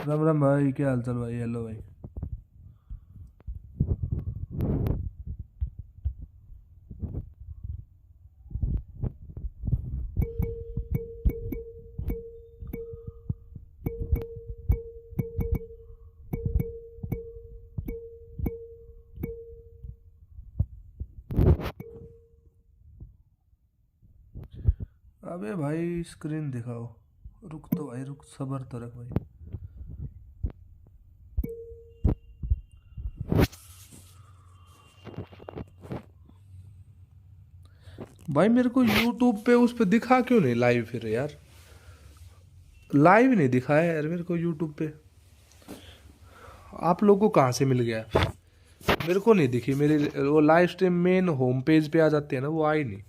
राम राम भाई, क्या हाल चाल भाई? हेलो भाई। अबे भाई स्क्रीन दिखाओ। रुक तो भाई, रुक, सबर तो रख भाई। भाई मेरे को यूट्यूब पे उस पे दिखा क्यों नहीं लाइव फिर यार? लाइव नहीं दिखाया यार मेरे को यूट्यूब पे। आप लोगों को कहाँ से मिल गया? मेरे को नहीं दिखी मेरी वो live stream. Main home page पे आ जाती है ना, वो आई नहीं।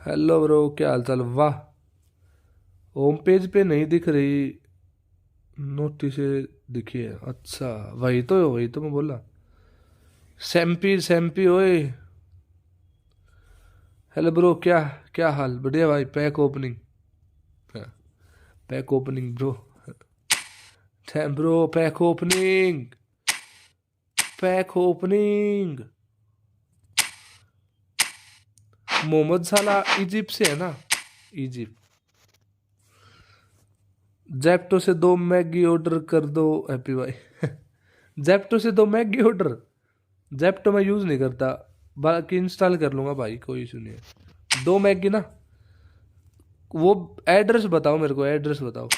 हेलो ब्रो, क्या हाल चाल? वाह, होम पेज पे नहीं दिख रही। नोटिस दिखी है, अच्छा। वही तो मैं बोला। सैम्पी सैम्पी ओए। हेलो ब्रो, क्या क्या हाल? बढ़िया भाई। Pack opening. Pack opening bro. Bro pack opening. Pack opening. Mohamed Salah Egypt से है ना? इजिप्ट। जेप्टो से 2 मैगी ऑर्डर कर दो हैप्पी भाई। जेप्टो से 2 मैगी ऑर्डर। जेप्टो मैं यूज नहीं करता, बाकी इंस्टॉल कर लूंगा भाई, कोई इशू नहीं है। 2 मैगी ना? वो एड्रेस बताओ मेरे को, एड्रेस बताओ।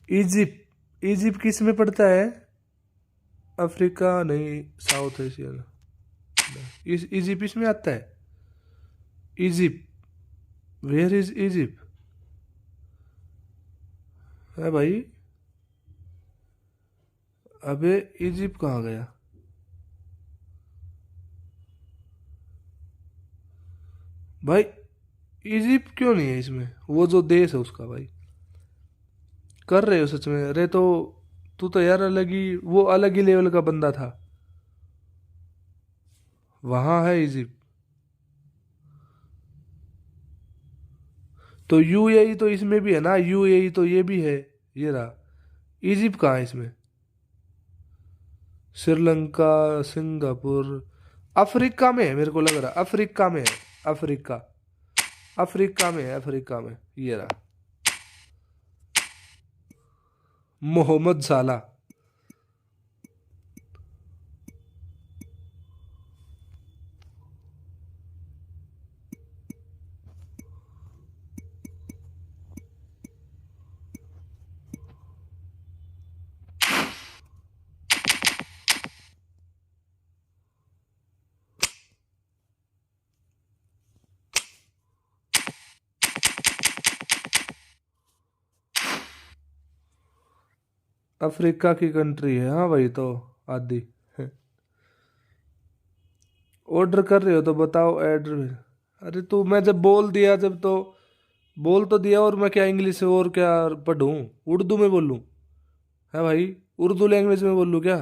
इजिप्ट। इजिप्ट किस में पड़ता है? अफ्रीका नहीं, साउथ एशिया। इस इजिप्ट इसमें आता है? Egypt, where is Egypt? है भाई। अबे इजिप्ट कहाँ गया? भाई इजिप्ट क्यों नहीं है इसमें? वो जो देश है उसका भाई। कर रहे हो सच में? अरे तो तू तो यार अलग ही, वो अलग ही लेवल का बंदा था। वहां है इजिप्ट। तो यूएई तो इसमें भी है ना? यूएई तो ये भी है। ये रहा। इजिप्ट कहाँ है इसमें? श्रीलंका, सिंगापुर। अफ्रीका में है मेरे को लग रहा, अफ्रीका में है। अफ्रीका। अफ्रीका में है, अफ्रीका में। ये रहा। मोहम्मद साला। अफ्रीका की कंट्री है, हाँ भाई तो आदि। ऑर्डर कर रहे हो तो बताओ एड्रेस। अरे तो मैं जब बोल दिया, जब तो बोल तो दिया, और मैं क्या इंग्लिश और क्या पढ़ूं? उर्दू में बोलूं? है भाई, उर्दू लैंग्वेज में बोलूं क्या?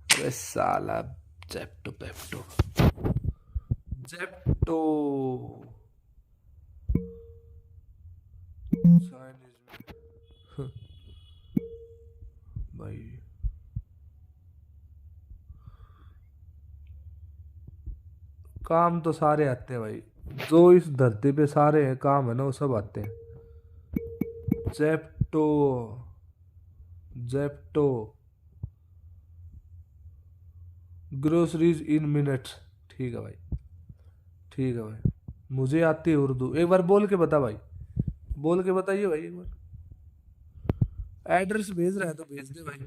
अरे साला। जेप्टो पेप्टो। जेप्टो चाइनीज में। भाई काम तो सारे आते हैं भाई, जो इस धरती पे सारे हैं काम है ना, वो सब आते हैं। जेप्टो। जेप्टो। ग्रोसरीज इन मिनट्स। ठीक है भाई, ठीक है भाई। मुझे आती है उर्दू, एक बार बोल के बता भाई, बोल के बताइए भाई एक बार। एड्रेस भेज रहा है तो भेज दे भाई।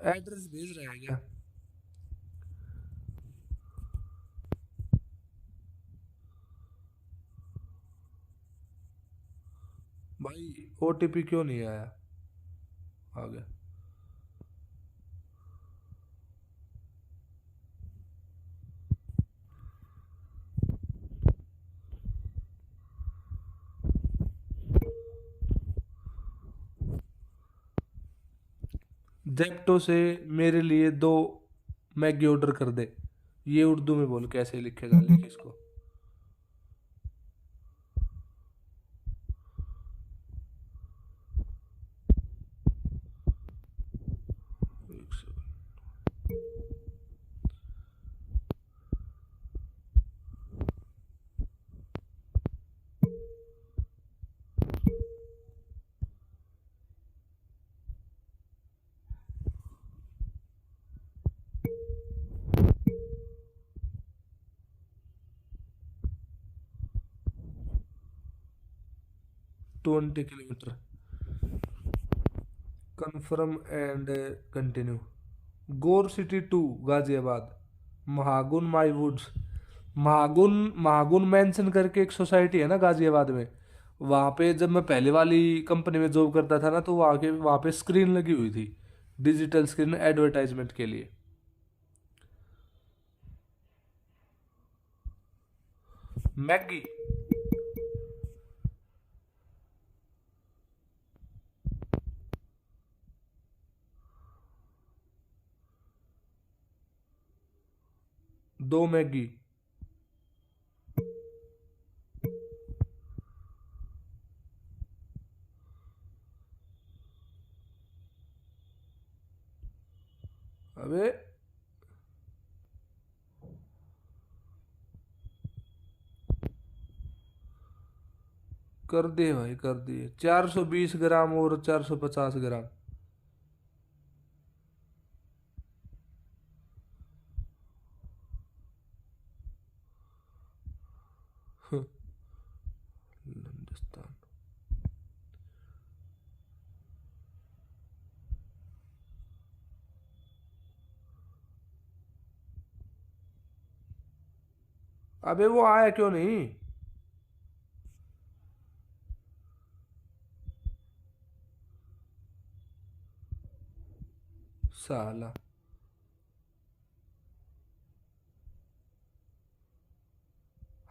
एड्रेस भेज रहा है क्या? भाई ओटीपी क्यों नहीं आया? आ गया। जेप्टो से मेरे लिए 2 मैगी ऑर्डर कर दे। ये उर्दू में बोल, कैसे लिखेगा, लिख इसको। एक second. 20 kilometre. Confirm and continue. Gaur city to Ghaziabad. Mahagun my woods. Mahagun, Mahagun mention करके एक सोसाइटी है ना गाजियाबाद में। वहाँ पे जब मैं पहले वाली कंपनी में जॉब करता था ना, तो वहाँ पे स्क्रीन लगी हुई थी, डिजिटल स्क्रीन एडवर्टाइजमेंट के लिए। मैगी। 2 मैगी। अबे कर दिए भाई, कर दिए। 420 ग्राम और 450 ग्राम। हिंदुस्तान। अबे वो आया क्यों नहीं? साला।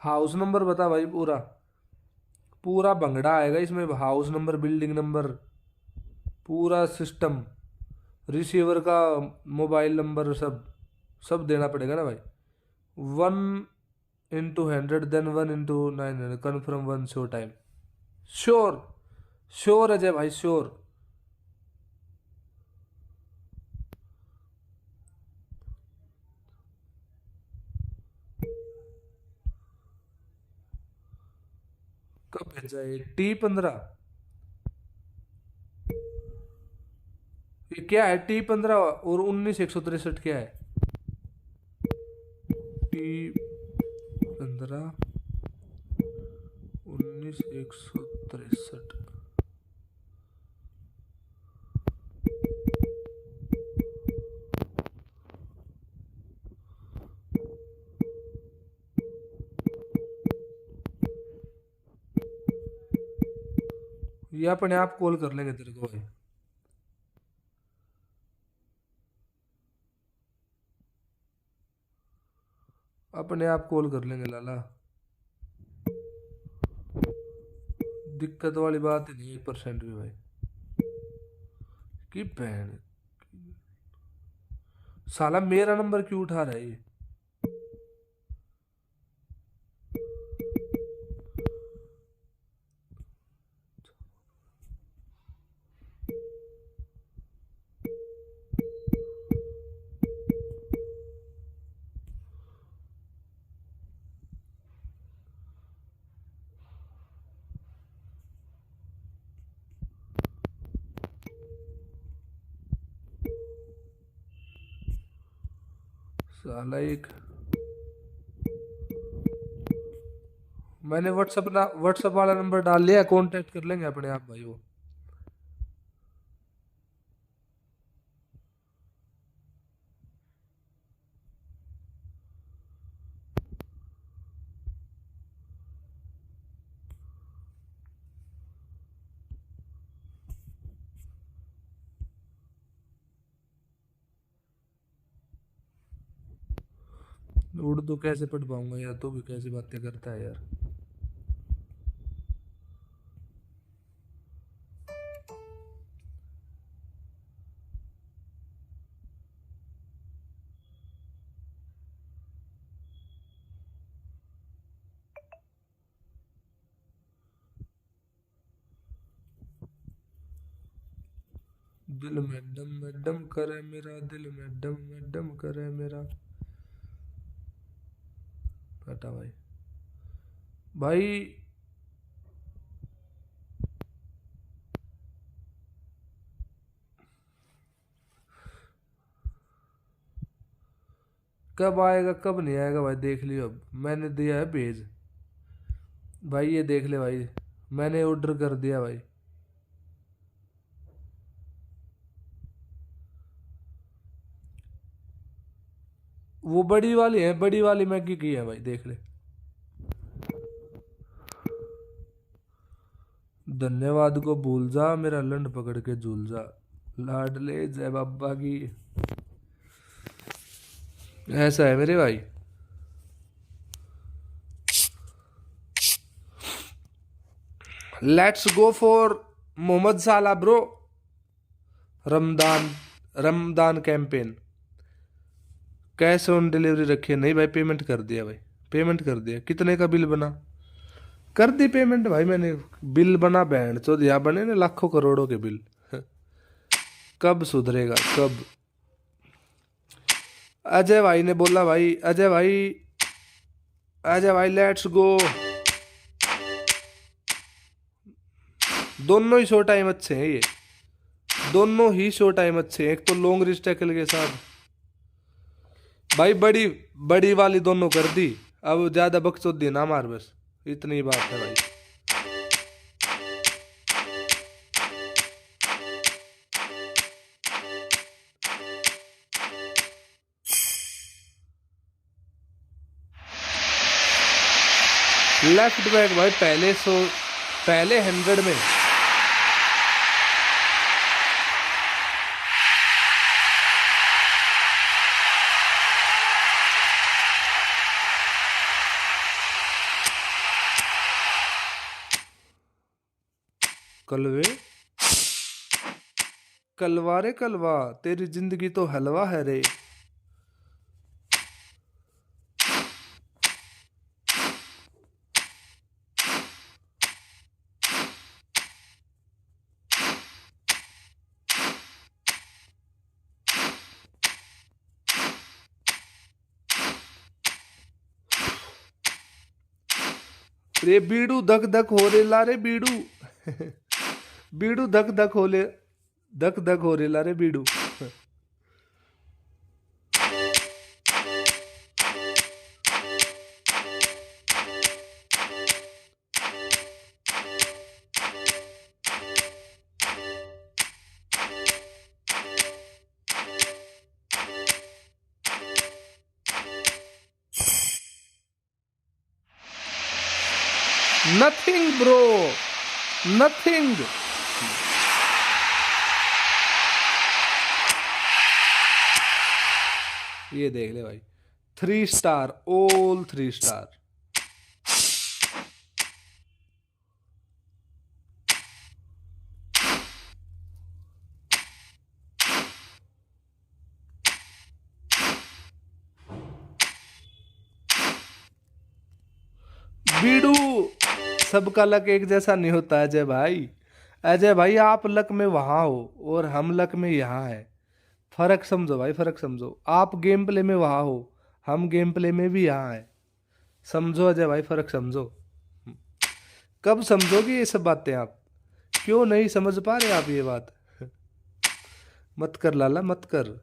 हाउस नंबर बता भाई पूरा। पूरा भंगड़ा आएगा इसमें, हाउस नंबर, बिल्डिंग नंबर, पूरा सिस्टम, रिसीवर का मोबाइल नंबर, सब सब देना पड़ेगा ना भाई। 1 into 100, then 1 into 900, confirm 1 show time. Sure, sure Ajay भाई, श्योर। कब भेजा है T15? ये क्या है T15 और 19 163 क्या है? T15 19 163। ये अपने आप कॉल कर लेंगे तेरे को भाई। अपने आप कॉल कर लेंगे लाला। दिक्कत वाली बात ही नहीं, 1% भी भाई। की बहन। साला मेरा नंबर क्यों उठा रहा है ये? साला एक मैंने व्हाट्सअप वाला नंबर डाल लिया, कांटेक्ट कर लेंगे अपने आप भाई वो। उर्दू कैसे पढ़ पाऊंगा यार, तू भी कैसी बातें करता है यार। दिल में डम करे मेरा, दिल में डम करे मेरा। हटा भाई। भाई कब आएगा कब नहीं आएगा भाई, देख लियो। अब मैंने दिया है भेज भाई, ये देख ले भाई, मैंने ऑर्डर कर दिया भाई। वो बड़ी वाली है, बड़ी वाली मैगी की है भाई, देख ले। धन्यवाद को भूल जा, मेरा लंड पकड़ के झूल जा, लाडले जय बाबा की। ऐसा है मेरे भाई। लेट्स गो फॉर मोहम्मद साला bro. Ramadan Ramadan campaign. Cash on delivery रखिए नहीं भाई, पेमेंट कर दिया भाई, पेमेंट कर दिया। कितने का बिल बना? कर दी पेमेंट भाई मैंने। बिल बना बैंड तो दिया, बने ना लाखों करोड़ों के बिल। कब सुधरेगा कब? अजय भाई ने बोला भाई, अजय भाई लेट्स गो। दोनों ही शो टाइम अच्छे हैं ये, दोनों ही शो टाइम अच्छे हैं। एक तो लॉन्ग रिस्ट टैकल के साथ भाई, बड़ी बड़ी वाली दोनों कर दी। अब ज्यादा बकचोदी ना मार, बस इतनी बात है भाई। लेफ्ट बैक भाई पहले 100 में। कलवे कलवा रे कलवा, तेरी जिंदगी तो हलवा है रे। रे बीड़ू धक धक हो रे ला रे बीड़ू। बीड़ू धक धक हो रे ला रे बीड़ू। Nothing bro, nothing. ये देख ले भाई, 3 स्टार, ऑल 3 स्टार। बीड़ू सबका लक एक जैसा नहीं होता अजय भाई। अजय भाई आप लक में वहां हो और हम लक में यहाँ है। फर्क समझो भाई, फर्क समझो। आप गेम प्ले में वहां हो, हम गेम प्ले में भी यहाँ है। समझो अजय भाई, फर्क समझो। कब समझोगे ये सब बातें आप? क्यों नहीं समझ पा रहे आप ये बात? मत कर लाला, मत कर।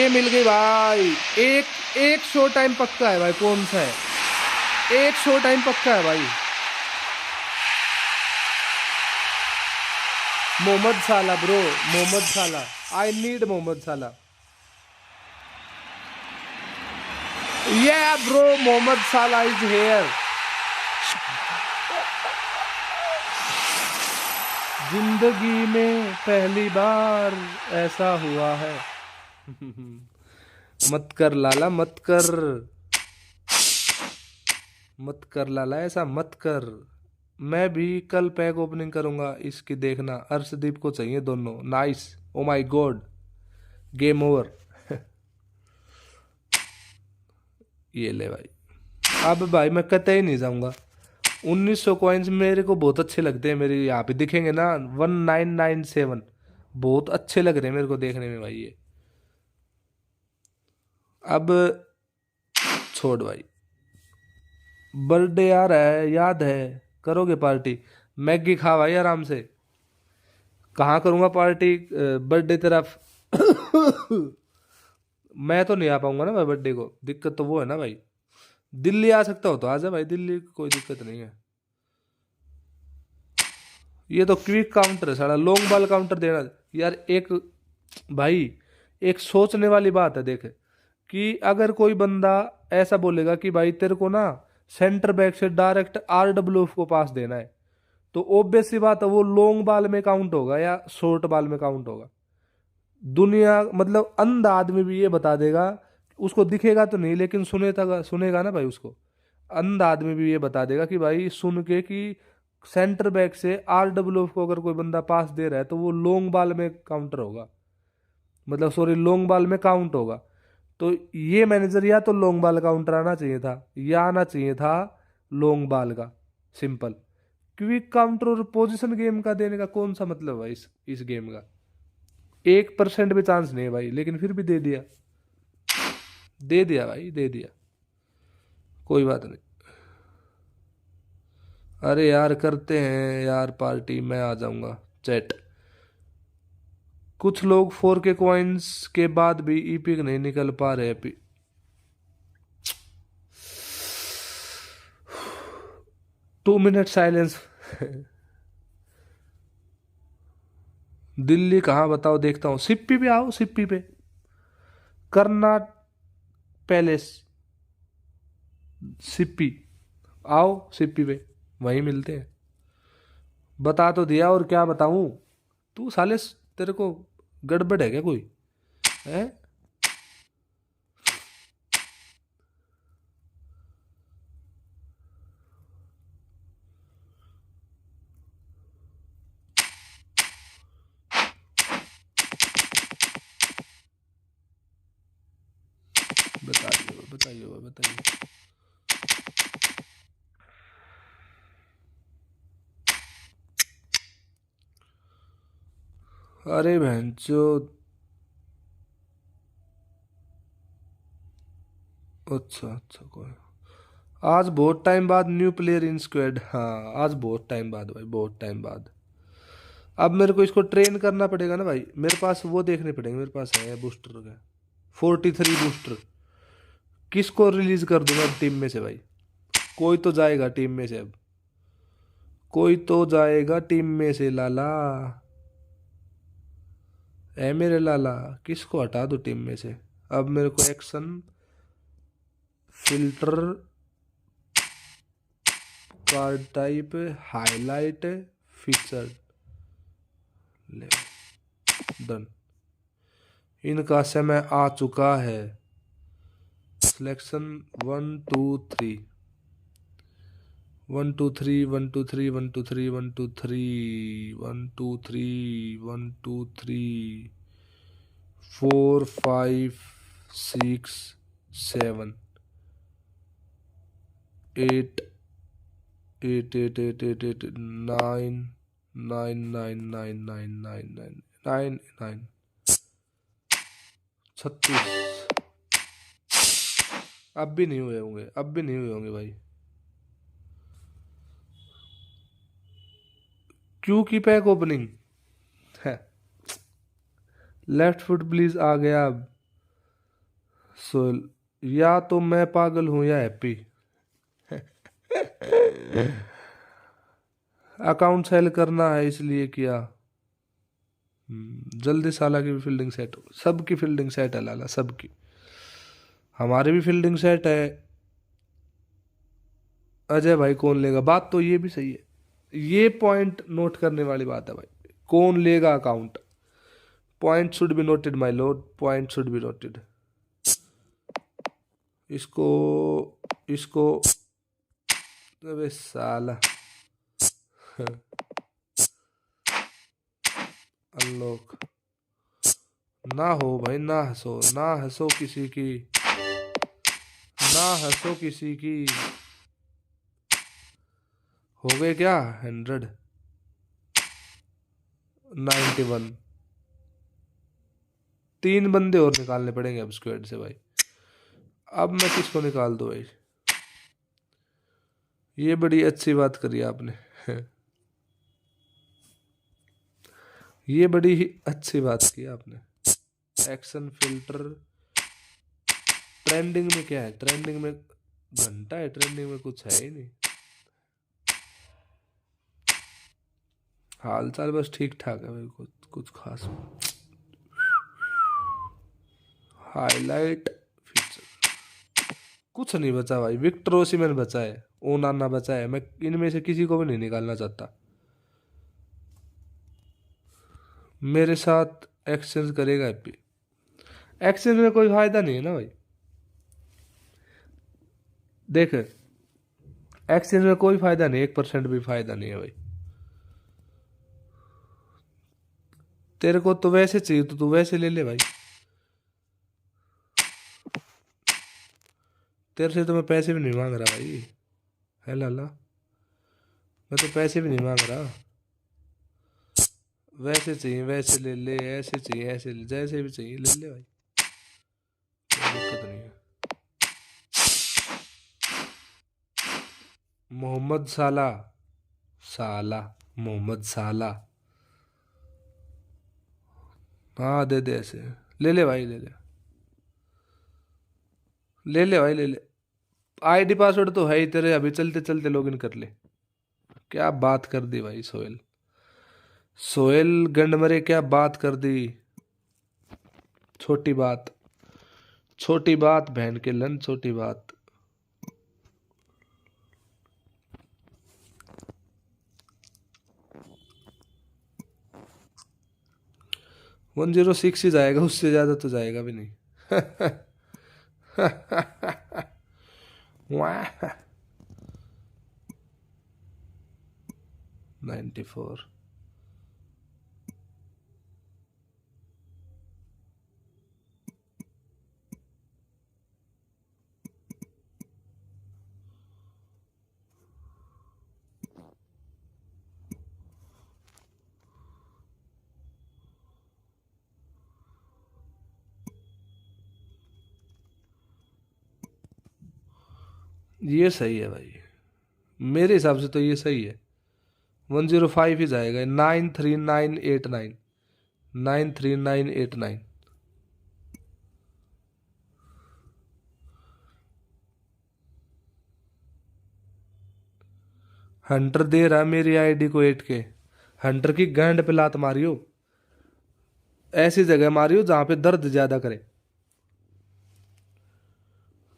ये मिल गई भाई। एक एक शो टाइम पक्का है भाई। कौन सा है? एक शो टाइम पक्का है भाई। मोहम्मद साला ब्रो, मोहम्मद साला। आई नीड मोहम्मद साला। Yeah bro, मोहम्मद साला इज हेयर। जिंदगी में पहली बार ऐसा हुआ है। मत कर लाला, मत कर, मत कर लाला, ऐसा मत कर। मैं भी कल पैक ओपनिंग करूंगा इसकी, देखना। अर्शदीप को चाहिए दोनों। Nice, oh my God, game over. ये ले भाई। अब भाई मैं कतई नहीं जाऊंगा। 1900 कॉइन्स मेरे को बहुत अच्छे लगते हैं। मेरे यहाँ पे दिखेंगे ना 1997, बहुत अच्छे लग रहे हैं मेरे को देखने में भाई ये। अब छोड़ भाई, बर्थडे आ रहा है, याद है? करोगे पार्टी? मैगी खा भाई आराम से। कहाँ करूँगा पार्टी? बर्थडे तरफ। मैं तो नहीं आ पाऊंगा ना भाई बर्थडे को, दिक्कत तो वो है ना भाई। दिल्ली आ सकता हो तो आ जा भाई, दिल्ली कोई दिक्कत नहीं है। ये तो क्विक काउंटर है साला, लॉन्ग बॉल काउंटर देना यार। एक भाई, एक सोचने वाली बात है देख, कि अगर कोई बंदा ऐसा बोलेगा कि भाई तेरे को ना सेंटर बैक से डायरेक्ट RW को पास देना है, तो ऑब्वियस सी बात है वो लॉन्ग बॉल में काउंट होगा या शॉर्ट बॉल में काउंट होगा। दुनिया मतलब अंधा आदमी भी ये बता देगा, उसको दिखेगा तो नहीं लेकिन सुनेगा, सुनेगा ना भाई उसको। अंधा आदमी भी ये बता देगा कि भाई सुन के कि सेंटर बैक से RW को अगर कोई बंदा पास दे रहा है तो वो लॉन्ग बॉल में काउंटर होगा, मतलब सॉरी लॉन्ग बॉल में काउंट होगा। तो ये मैनेजर या तो लॉन्ग बॉल काउंटर आना चाहिए था, या आना चाहिए था लॉन्ग बॉल का सिंपल। क्विक काउंटर और पोजीशन गेम का देने का कौन सा मतलब है इस गेम का? 1% भी चांस नहीं है भाई, लेकिन फिर भी दे दिया। दे दिया भाई, दे दिया, कोई बात नहीं। अरे यार करते हैं यार पार्टी, मैं आ जाऊंगा चैट। कुछ लोग 4K कॉइन्स के बाद भी ईपिक नहीं निकल पा रहे अभी। 2 मिनट साइलेंस। दिल्ली कहाँ बताओ, देखता हूँ। सिप्पी पे आओ, सिप्पी पे, करना पैलेस, सिप्पी आओ, सिप्पी पे वहीं मिलते हैं। बता तो दिया, और क्या बताऊं? तू साले तेरे को गड़बड़ है क्या कोई? है? बताइए बताइए बताइए। अरे बहन जो, अच्छा अच्छा कोई। आज बहुत टाइम बाद न्यू प्लेयर इन स्क्वाड। हाँ आज बहुत टाइम बाद भाई, बहुत टाइम बाद। अब मेरे को इसको ट्रेन करना पड़ेगा ना भाई, मेरे पास वो देखने पड़ेंगे। मेरे पास है बूस्टर का 43 बूस्टर। किसको रिलीज कर दूंगा टीम में से भाई? कोई तो जाएगा टीम में से अब, कोई तो जाएगा टीम में से लाला। है मेरे लाला, किसको हटा दो टीम में से? अब मेरे को action, filter, card type, highlight, feature, ले डन। इनका समय आ चुका है। सिलेक्शन 1 2 3 1 2 3 1 2 3 1 2 3 1 2 3 1 2 3 1 2 3 4 5 6 7 8 8 8 8 8 8 9 9 9 9 9 9 9 9 36। अब भी नहीं हुए होंगे, अब भी नहीं हुए होंगे भाई। क्यों की पैक ओपनिंग है? लेफ्ट फुट प्लीज आ गया अब। सोहेल, या तो मैं पागल हूं या हैप्पी। अकाउंट सेल करना है इसलिए किया। जल्दी साला की भी फील्डिंग सेट हो, सबकी फील्डिंग सेट है लाला, सबकी। हमारी भी फील्डिंग सेट है। अजय भाई कौन लेगा, बात तो ये भी सही है, ये पॉइंट नोट करने वाली बात है भाई, कौन लेगा account. Point should be noted my Lord, point should be noted. इसको इसको अबे साला। अनलॉक ना हो भाई, ना हंसो, ना हंसो किसी की, ना हंसो किसी की। हो गए क्या 191। 3 बंदे और निकालने पड़ेंगे अब स्क्वाड से भाई। अब मैं किसको निकाल दूं भाई, ये बड़ी अच्छी बात करी आपने। ये बड़ी ही अच्छी बात की आपने। एक्शन फिल्टर ट्रेंडिंग में क्या है, ट्रेंडिंग में घंटा है, ट्रेंडिंग में कुछ है ही नहीं। हाल चाल बस ठीक ठाक है भाई, कुछ खास। हाईलाइट फीचर कुछ नहीं बचा भाई, विक्टर ओसिमन बचा है, ओनाना बचा है, मैं इनमें से किसी को भी नहीं निकालना चाहता। मेरे साथ एक्सचेंज करेगा हैप्पी। एक्सचेंज में कोई फायदा नहीं है ना भाई, देख एक्सचेंज में कोई फायदा नहीं, 1% भी फायदा नहीं है भाई। तेरे को तो वैसे चाहिए तो तू वैसे ले ले भाई, तेरे से तो मैं पैसे भी नहीं मांग रहा भाई, है लाला, मैं तो पैसे भी नहीं मांग रहा। वैसे चाहिए वैसे ले ले, ऐसे चाहिए ऐसे ले, जैसे भी चाहिए ले ले भाई, कोई दिक्कत नहीं है। मोहम्मद साला, साला मोहम्मद साला, हाँ दे दे ऐसे, ले ले भाई ले ले, ले ले भाई ले ले। आईडी पासवर्ड तो है ही तेरे, अभी चलते चलते लॉगिन कर ले। क्या बात कर दी भाई सोहेल, सोहेल गंडमरे क्या बात कर दी। छोटी बात, छोटी बात बहन के लन, छोटी बात। वन 106 ही जाएगा, उससे ज्यादा तो जाएगा भी नहीं। वाह 94। ये सही है भाई, मेरे हिसाब से तो ये सही है। 105 ही जाएगा, 93989, 93989। हंटर दे रहा मेरी आईडी को 8K। हंटर की गांड पे लात मारियो, ऐसी जगह मारियो जहां पे दर्द ज्यादा करे,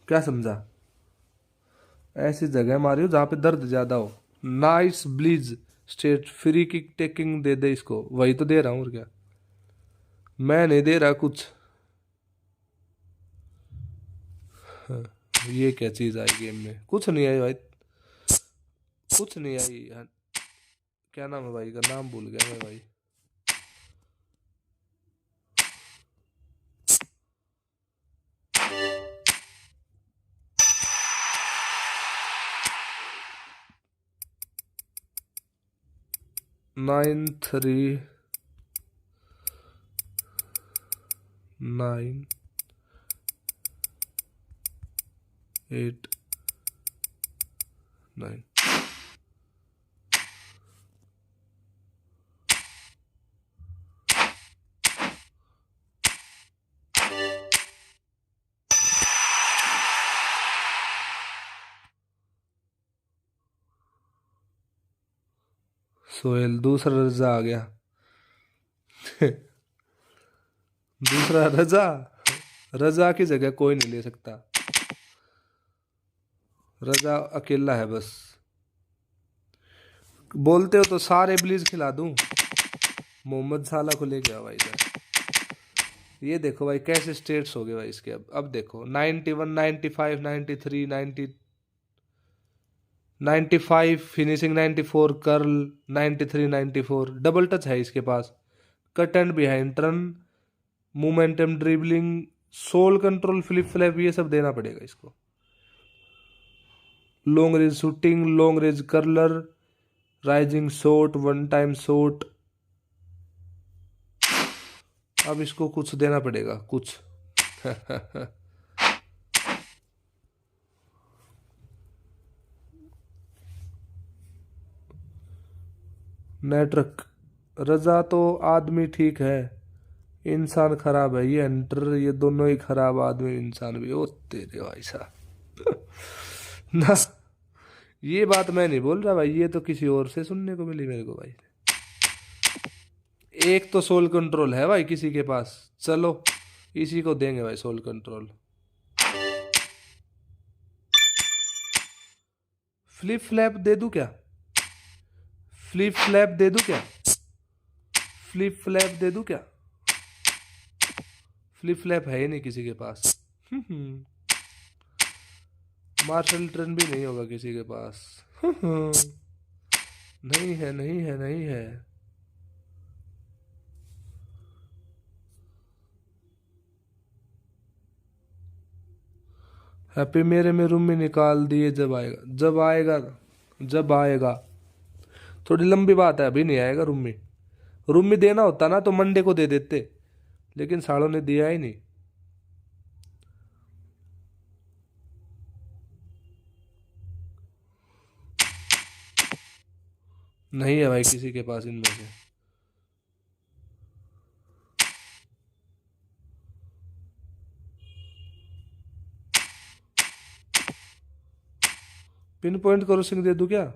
क्या समझा, ऐसी जगह मारियो जहां पे दर्द ज्यादा हो। नाइस ब्लीज स्टेट, फ्री किक टेकिंग दे दे इसको, वही तो दे रहा हूँ और क्या, मैं नहीं दे रहा कुछ। हाँ, ये क्या चीज आई गेम में, कुछ नहीं आई भाई, कुछ नहीं आई। हाँ, क्या नाम है भाई का, नाम भूल गया मैं भाई। नाइन 3 9 8 9। सोहेल, दूसरा रजा आ गया। दूसरा रजा, रजा की जगह कोई नहीं ले सकता, रजा अकेला है बस। बोलते हो तो सारे ब्लीज खिला दूं। मोहम्मद साला को ले गया भाई इधर। ये देखो भाई कैसे स्टेट्स हो गए भाई इसके। अब देखो 91, 95, 93, 90, 95 फिनिशिंग, 94 कर्ल, 93, 94 डबल टच है इसके पास, cut and behind turn, momentum dribbling, sole control, flip flap, ये सब देना पड़ेगा इसको। Long range shooting, long range curler, rising shot, one time shot. अब इसको कुछ देना पड़ेगा कुछ। नेटवर्क, रजा तो आदमी ठीक है, इंसान खराब है। ये एंटर, ये दोनों ही खराब आदमी इंसान भी। ओ तेरे भाई साहब। ना, ये बात मैं नहीं बोल रहा भाई, ये तो किसी और से सुनने को मिली मेरे को भाई। एक तो सोल कंट्रोल है भाई किसी के पास, चलो इसी को देंगे भाई सोल कंट्रोल। फ्लिप फ्लैप दे दूं क्या? फ्लिप फ्लैप दे दूं क्या? फ्लिप फ्लैप दे दूं क्या? फ्लिप फ्लैप है ही नहीं किसी के पास। मार्शल ट्रेन भी नहीं होगा किसी के पास। नहीं है, नहीं है, नहीं है। हैप्पी मेरे में रूम में निकाल दिए। जब आएगा, जब आएगा, जब आएगा। थोड़ी लंबी बात है, अभी नहीं आएगा रूम में। रूम में देना होता ना तो मंडे को दे देते, लेकिन सालों ने दिया ही नहीं। नहीं है भाई किसी के पास इनमें से। पिन पॉइंट क्रॉसिंग दे दूं क्या?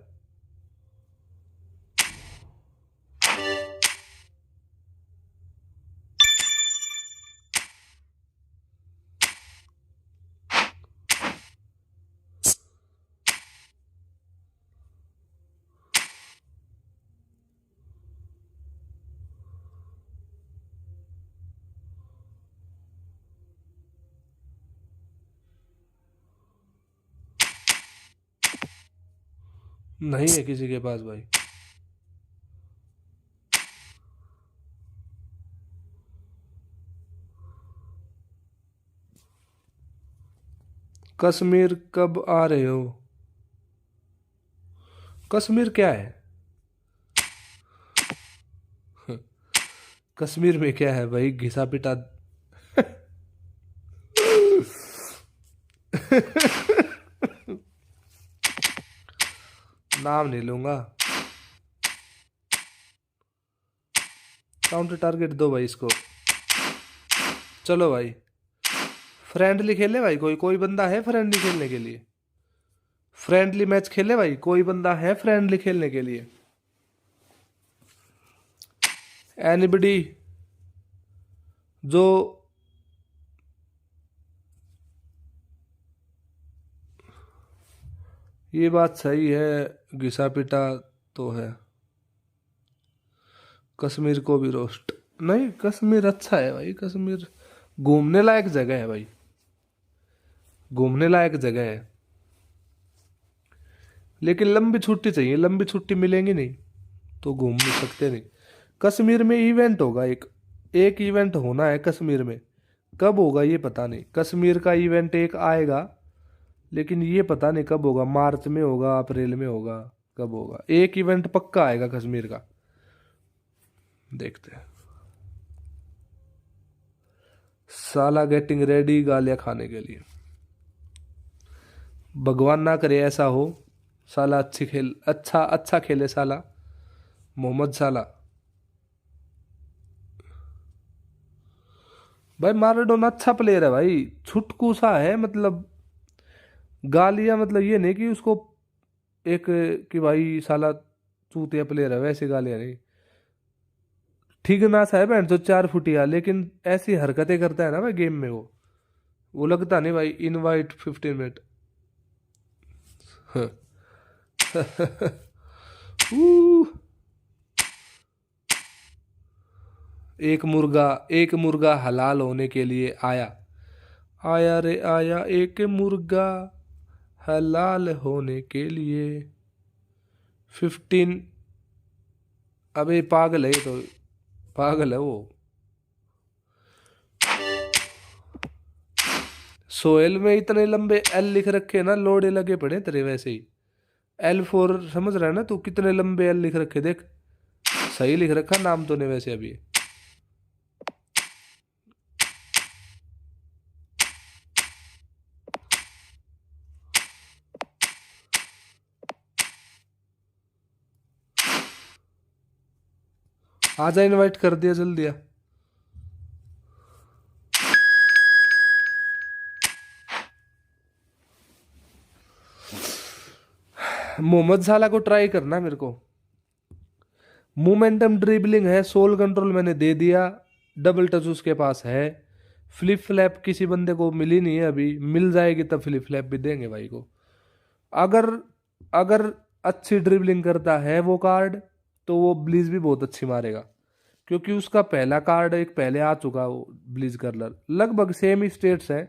नहीं है किसी के पास भाई। कश्मीर कब आ रहे हो? कश्मीर क्या है? कश्मीर में क्या है भाई, घिसा पिटा। नाम नहीं लूंगा। काउंटर टारगेट दो भाई इसको। चलो भाई फ्रेंडली खेले भाई। कोई कोई बंदा है फ्रेंडली खेलने के लिए? फ्रेंडली मैच खेले भाई, कोई बंदा है फ्रेंडली खेलने के लिए? एनीबडी जो ये बात सही है, घिसा पिटा तो है। कश्मीर को भी रोस्ट नहीं, कश्मीर अच्छा है भाई। कश्मीर घूमने लायक जगह है भाई, घूमने लायक जगह है। लेकिन लंबी छुट्टी चाहिए, लंबी छुट्टी मिलेंगी नहीं तो घूम नहीं सकते नहीं। कश्मीर में इवेंट होगा एक, एक इवेंट होना है कश्मीर में। कब होगा ये पता नहीं। कश्मीर का इवेंट एक आएगा, लेकिन ये पता नहीं कब होगा। मार्च में होगा, अप्रैल में होगा, कब होगा। एक इवेंट पक्का आएगा कश्मीर का, देखते हैं। साला गेटिंग रेडी गालियां खाने के लिए। भगवान ना करे ऐसा हो। साला अच्छी खेल, अच्छा अच्छा खेले साला, मोहम्मद साला। भाई माराडोना अच्छा प्लेयर है भाई, छुटकू सा है। मतलब गालियां, मतलब ये नहीं कि उसको एक कि भाई साला चूतिया प्लेयर है, वैसी गालियां नहीं। ठीक ना सा है बहन तो 4 फुटिया, लेकिन ऐसी हरकतें करता है ना भाई गेम में, वो लगता नहीं भाई इनवाइट 15 मिनट। एक मुर्गा हलाल होने के लिए आया, आया रे आया एक मुर्गा हलाल होने के लिए। 15। अबे पागल है ये तो, पागल है वो। सोहेल में इतने लंबे एल लिख रखे ना, लोड़े लगे पड़े तेरे वैसे ही। L4 समझ रहा है ना तू, कितने लंबे एल लिख रखे देख, सही लिख रखा नाम तूने वैसे अभी। आजा, इनवाइट कर दिया जल्दी आ। मोहम्मद साला को ट्राई करना मेरे को। मोमेंटम ड्रिबलिंग है, सोल कंट्रोल मैंने दे दिया, डबल टच उसके पास है। फ्लिप फ्लैप किसी बंदे को मिली नहीं है अभी, मिल जाएगी तब फ्लिप फ्लैप भी देंगे भाई को। अगर अगर अच्छी ड्रिबलिंग करता है वो कार्ड, तो वो ब्लीज भी बहुत अच्छी मारेगा, क्योंकि उसका पहला कार्ड एक पहले आ चुका, वो ब्लीज कर्लर लगभग सेम ही स्टेट्स है।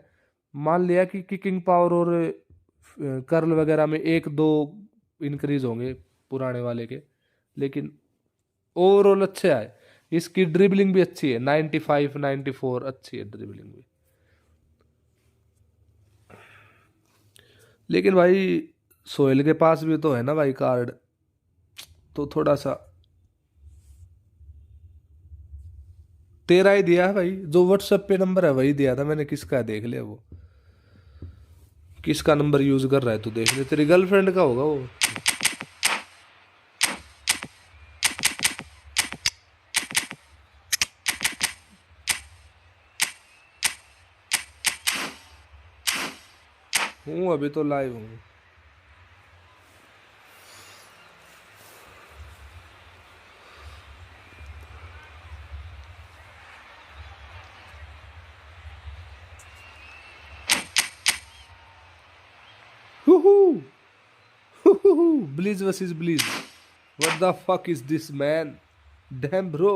मान लिया कि किकिंग पावर और कर्ल वगैरह में 1-2 इंक्रीज होंगे पुराने वाले के, लेकिन ओवरऑल अच्छे आए। इसकी ड्रिबलिंग भी अच्छी है, 95 94 अच्छी है ड्रिबलिंग भी। लेकिन भाई सोहेल के पास भी तो है ना भाई कार्ड, तो थोड़ा सा। तेरा ही दिया है भाई, जो व्हाट्सएप पे नंबर है वही दिया था मैंने, किसका है देख लिया, वो किसका नंबर यूज कर रहा है तू देख ले, तेरी गर्लफ्रेंड का होगा वो। हूँ अभी तो लाइव हूँ। Blitz versus Blitz. What the fuck is this, man? Damn, bro.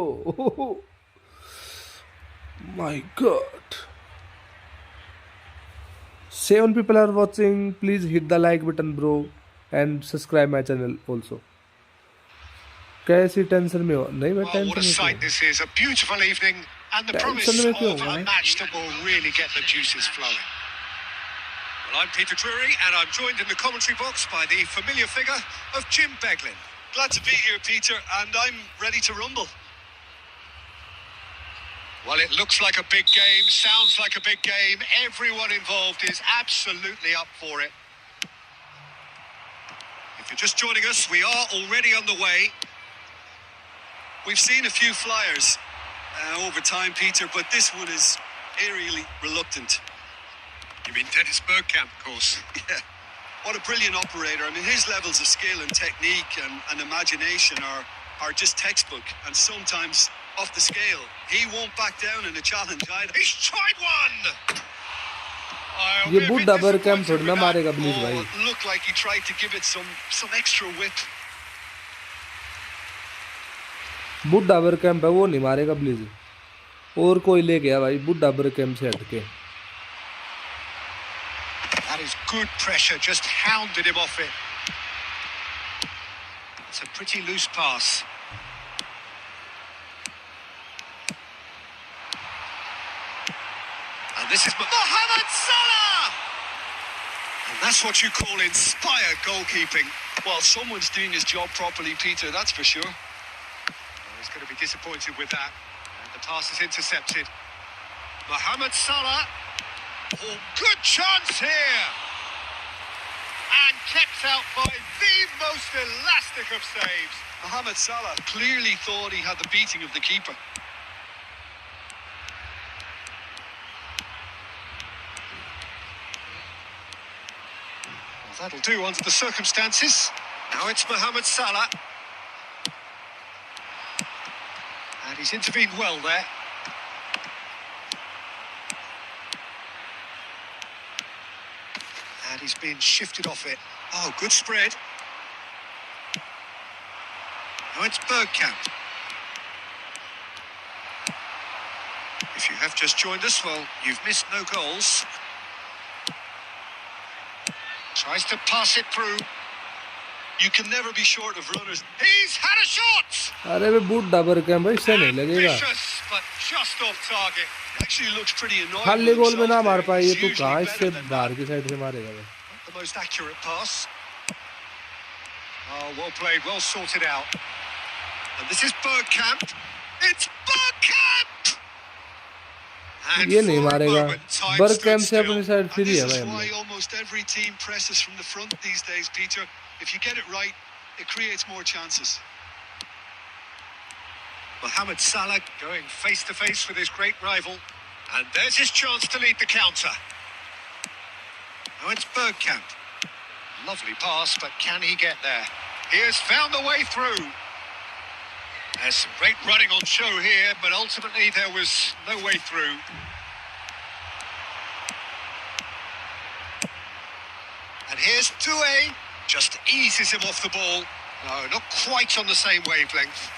My God. 7 people are watching. Please hit the like button, bro, and subscribe my channel also. कैसी टेंशन में हो? नहीं मैं टेंशन में sight this is, a beautiful evening and the promise of a match that will really get the juices flowing. Well, I'm Peter Drury and I'm joined in the commentary box by the familiar figure of Jim Beglin. Glad to be here, Peter, and I'm ready to rumble. Well, it looks like a big game, sounds like a big game. Everyone involved is absolutely up for it. If you're just joining us, we are already on the way. We've seen a few flyers over time, Peter, but this one is eerily reluctant. You mean Dennis Bergkamp, of course. Yeah, what a brilliant operator. I mean, his levels of skill and technique and imagination are just textbook, and sometimes off the scale. He won't back down in a challenge either. He's tried one! ये बुढ़ा बर्कैम्प थोड़ी ना मारेगा ब्लीज भाई। Looked like he tried to give it some extra whip. बुढ़ा बर्कैम्प है, वो नहीं मारेगा ब्लीज, और कोई ले गया भाई बुढ़ा बर्कैम्प से हटके। That is good pressure, just hounded him off it. It's a pretty loose pass. And this is Mohamed Salah! And that's what you call inspired goalkeeping. Well, someone's doing his job properly, Peter, that's for sure. Well, he's going to be disappointed with that. And the pass is intercepted. Mohamed Salah. Oh, good chance here! And kept out by the most elastic of saves. Mohamed Salah clearly thought he had the beating of the keeper. Well, that'll do under the circumstances. Now it's Mohamed Salah. he's intervened well there. And he's been shifted off it. Oh, good spread. Now it's Bergkamp. If you have just joined us, well, you've missed no goals. Tries to pass it through. You can never be short of runners. He's had a shot! अरे वे boot Dabur cam भाई इससे नहीं लगेगा. Vicious, but just off target. Actually looks pretty annoying. खाली with गोल में ना himself मार there. पाए ये He's तो usually कहाँ better इससे than बाहर that. की साइड से मारेगा भाई. The most accurate pass. Oh, well played, well sorted out. And this is Bergkamp. It's Bergkamp! And ये नहीं for a मारेगा. moment, time बर्गकैम्प stood से अपनी still. Side And free this है is भाई हम why लोग. almost every team presses from the front these days, Peter. If you get it right, it creates more chances. Mohamed Salah going face to face with his great rival. And there's his chance to lead the counter. Now it's Bergkamp. Lovely pass, but can he get there? He has found the way through. There's some great running on show here, but ultimately there was no way through. And here's Doué. Just eases him off the ball. No, not quite on the same wavelength.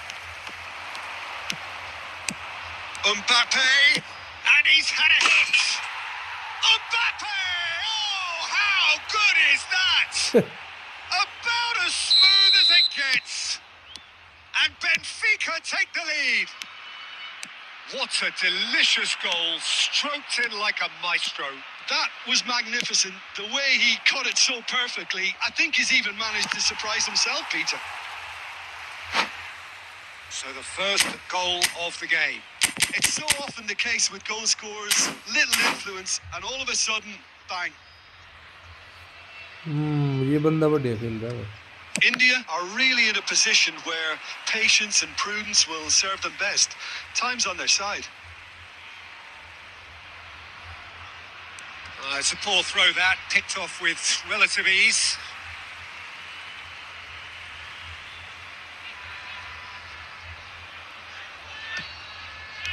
Mbappe, and he's had a hit. Mbappe! Oh, how good is that? About as smooth as it gets. And Benfica take the lead. What a delicious goal, stroked in like a maestro. That was magnificent. The way he cut it so perfectly. I think he's even managed to surprise himself, Peter. So the first goal of the game. It's so often the case with goal scorers, little influence, and all of a sudden, bang. ये बंदा बढ़िया खेल रहा है. India are really in a position where patience and prudence will serve them best. Time's on their side. It's a poor throw that, picked off with relative ease.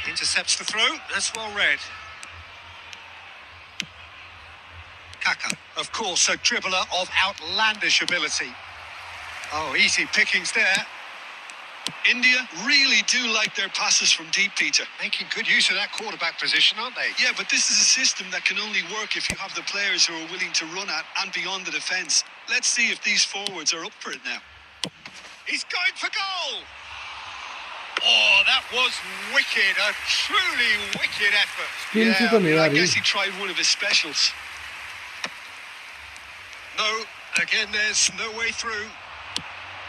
Intercepts the throw, that's well read. Kaka, of course, a dribbler of outlandish ability. Oh, easy pickings there. India really do like their passes from deep, Peter. Making good use of that quarterback position, aren't they? Yeah, but this is a system that can only work if you have the players who are willing to run at and beyond the defence. Let's see if these forwards are up for it now. He's going for goal! Oh, that was wicked, a truly wicked effort. Skill से तो नहीं आ I रही. guess he tried one of his specials. No, again, there's no way through.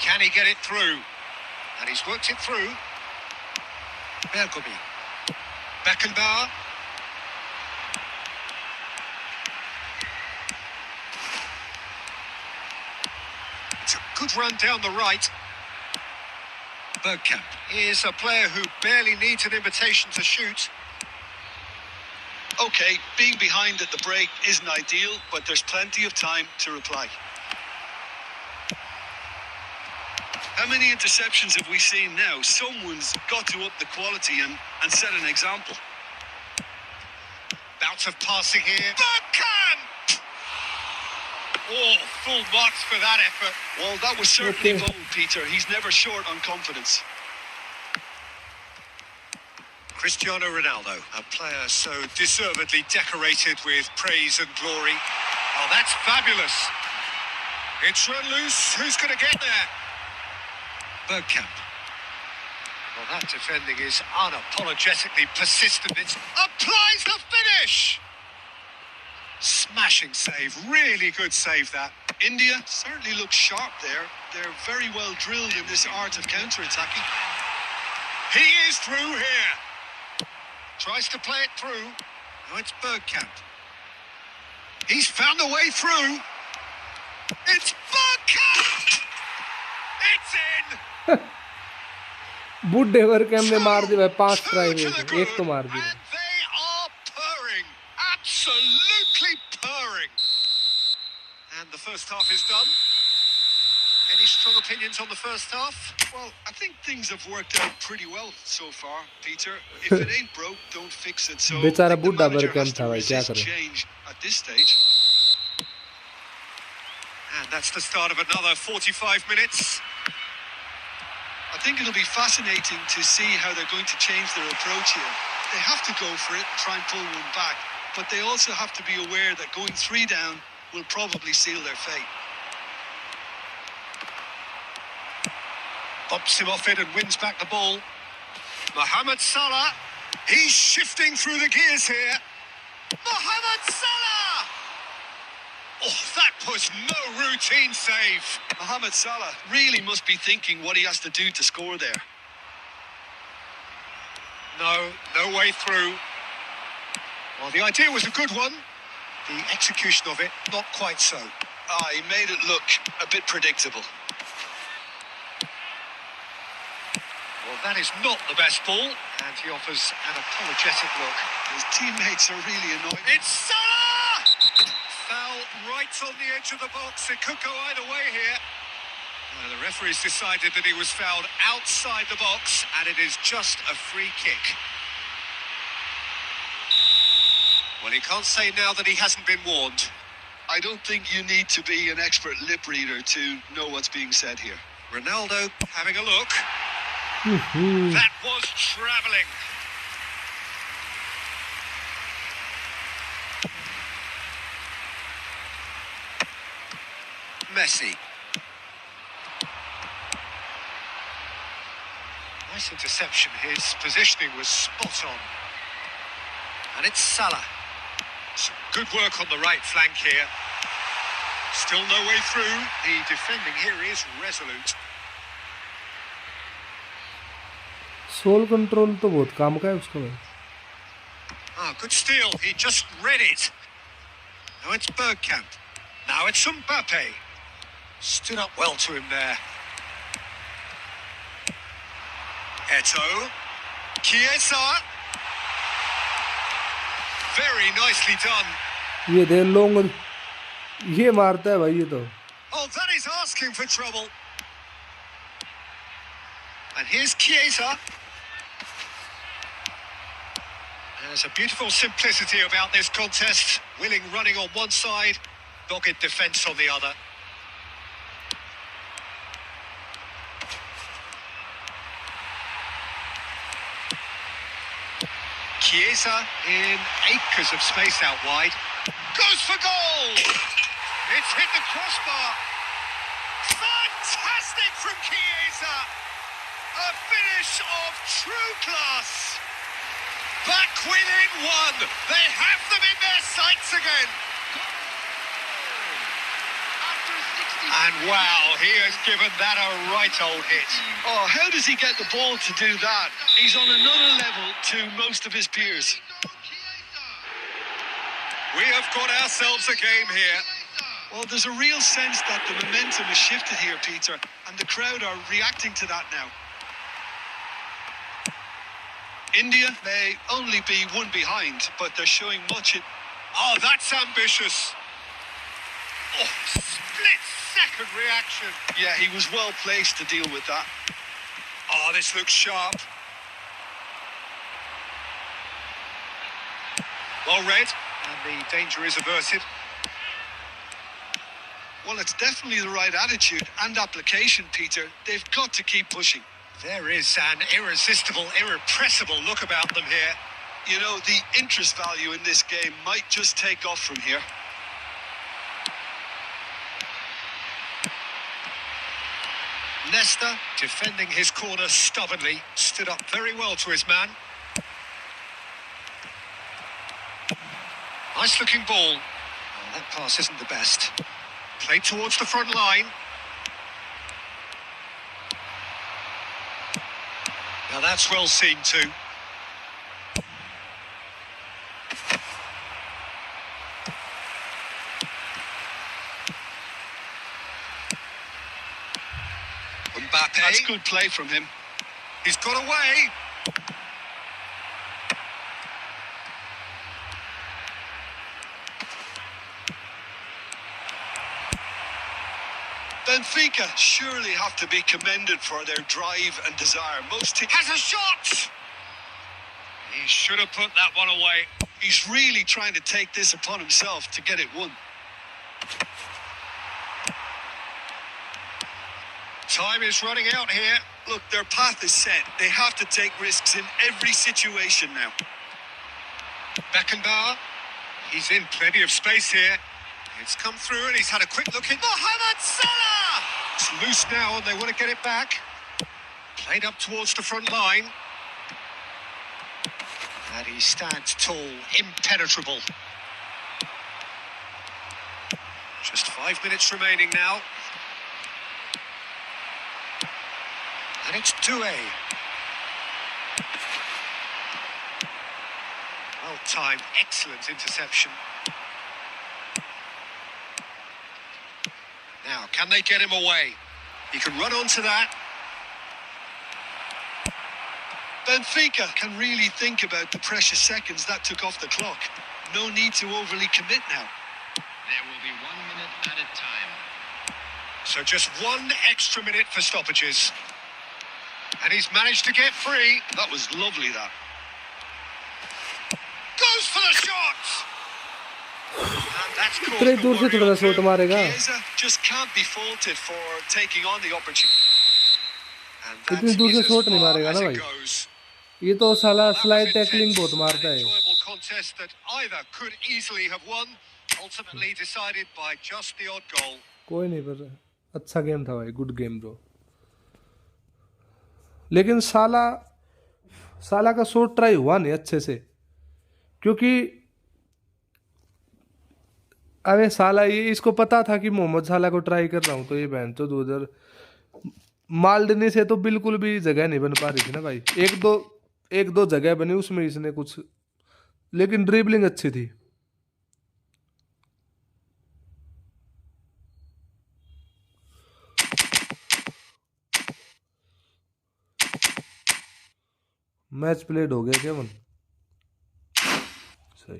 Can he get it through? And he's worked it through. Bergomi. Beckenbauer. It's a good run down the right. Bergkamp is a player who barely needs an invitation to shoot. Okay, being behind at the break isn't ideal, but there's plenty of time to reply. How many interceptions have we seen now? Someone's got to up the quality and set an example. Bouts of passing here. Bergkamp! Oh, full marks for that effort. Well, that was certainly Okay. bold, Peter. He's never short on confidence. Cristiano Ronaldo, a player so deservedly decorated with praise and glory. Oh, that's fabulous. It's run loose. Who's going to get there? Bergkamp. Well, that defending is unapologetically persistent. It applies the finish. Smashing save. Really good save, that. India certainly looks sharp there. They're very well drilled in this art of counter-attacking. He is through here. Tries to play it through. Now it's Bergkamp. He's found a way through. It's Bergkamp! It's in! बूढ़े वर्कैम ने मार दी भाई 5 try Two to में the से. एक तो groove, मार दी. and they are purring. Absolutely purring. And the first half is done. Any strong opinions on the first half? Well, I think things have worked out pretty well so far, Peter. If it ain't broke, don't fix it. So I बेचारा think the बुढ़ा manager बरकम has था to भाई, क्या resist करे. change at this stage. And that's the start of another 45 minutes. I think it'll be fascinating to see how they're going to change their approach here. They have to go for it and try and pull one back, but they also have to be aware that going 3 down will probably seal their fate. Bumps him off it and wins back the ball. Mohamed Salah. He's shifting through the gears here. Mohamed Salah! Oh, that was no routine save. Mohamed Salah really must be thinking what he has to do to score there. No way through. Well, the idea was a good one. The execution of it, not quite so. He made it look a bit predictable. Well, that is not the best ball, and he offers an apologetic look. His teammates are really annoyed. It's Salah! Foul right on the edge of the box. It could go either way here. The referee's decided that he was fouled outside the box, and it is just a free kick. Well, he can't say now that he hasn't been warned. I don't think you need to be an expert lip reader to know what's being said here. Ronaldo having a look. That was travelling. Messi. Nice interception. His positioning was spot on. And it's Salah. Some good work on the right flank here. Still no way through. The defending here is resolute. Sole control तो बहुत काम का है उसका भाई. Good steal. He just read it. Now it's Bergkamp. Now it's Mbappe. Stood up well to him there. Eto'o. Chiesa. Very nicely done. ये दे लोग ये मारता है भाई ये तो. Oh, that is asking for trouble. And here's Chiesa. There's a beautiful simplicity about this contest. Willing running on one side, dogged defence on the other. Chiesa in acres of space out wide. Goes for goal! It's hit the crossbar. Fantastic from Chiesa! A finish of true class. Back within one. They have them in their sights again. And wow, he has given that a right old hit. Oh, how does he get the ball to do that? He's on another level to most of his peers. We have got ourselves a game here. Well, there's a real sense that the momentum has shifted here, Peter, and the crowd are reacting to that now. India may only be one behind, but they're showing much. Oh, that's ambitious. Oh, split-second reaction. Yeah, he was well placed to deal with that. Oh, this looks sharp. Well read, and the danger is averted. Well, it's definitely the right attitude and application, Peter. They've got to keep pushing. There is an irresistible, irrepressible look about them here. You know, the interest value in this game might just take off from here. Leicester defending his corner stubbornly, stood up very well to his man. Nice looking ball. Oh, that pass isn't the best. Played towards the front line. Now that's well seen too. Mbappe. That's good play from him. He's got away. Benfica surely have to be commended for their drive and desire. Most teams Has a shot! He should have put that one away. He's really trying to take this upon himself to get it won. Time is running out here. Look, their path is set. They have to take risks in every situation now. Beckenbauer. He's in plenty of space here. It's come through and he's had a quick look in. Mohamed Salah! It's loose now and they want to get it back. Played up towards the front line. And he stands tall, impenetrable. Just 5 minutes remaining now. And it's 2-A. Well timed, excellent interception. Now, can they get him away? He can run onto that. Benfica can really think about the precious seconds that took off the clock. No need to overly commit now. There will be 1 minute at a time. So just 1 extra minute for stoppages. And he's managed to get free. That was lovely, that. Goes for the shot! And that's caused इतने the दूर से worry थोड़ा on shot him. मारेगा Chiesa just can't be faulted for taking on the opportunity. And इतनी that दूर is से as shot नहीं far मारेगा as ना it भाई goes. ये तो साला That was slide tackling intense, बहुत मारता an है enjoyable contest that either could easily have won, ultimately decided by just the odd goal. कोई नहीं पर अच्छा गेम था भाई गुड गेम ब्रो लेकिन साला का शॉट ट्राई हुआ नहीं अच्छे से क्योंकि अबे साला ये इसको पता था कि मोहम्मद साला को ट्राई कर रहा हूँ तो ये बहन तो उधर माल्डनी से तो बिल्कुल भी जगह नहीं बन पा रही थी ना भाई एक दो जगह बनी उसमें इसने कुछ लेकिन ड्रिबलिंग अच्छी थी मैच प्लेड हो गया क्या मन सही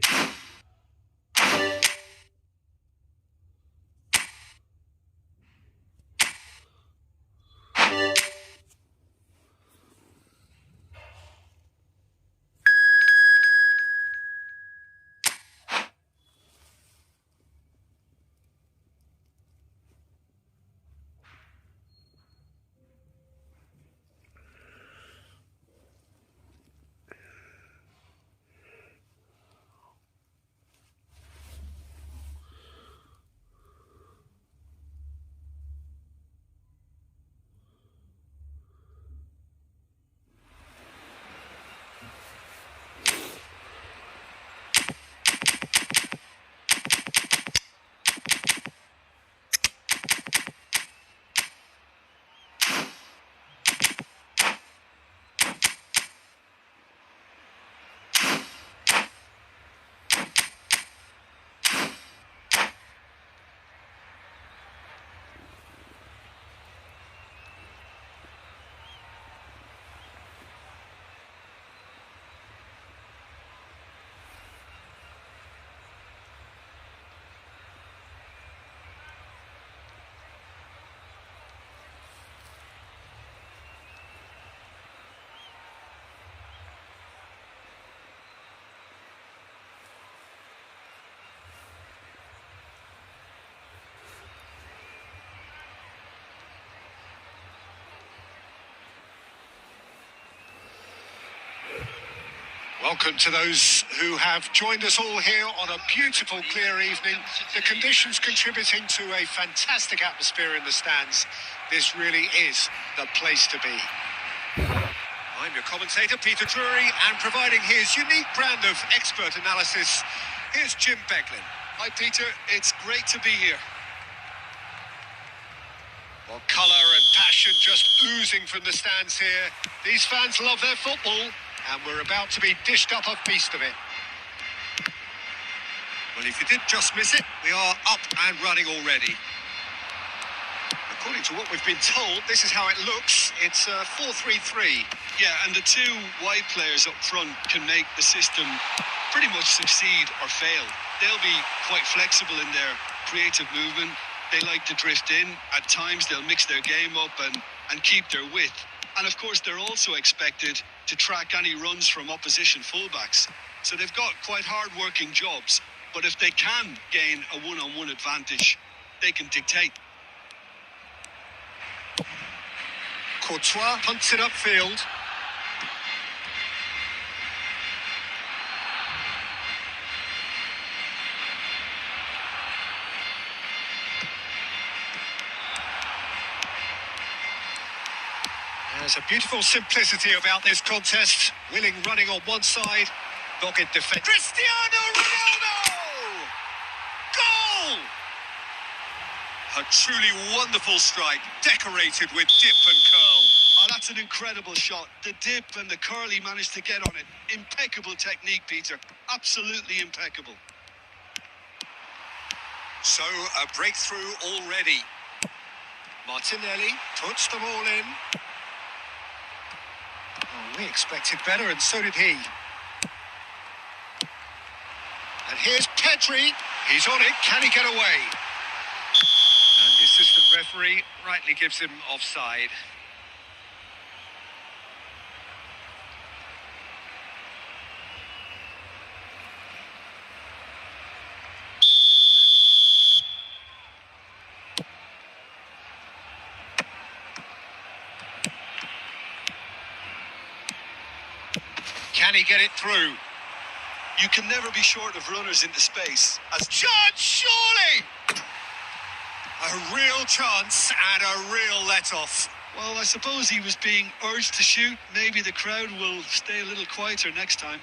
Welcome to those who have joined us all here on a beautiful, clear evening. The conditions contributing to a fantastic atmosphere in the stands. This really is the place to be. I'm your commentator, Peter Drury, and providing his unique brand of expert analysis, here's Jim Becklin. Hi, Peter. It's great to be here. Well, colour and passion just oozing from the stands here. These fans love their football. And we're about to be dished up a feast of it. Well, if you did just miss it, we are up and running already. According to what we've been told, this is how it looks. It's 4-3-3. Yeah, and the two wide players up front can make the system pretty much succeed or fail. They'll be quite flexible in their creative movement, They like to drift in. At times they'll mix their game up and keep their width. And of course they're also expected to track any runs from opposition fullbacks. So they've got quite hard-working jobs. But if they can gain a one-on-one advantage, they can dictate. Courtois punts it upfield. There's a beautiful simplicity about this contest. Willing running on one side, dogged defence. Cristiano Ronaldo! Goal! A truly wonderful strike, decorated with dip and curl. Oh, that's an incredible shot. The dip and the curl he managed to get on it. Impeccable technique, Peter. Absolutely impeccable. So, a breakthrough already. Martinelli puts them all in. Oh, we expected better, and so did he. And here's Pedri. He's on it. Can he get away? And the assistant referee rightly gives him offside. Can he get it through? You can never be short of runners into space. As Chance, surely! A real chance and a real let-off. well, I suppose he was being urged to shoot. Maybe the crowd will stay a little quieter next time.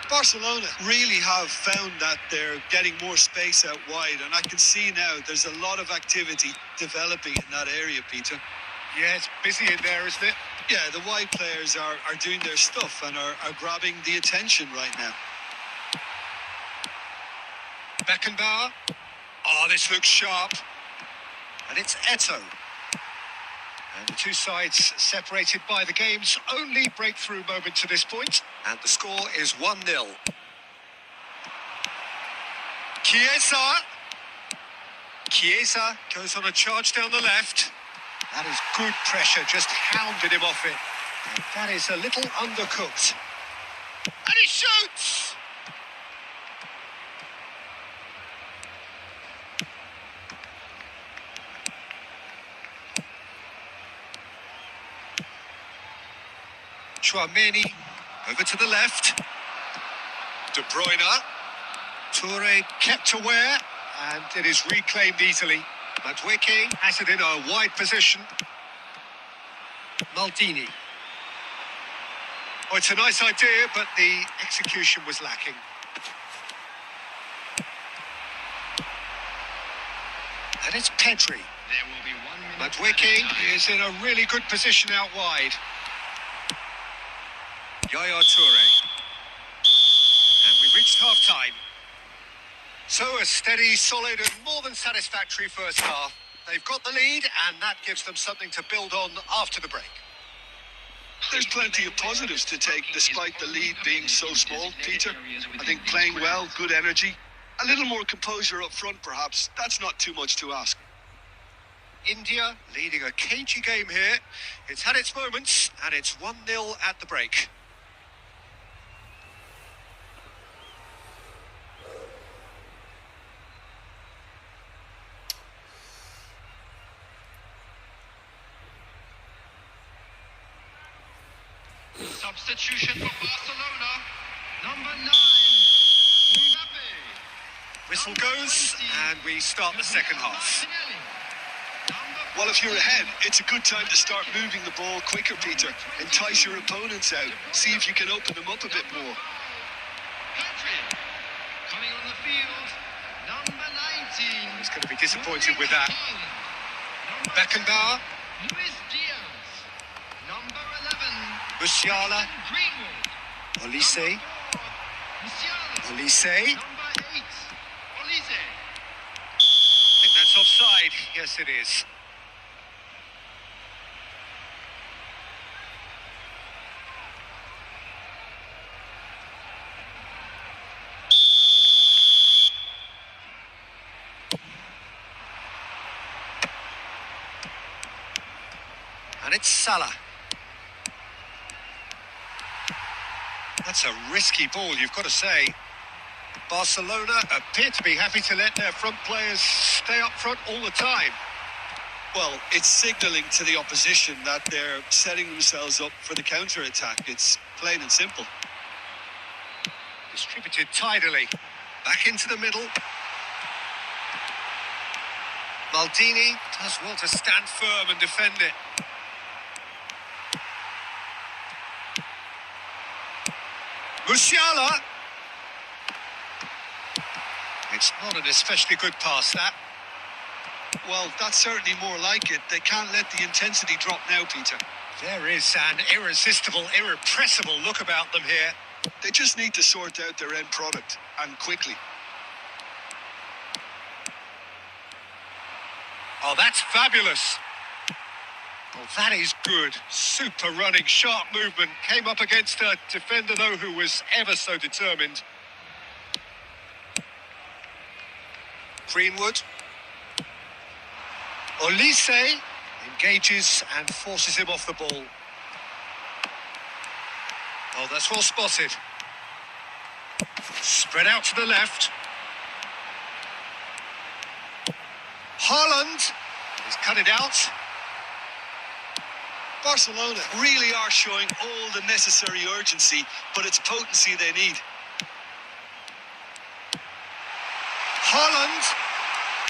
Barcelona really have found that they're getting more space out wide, and I can see now there's a lot of activity developing in that area, Peter. Yeah, it's busy in there, isn't it? Yeah, the wide players are doing their stuff and are grabbing the attention right now. Beckenbauer. Oh, this looks sharp. And it's Eto'o. And the two sides separated by the game's only breakthrough moment to this point. And the score is 1-0. Chiesa. Chiesa goes on a charge down the left. That is good pressure, just hounded him off it. And that is a little undercooked. And he shoots! Chouameni over to the left. De Bruyne. Toure kept aware, and it is reclaimed easily. Madueke has it in a wide position. Maldini. Oh, it's a nice idea, but the execution was lacking. And it's Pedri. There will be 1 minute. Madueke is in a really good position out wide. Yaya Toure. And we've reached half-time. So a steady, solid and more than satisfactory first half. They've got the lead and that gives them something to build on after the break. There's plenty of positives to take despite the lead being so small, Peter. I think playing well, good energy. A little more composure up front perhaps. That's not too much to ask. India leading a cagey game here. It's had its moments and it's 1-0 at the break. Substitution for Barcelona. Number 9, Mbappe. Whistle goes and we start the second half. Well, if you're ahead, it's a good time to start moving the ball quicker, Peter. Entice your opponents out. See if you can open them up a bit more. Pedri. Coming on the field. Number 19. He's going to be disappointed with that. Beckenbauer. Luis Diaz. Number 11. Musiala. Greenwood. Olise. Musiala. Olise. Number 8. Olise. I think that's offside. Yes, it is. And it's Salah. That's a risky ball, you've got to say. Barcelona appear to be happy to let their front players stay up front all the time. Well, it's signalling to the opposition that they're setting themselves up for the counter-attack. It's plain and simple. Distributed tidily. Back into the middle. Maldini does well to stand firm and defend it. Musiala. It's not an especially good pass, that. Well, that's certainly more like it. They can't let the intensity drop now, Peter. There is an irresistible, irrepressible look about them here. They just need to sort out their end product, and quickly. Oh, that's fabulous. Oh, that is good. Super running, sharp movement. Came up against a defender, though, who was ever so determined. Greenwood. Olise engages and forces him off the ball. Oh, that's well spotted. Spread out to the left. Haaland has cut it out. Barcelona really are showing all the necessary urgency, but it's potency they need. Haaland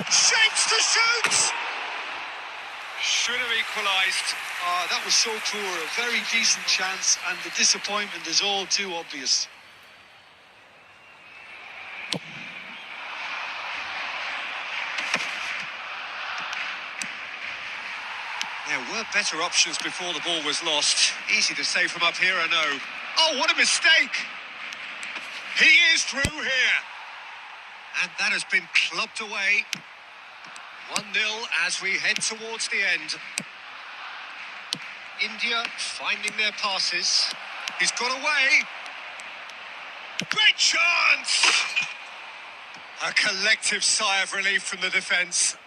shapes to shoot. Should have equalised. That was so poor. A very decent chance, and the disappointment is all too obvious. There were better options before the ball was lost. Easy to say from up here, I know. Oh, what a mistake! He is through here. And that has been clubbed away. 1-0 as we head towards the end. India finding their passes. He's got away. Great chance! A collective sigh of relief from the defence.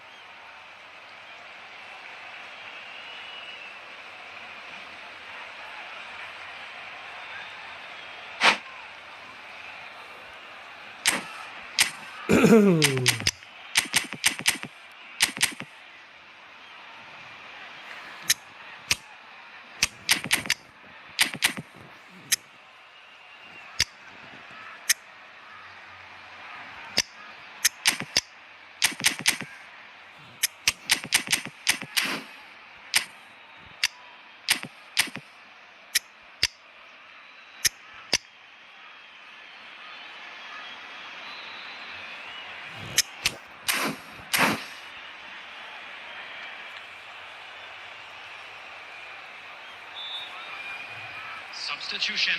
Substitution.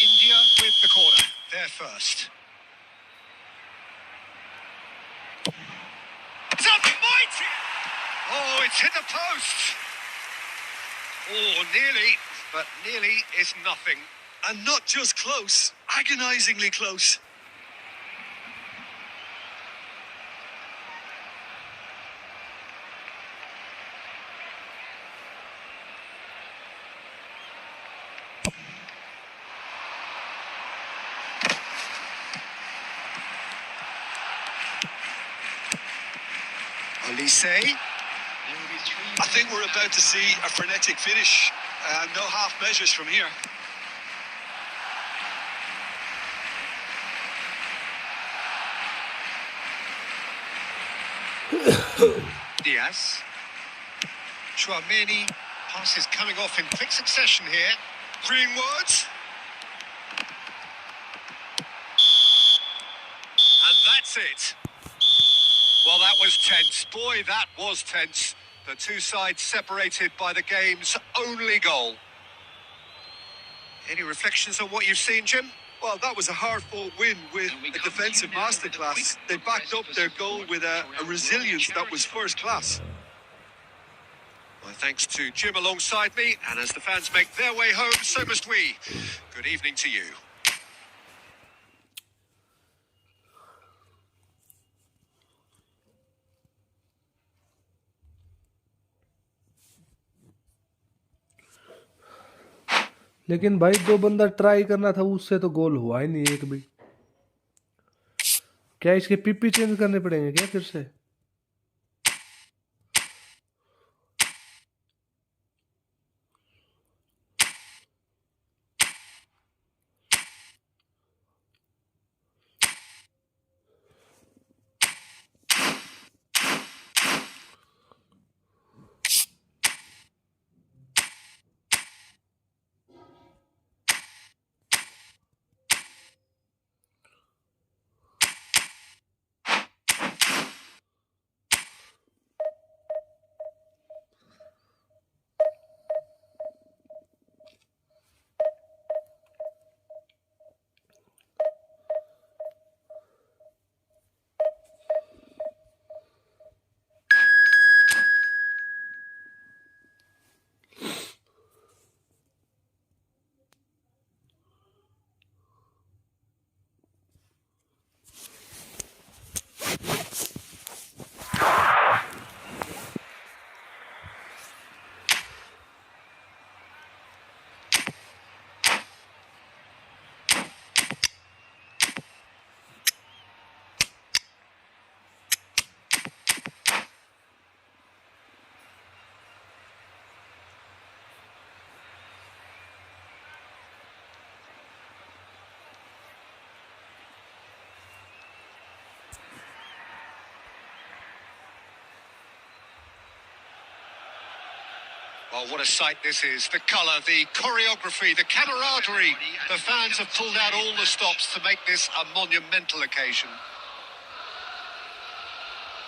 India with the corner. They're first. It's up mighty! Oh, it's hit the post. Oh, nearly, but nearly is nothing. And not just close, agonisingly close. Olise. I think we're about to see a frenetic finish. No half measures from here. Diaz. Chouameni. Passes coming off in quick succession here. Greenwood. And that's it. Well, that was tense. Boy, that was tense. The two sides separated by the game's only goal. Any reflections on what you've seen, Jim? Well, that was a hard-fought win with a defensive masterclass. They backed up their goal with a resilience that was first class. My thanks to Jim alongside me, and as the fans make their way home, so must we. Good evening to you. लेकिन भाई जो बंदा try करना था उससे तो गोल हुआ ही नहीं एक भी। क्या इसके पीपी चेंज करने पड़ेंगे क्या फिर से? Well, what a sight this is. The colour, the choreography, the camaraderie. The fans have pulled out all the stops to make this a monumental occasion.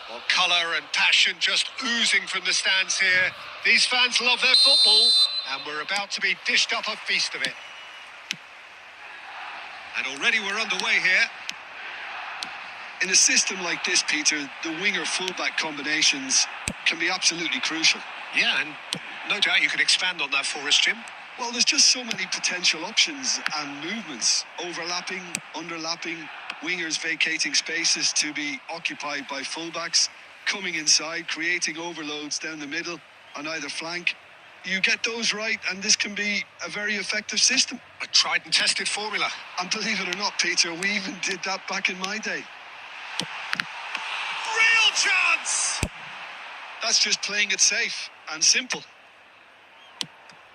Well, colour and passion just oozing from the stands here. These fans love their football, and we're about to be dished up a feast of it. And already we're underway here. In a system like this, Peter, the winger-fullback combinations can be absolutely crucial. Yeah, and no doubt you could expand on that for us, Jim. Well, there's just so many potential options and movements. Overlapping, underlapping, wingers vacating spaces to be occupied by fullbacks, coming inside, creating overloads down the middle on either flank. You get those right, and this can be a very effective system. A tried and tested formula. And believe it or not, Peter, we even did that back in my day. Real chance! That's just playing it safe and simple.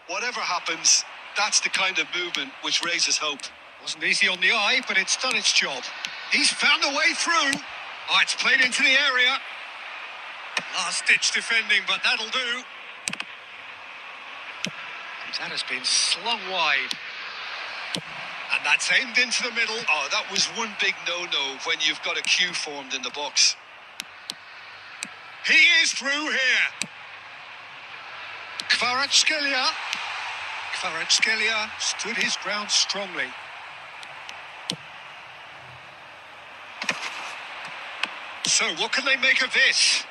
Whatever happens, that's the kind of movement which raises hope. Wasn't easy on the eye, but it's done its job. He's found a way through. Oh, it's played into the area. Last-ditch defending, but that'll do. That has been slung wide. And that's aimed into the middle. Oh, that was one big no-no when you've got a queue formed in the box. He is through here. Kvaratskhelia stood his ground strongly. So, what can they make of this?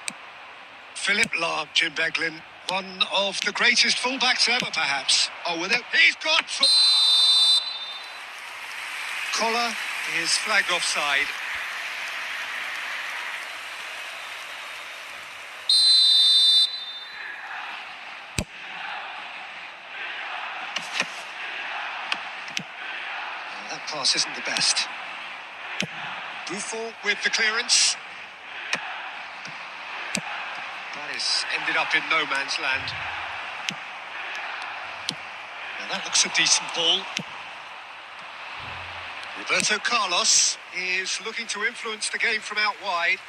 Philip Lahm, Jim Beglin, one of the greatest fullbacks ever, perhaps. Oh, without... He's got... Collar is flagged offside. That pass isn't the best. Buffon with the clearance. That is ended up in no man's land. Now that looks a decent ball. Roberto Carlos is looking to influence the game from out wide.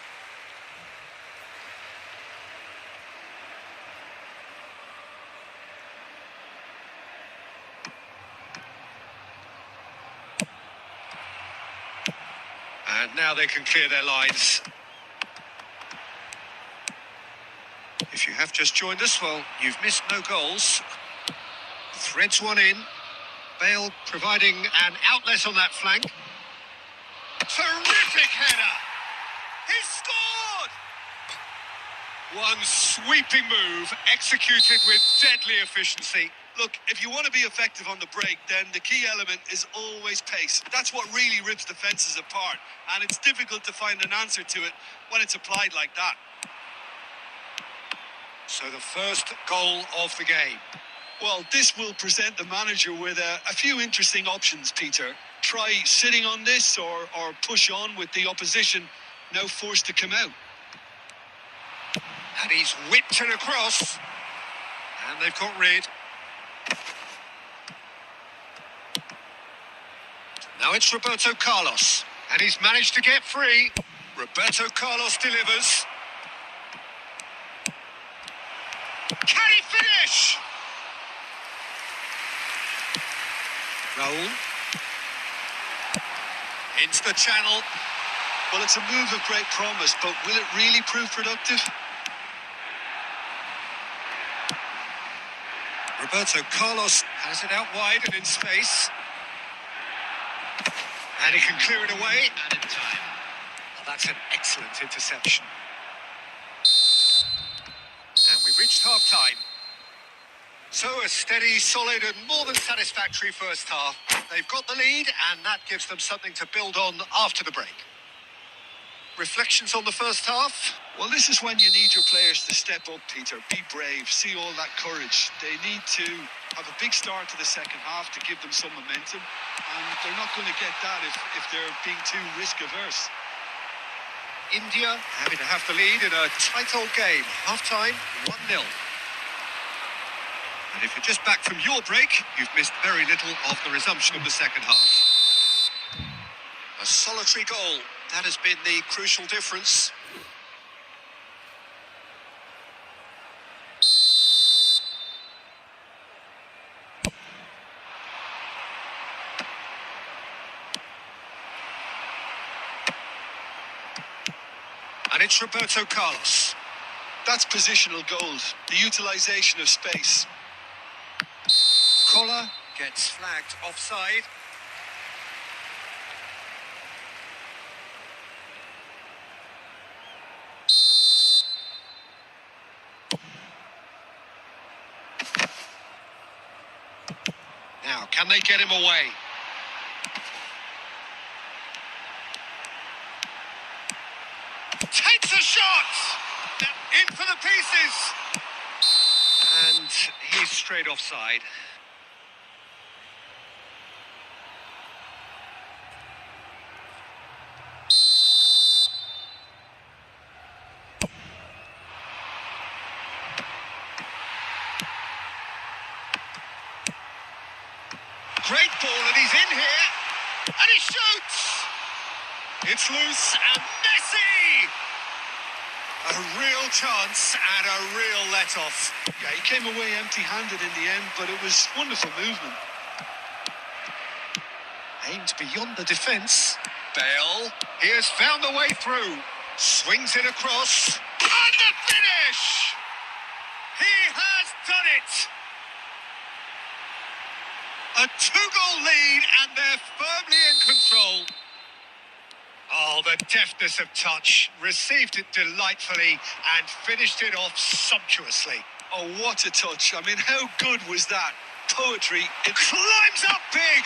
And now they can clear their lines. If you have just joined us, well, you've missed no goals. Threads one in. Bale providing an outlet on that flank. Terrific header! He scored! One sweeping move, executed with deadly efficiency. Look, if you want to be effective on the break, then the key element is always pace. That's what really rips defences apart, and it's difficult to find an answer to it when it's applied like that. So the first goal of the game. Well, this will present the manager with a few interesting options, Peter. Try sitting on this or push on with the opposition now forced to come out. And he's whipped it across. And they've got rid. Now it's Roberto Carlos. And he's managed to get free. Roberto Carlos delivers. Can he finish? Raul. Into the channel. Well, it's a move of great promise, but will it really prove productive? Roberto Carlos has it out wide and in space. And he can clear it away. Added time. Well, that's an excellent interception. And we've reached half-time. So a steady, solid and more than satisfactory first half. They've got the lead and that gives them something to build on after the break. Reflections on the first half? Well, this is when you need your players to step up, Peter. Be brave, see all that courage. They need to have a big start to the second half to give them some momentum. And they're not going to get that if they're being too risk-averse. India having to have the lead in a tight old game. Half-time, 1-0. And if you're just back from your break, you've missed very little of the resumption of the second half. A solitary goal. That has been the crucial difference. And it's Roberto Carlos. That's positional gold, the utilisation of space. Collar gets flagged offside. Now, can they get him away? Takes a shot! In for the pieces! And he's straight offside. Great ball, and he's in here, and he shoots! It's loose, and Messi! A real chance and a real let-off. Yeah, he came away empty-handed in the end, but it was wonderful movement. Aimed beyond the defence. Bale, he has found the way through. Swings it across, and the finish! He has done it! A two-goal lead, and they're firmly in control. Oh, the deftness of touch. Received it delightfully and finished it off sumptuously. Oh, what a touch. I mean, how good was that? Poetry. It climbs up big.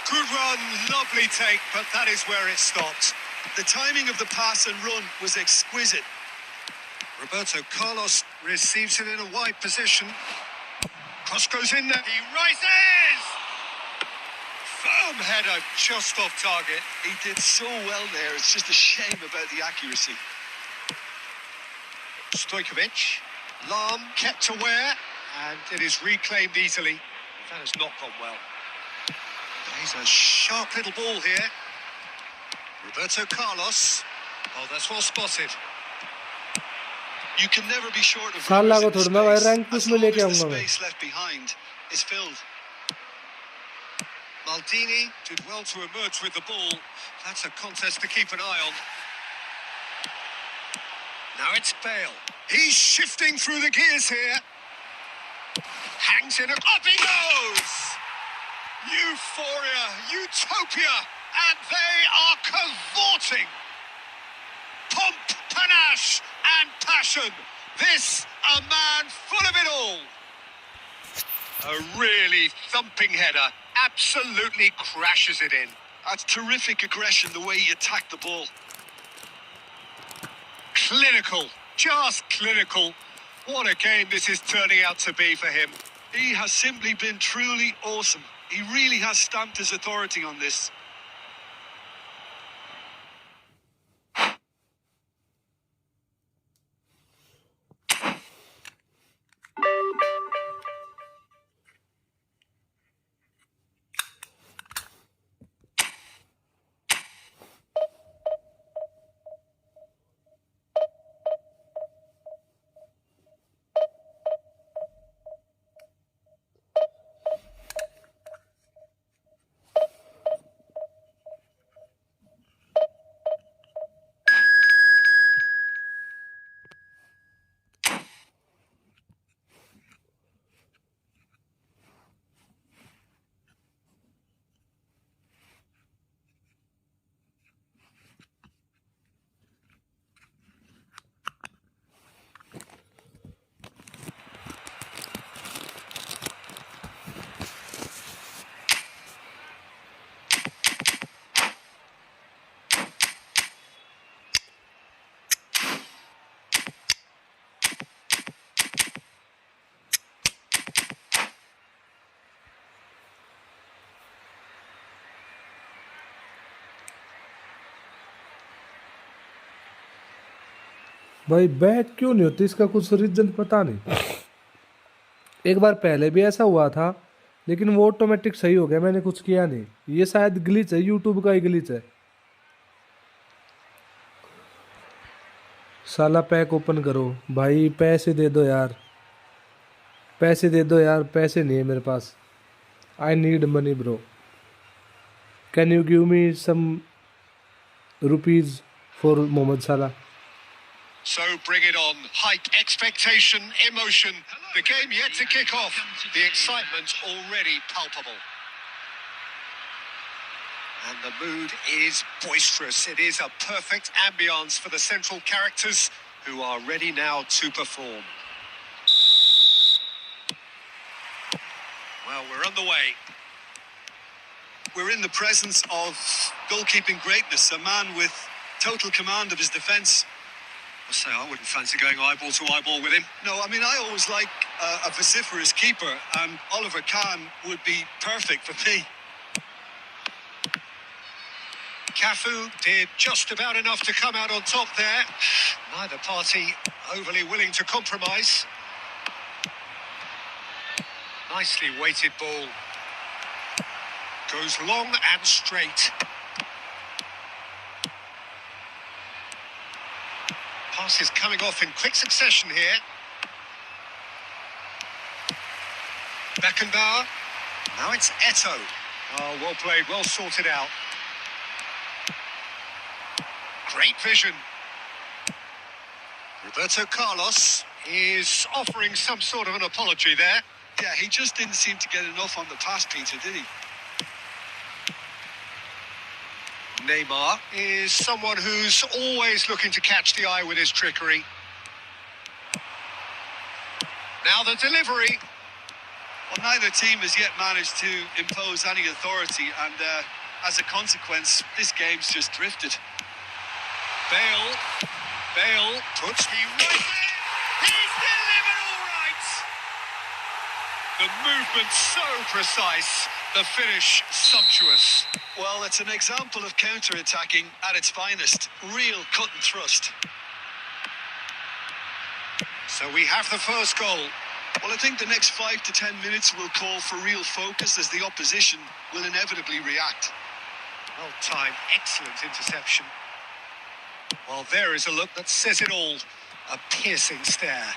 Good run, lovely take, but that is where it stopped. The timing of the pass and run was exquisite. Roberto Carlos receives it in a wide position. Cross goes in there. He rises! Firm header just off target. He did so well there. It's just a shame about the accuracy. Stojkovic. Lahm kept aware, and it is reclaimed easily. That has not gone well. He's a sharp little ball here. Roberto Carlos. Oh, that's well spotted. You can never be short of Salah को runners in थोड़ा मैं space, rank as में long लेके as the आऊंगा मैं space left behind is filled. Maldini did well to emerge with the ball. That's a contest to keep an eye on. Now it's Bale. He's shifting through the gears here. Hangs in, up he goes! Euphoria, utopia, and they are cavorting. Pomp, panache, and passion. This, a man full of it all. A really thumping header. Absolutely crashes it in. That's terrific aggression, the way he attacked the ball. Clinical, just clinical. What a game this is turning out to be for him. He has simply been truly awesome. He really has stamped his authority on this. भाई back क्यों नहीं होती, इसका कुछ reason पता नहीं। एक बार पहले भी ऐसा हुआ था, लेकिन वो ऑटोमेटिक सही हो गया, मैंने कुछ किया नहीं। ये शायद ग्लिच है, यूट्यूब का ही ग्लिच है। साला पैक ओपन करो भाई, पैसे दे दो यार, पैसे दे दो यार, पैसे नहीं है मेरे पास। I need money bro, can you give me some rupees for Mohamed Salah. So bring it on. Hike expectation, emotion. The game yet to kick off. The excitement already palpable. And the mood is boisterous. It is a perfect ambience for the central characters who are ready now to perform. Well, we're on the way. We're in the presence of goalkeeping greatness, a man with total command of his defence. I say I wouldn't fancy going eyeball to eyeball with him. No, I mean, I always like a vociferous keeper, and Oliver Kahn would be perfect for me. Cafu did just about enough to come out on top there. Neither party overly willing to compromise. Nicely weighted ball. Goes long and straight. Pass is coming off in quick succession here. Beckenbauer. Now it's Eto'o. Oh, well played, well sorted out. Great vision. Roberto Carlos is offering some sort of an apology there. Yeah, he just didn't seem to get enough on the pass, Peter, did he? Neymar is someone who's always looking to catch the eye with his trickery. Now the delivery. Well, neither team has yet managed to impose any authority, and as a consequence, this game's just drifted. Bale puts me right in. He's delivered all right. The movement so precise, the finish sumptuous. Well, it's an example of counter-attacking at its finest. Real cut and thrust. So we have the first goal. Well, I think the next 5 to 10 minutes will call for real focus, as the opposition will inevitably react. Well timed, excellent interception. Well, there is a look that says it all. A piercing stare.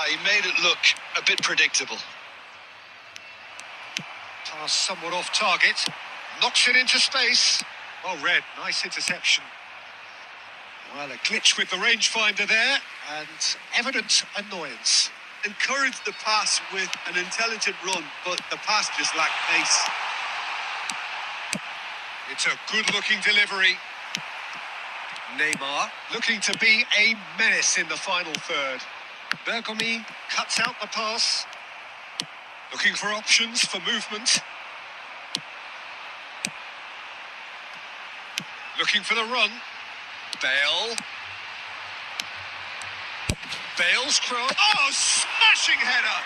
He made it look a bit predictable. Pass somewhat off target. Knocks it into space. Well read, nice interception. Well, a glitch with the rangefinder there, and evident annoyance. Encouraged the pass with an intelligent run, but the pass just lacked pace. It's a good-looking delivery. Neymar looking to be a menace in the final third. Bergomi cuts out the pass. Looking for options for movement. Looking for the run. Bale. Bale's cross. Oh, smashing header!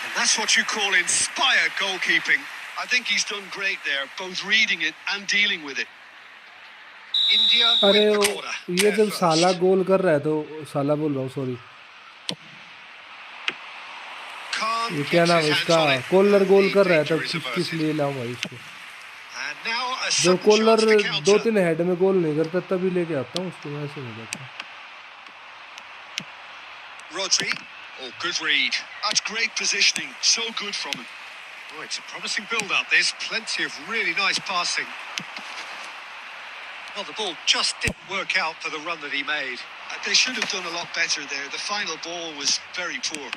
And that's what you call inspired goalkeeping. I think he's done great there, both reading it and dealing with it. India अरे win the corner. ये They're जब first. साला गोल कर रहा है तो साला बोल रहा हूँ सॉरी Khan ये क्या gets नाम his है hands इसका on it. Koller goal The कर रहा है danger तब is किस averted. लिए लाऊं भाई इसको And now a जब sudden Koller chance to counter. 2-3 head में गोल नहीं करता तभी लेके आता हूँ उसको मैं ऐसे नहीं करता Rodri. Oh, good read. That's great positioning, so good from him. Oh, it's a promising build-up. There's plenty of really nice passing. Well, the ball just didn't work out for the run that he made. They should have done a lot better there. The final ball was very poor.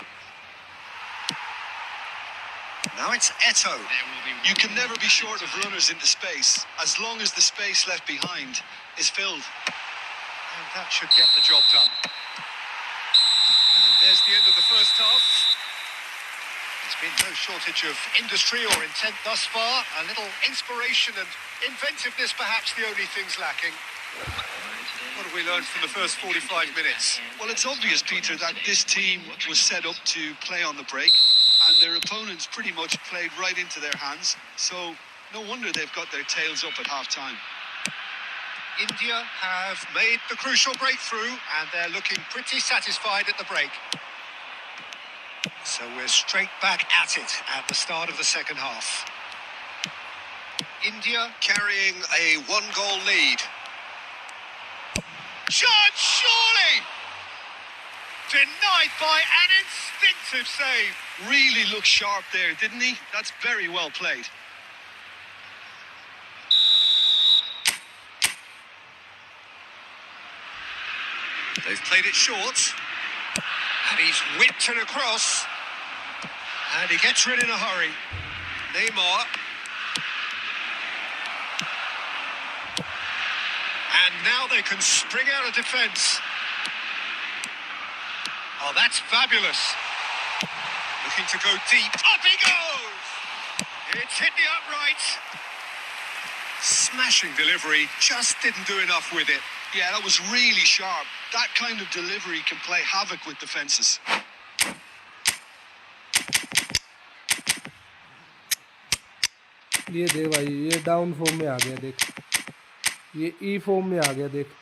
Now it's Eto'o. You can never be short of runners into space, as long as the space left behind is filled. And that should get the job done. And there's the end of the first half. There's been no shortage of industry or intent thus far. A little inspiration and inventiveness, perhaps the only things lacking. What have we learned from the first 45 minutes? Well, it's obvious, Peter, that this team was set up to play on the break, and their opponents pretty much played right into their hands. So no wonder they've got their tails up at half-time. India have made the crucial breakthrough and they're looking pretty satisfied at the break. So we're straight back at it at the start of the second half. India carrying a one-goal lead. Chance, surely! Denied by an instinctive save. Really looked sharp there, didn't he? That's very well played. They've played it short. And he's whipped it across. And he gets rid in a hurry. Neymar. And now they can spring out of defence. Oh, that's fabulous. Looking to go deep. Up he goes! It's hit the upright. Smashing delivery. Just didn't do enough with it. Yeah, that was really sharp. That kind of delivery can play havoc with defences. ये दे भाई ये down form में आ गया देख ये ई form में आ गया देख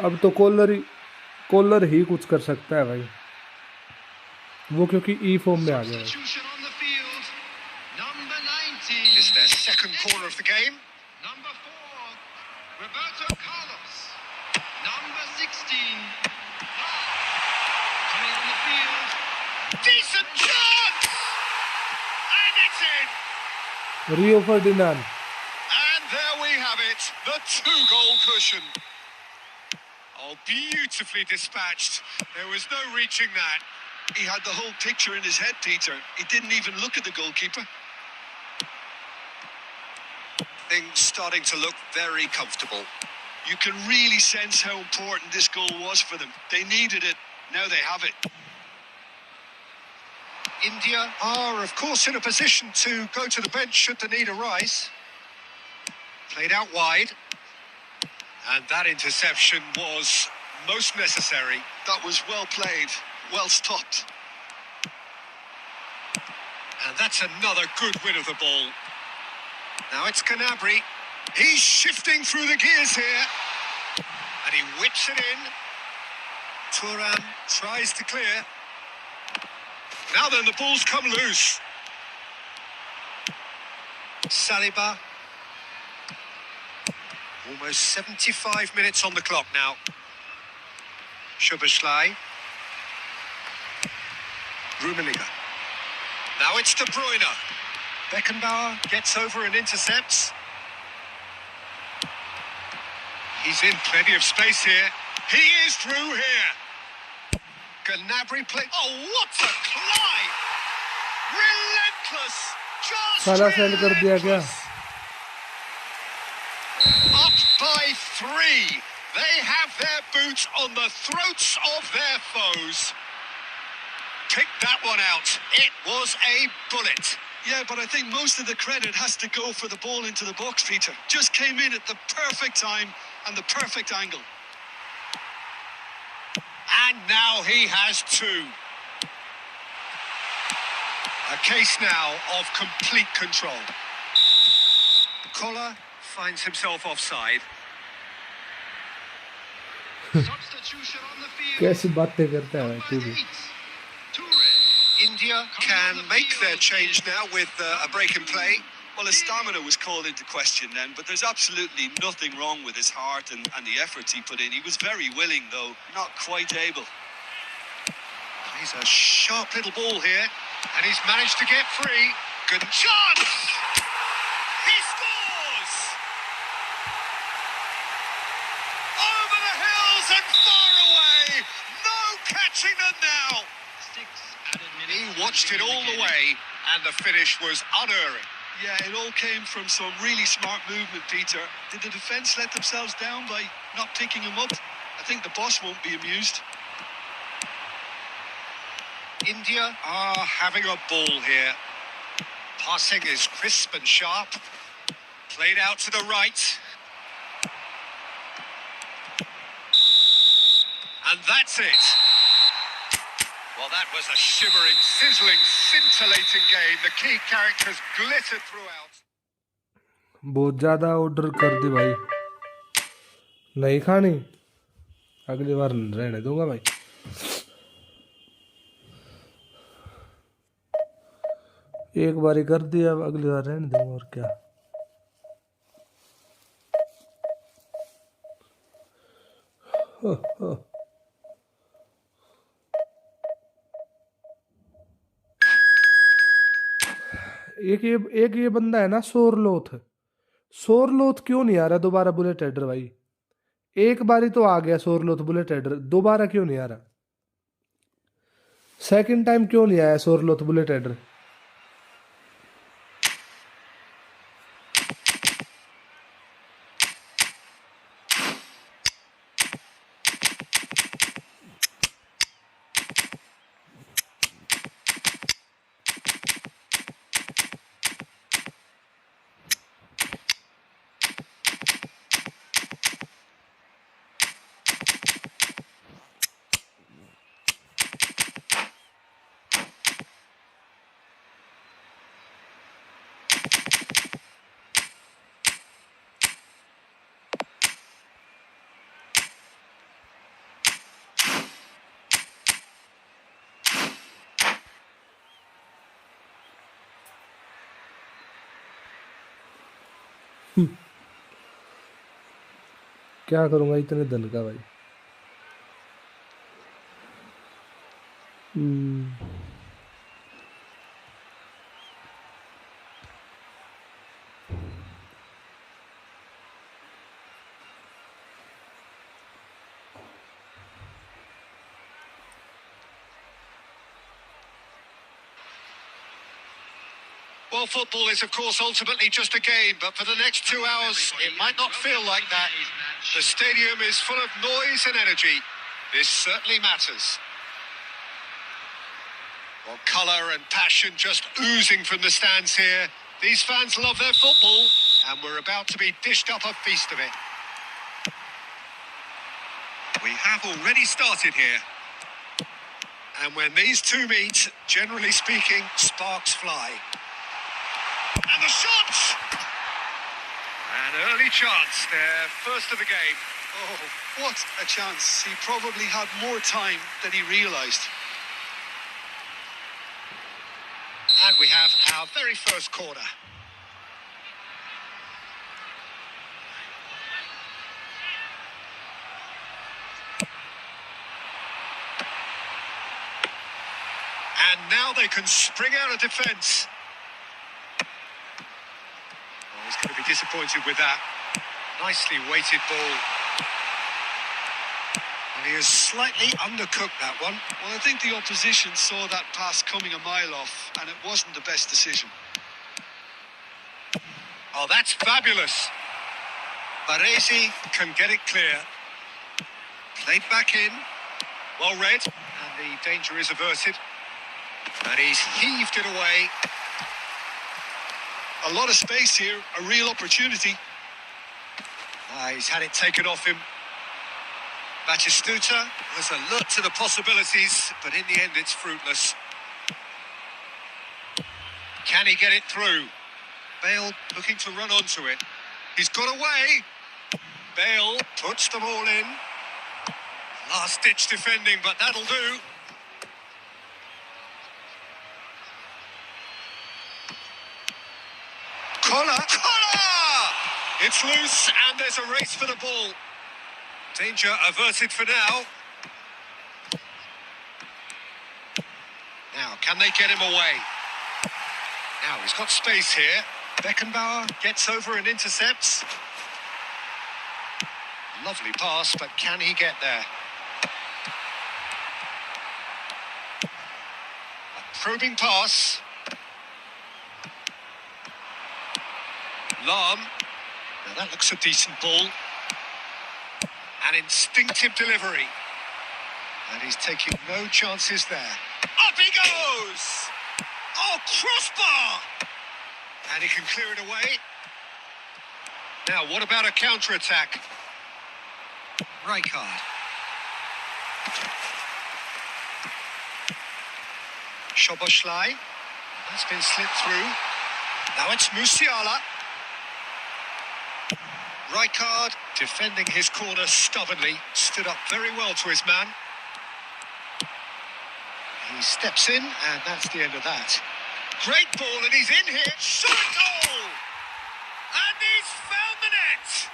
अब तो कॉलर ही कुछ कर सकता है भाई वो क्योंकि ई फॉर्म में आ गया है Substitution on the field. Number 90. It's their second corner of the game. Number 4. Roberto Carlos. Number 16. Coming on the field. Decent chance! And it's in! Rio Ferdinand And there we have it, the two-goal cushion. Oh, beautifully dispatched. There was no reaching that. He had the whole picture in his head, Peter. He didn't even look at the goalkeeper. Things starting to look very comfortable. You can really sense how important this goal was for them. They needed it. Now they have it. India are, of course, in a position to go to the bench should the need arise. Played out wide. And that interception was most necessary. That was well played, well stopped. And that's another good win of the ball. Now it's Gnabry. He's shifting through the gears here. And he whips it in. Thuram tries to clear. Now then, the ball's come loose. Saliba. Almost 75 minutes on the clock now. Szoboszlai. Rummenigge. Now it's De Bruyne. Beckenbauer gets over and intercepts. He's in plenty of space here. He is through here. Gnabry play. Oh, what a climb! Relentless. Just साला send कर दिया क्या relentless. Up by 3. They have their boots on the throats of their foes. Picked that one out. It was a bullet. Yeah, but I think most of the credit has to go for the ball into the box, Peter. Just came in at the perfect time and the perfect angle. And now he has 2. A case now of complete control. Koller finds himself offside. Substitution on the field. कैसी बातें करता है तू भी. India can make their change now with a break in play. Well, his stamina was called into question then, but there's absolutely nothing wrong with his heart and the efforts he put in. He was very willing, though, not quite able. He's a sharp little ball here, and he's managed to get free. Good chance! He scores! Over the hills and far away! No catching them now! He watched it all the way, and the finish was unerring. Yeah, it all came from some really smart movement, Peter. Did the defence let themselves down by not picking him up? I think the boss won't be amused. India are having a ball here. Passing is crisp and sharp. Played out to the right. And that's it. Well, that was a shimmering, sizzling, scintillating game. The key characters glittered throughout. बहुत ज़्यादा order कर दी भाई. नहीं खानी, अगली बार रहने दूंगा भाई. एक बार ही कर दिया, अब अगली बार रहने दूंगा और क्या. एक ये बंदा है ना सोरलोथ क्यों नहीं आ रहा दोबारा बुलेट हेडर भाई. एक बारी तो आ गया सोरलोथ बुलेट हेडर, दोबारा क्यों नहीं आ रहा. सेकंड टाइम क्यों नहीं आया सोरलोथ बुलेट हेडर. क्या करूंगा इतने धन का भाई. Well, football is, of course, ultimately just a game, but for the next 2 hours, it might not feel like that. The stadium is full of noise and energy. This certainly matters. Well, colour and passion just oozing from the stands here. These fans love their football, and we're about to be dished up a feast of it. We have already started here. And when these two meet, generally speaking, sparks fly. And the shot! An early chance, their first of the game. Oh, what a chance. He probably had more time than he realised. And we have our very first corner. And now they can spring out of defence. He's going to be disappointed with that. Nicely weighted ball. And he has slightly undercooked that one. Well, I think the opposition saw that pass coming a mile off, and it wasn't the best decision. Oh, that's fabulous. Baresi can get it clear. Played back in. Well read. And the danger is averted. And he's heaved it away. A lot of space here, a real opportunity. He's had it taken off him. Batistuta was alert to the possibilities, but in the end it's fruitless. Can he get it through? Bale looking to run onto it. He's got away. Bale puts them all in. Last-ditch defending, but that'll do. Collar! It's loose, and there's a race for the ball. Danger averted for now. Now, can they get him away? Now, he's got space here. Beckenbauer gets over and intercepts. Lovely pass, but can he get there? A probing pass. Lahm. Now that looks a decent ball. An instinctive delivery. And he's taking no chances there. Up he goes! Oh, crossbar! And he can clear it away. Now, what about a counter-attack? Rijkaard. Szoboszlai. That's been slipped through. Now it's Musiala. Rijkaard defending his corner stubbornly. Stood up very well to his man. He steps in, and that's the end of that. Great ball, and he's in here. Shot goal! And he's found the net!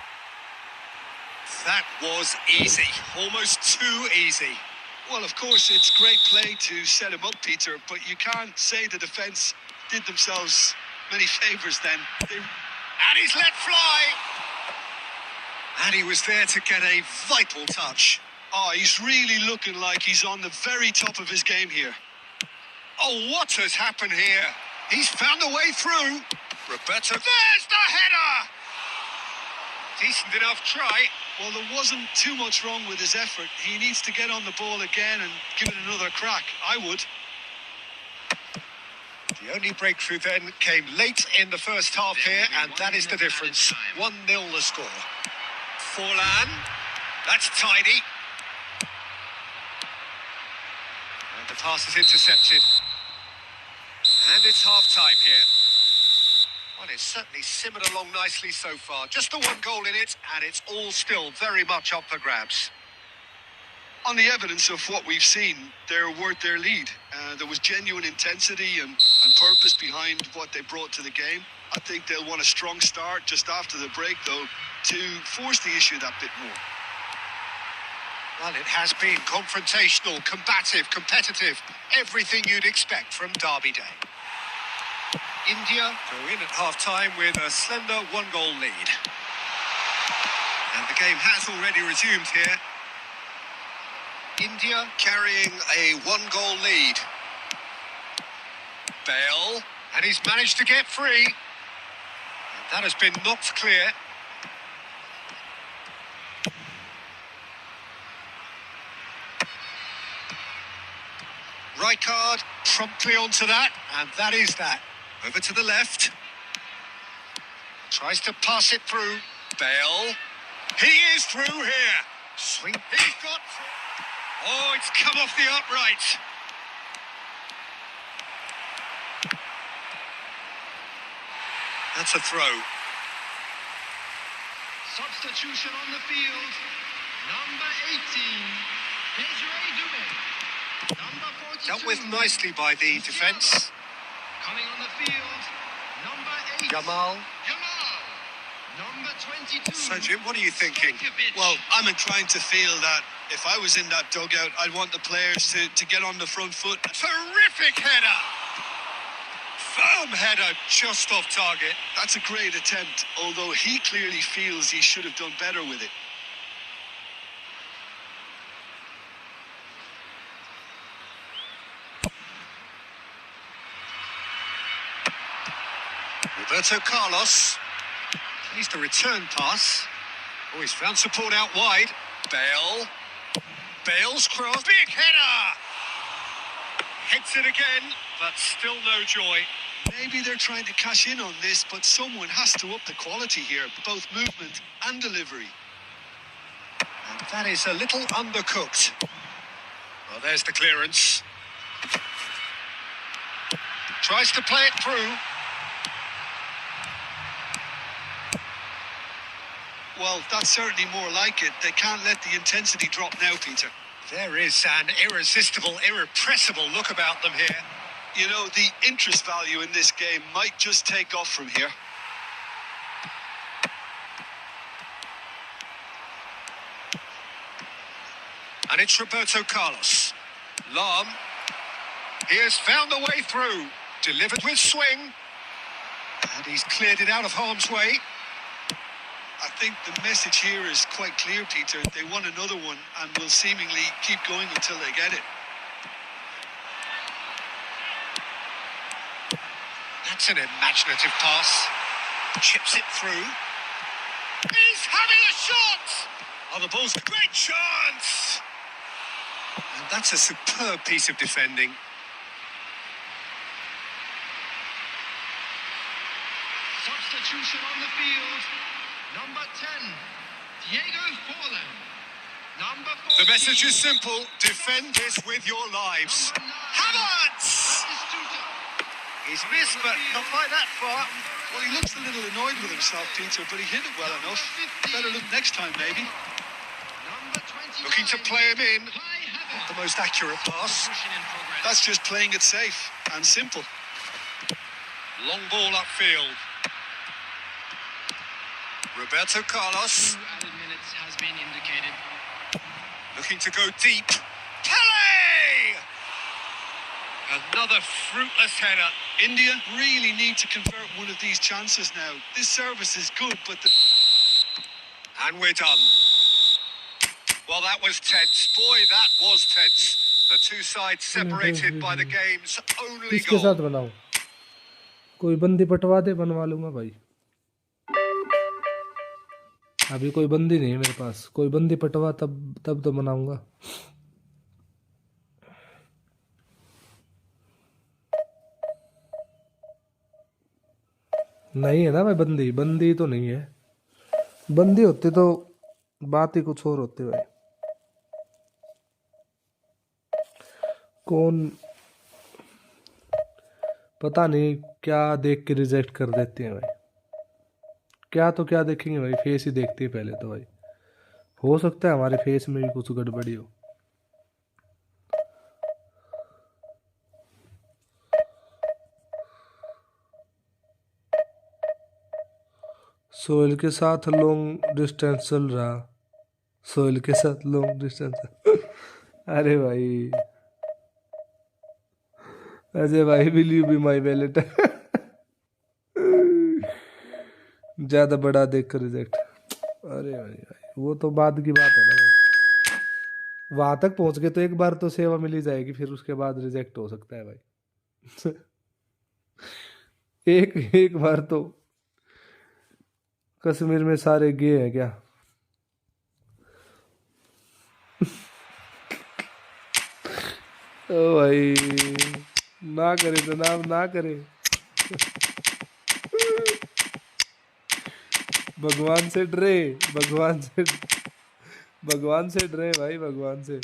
That was easy. Almost too easy. Well, of course, it's great play to set him up, Peter, but you can't say the defence did themselves many favours then. And he's let fly! And he was there to get a vital touch. Oh, he's really looking like he's on the very top of his game here. Oh, what has happened here? He's found a way through. Roberto, there's the header! Decent enough try. Well, there wasn't too much wrong with his effort. He needs to get on the ball again and give it another crack. I would. The only breakthrough then came late in the first half here, and that is the difference. 1-0 the score. Forlan, that's tidy. And the pass is intercepted. And it's half-time here. Well, it's certainly simmered along nicely so far. Just the one goal in it, and it's all still very much up for grabs. On the evidence of what we've seen, they're worth their lead. There was genuine intensity and purpose behind what they brought to the game. I think they'll want a strong start just after the break, though, to force the issue that bit more. Well, it has been confrontational, combative, competitive. Everything you'd expect from Derby Day. India go in at half-time with a slender one-goal lead. And the game has already resumed here. India carrying a one-goal lead. Bale, and he's managed to get free. And that has been knocked clear. Rijkaard promptly onto that, and that is that. Over to the left. Tries to pass it through. Bale. He is through here. Swing. He's got through. Oh, it's come off the upright. That's a throw. Substitution on the field. Number 18, Desiree Doué. Number 42. Dealt with nicely by the defence. Coming on the field, number 8. Jamal. Number 22. So, Jim, what are you thinking? Well, I'm inclined to feel that if I was in that dugout, I'd want the players to get on the front foot. Terrific header! Firm header, just off target. That's a great attempt, although he clearly feels he should have done better with it. Roberto Carlos plays the return pass. Oh, he's found support out wide. Bale. Bale's cross. Big header! Hits it again, but still no joy. Maybe they're trying to cash in on this, but someone has to up the quality here, both movement and delivery. And that is a little undercooked. Well, there's the clearance. Tries to play it through. Well, that's certainly more like it. They can't let the intensity drop now, Peter. There is an irresistible, irrepressible look about them here. You know, the interest value in this game might just take off from here. And it's Roberto Carlos. Lahm. He has found the way through. Delivered with swing. And he's cleared it out of harm's way. I think the message here is quite clear, Peter. They want another one and will seemingly keep going until they get it. That's an imaginative pass. Chips it through. He's having a shot! Oh, the ball's a great chance! And that's a superb piece of defending. Substitution on the field. Number 10, Diego Forlan. Number 14. The message is simple. Defend this with your lives. Havertz! He's missed, but not by that far. Well, he looks a little annoyed with himself, Peter, but he hit it well enough. Better look next time, maybe. Looking to play him in. Not the most accurate pass. That's just playing it safe and simple. Long ball upfield. Roberto Carlos. 2 added minutes has been indicated. Looking to go deep. Pele! Another fruitless header. India really need to convert one of these chances now. This service is good, but the... And we're done. Well, that was tense. Boy, that was tense. The two sides separated by the game's only किसके साथ goal. बनाऊं? कोई बंदी पटवा दे, बनवा लूंगा भाई. अभी कोई बंदी नहीं है मेरे पास. कोई बंदी पटवा तब तो बनाऊंगा. नहीं है ना भाई, बंदी तो नहीं है. बंदी होती तो बात ही कुछ और होती भाई. कौन पता नहीं क्या देख के रिजेक्ट कर देते हैं भाई. क्या देखेंगे भाई, फेस ही देखते हैं पहले तो भाई. हो सकता है हमारे फेस में भी कुछ गड़बड़ी हो. सोहेल के साथ लॉन्ग डिस्टेंस चल रहा. सोहेल के साथ लॉन्ग डिस्टेंस. अरे भाई, अजय भाई, will you be my wallet? ज्यादा बड़ा देख कर रिजेक्ट. अरे भाई, वो तो बाद की बात है ना भाई. वहां तक पहुंच गए तो एक बार तो सेवा मिली जाएगी, फिर उसके बाद रिजेक्ट हो सकता है भाई. एक बार तो कश्मीर में सारे गे हैं क्या? ओ भाई, ना करे जनाब, ना करे. भगवान से डरे, भगवान से डरे भाई, भगवान से.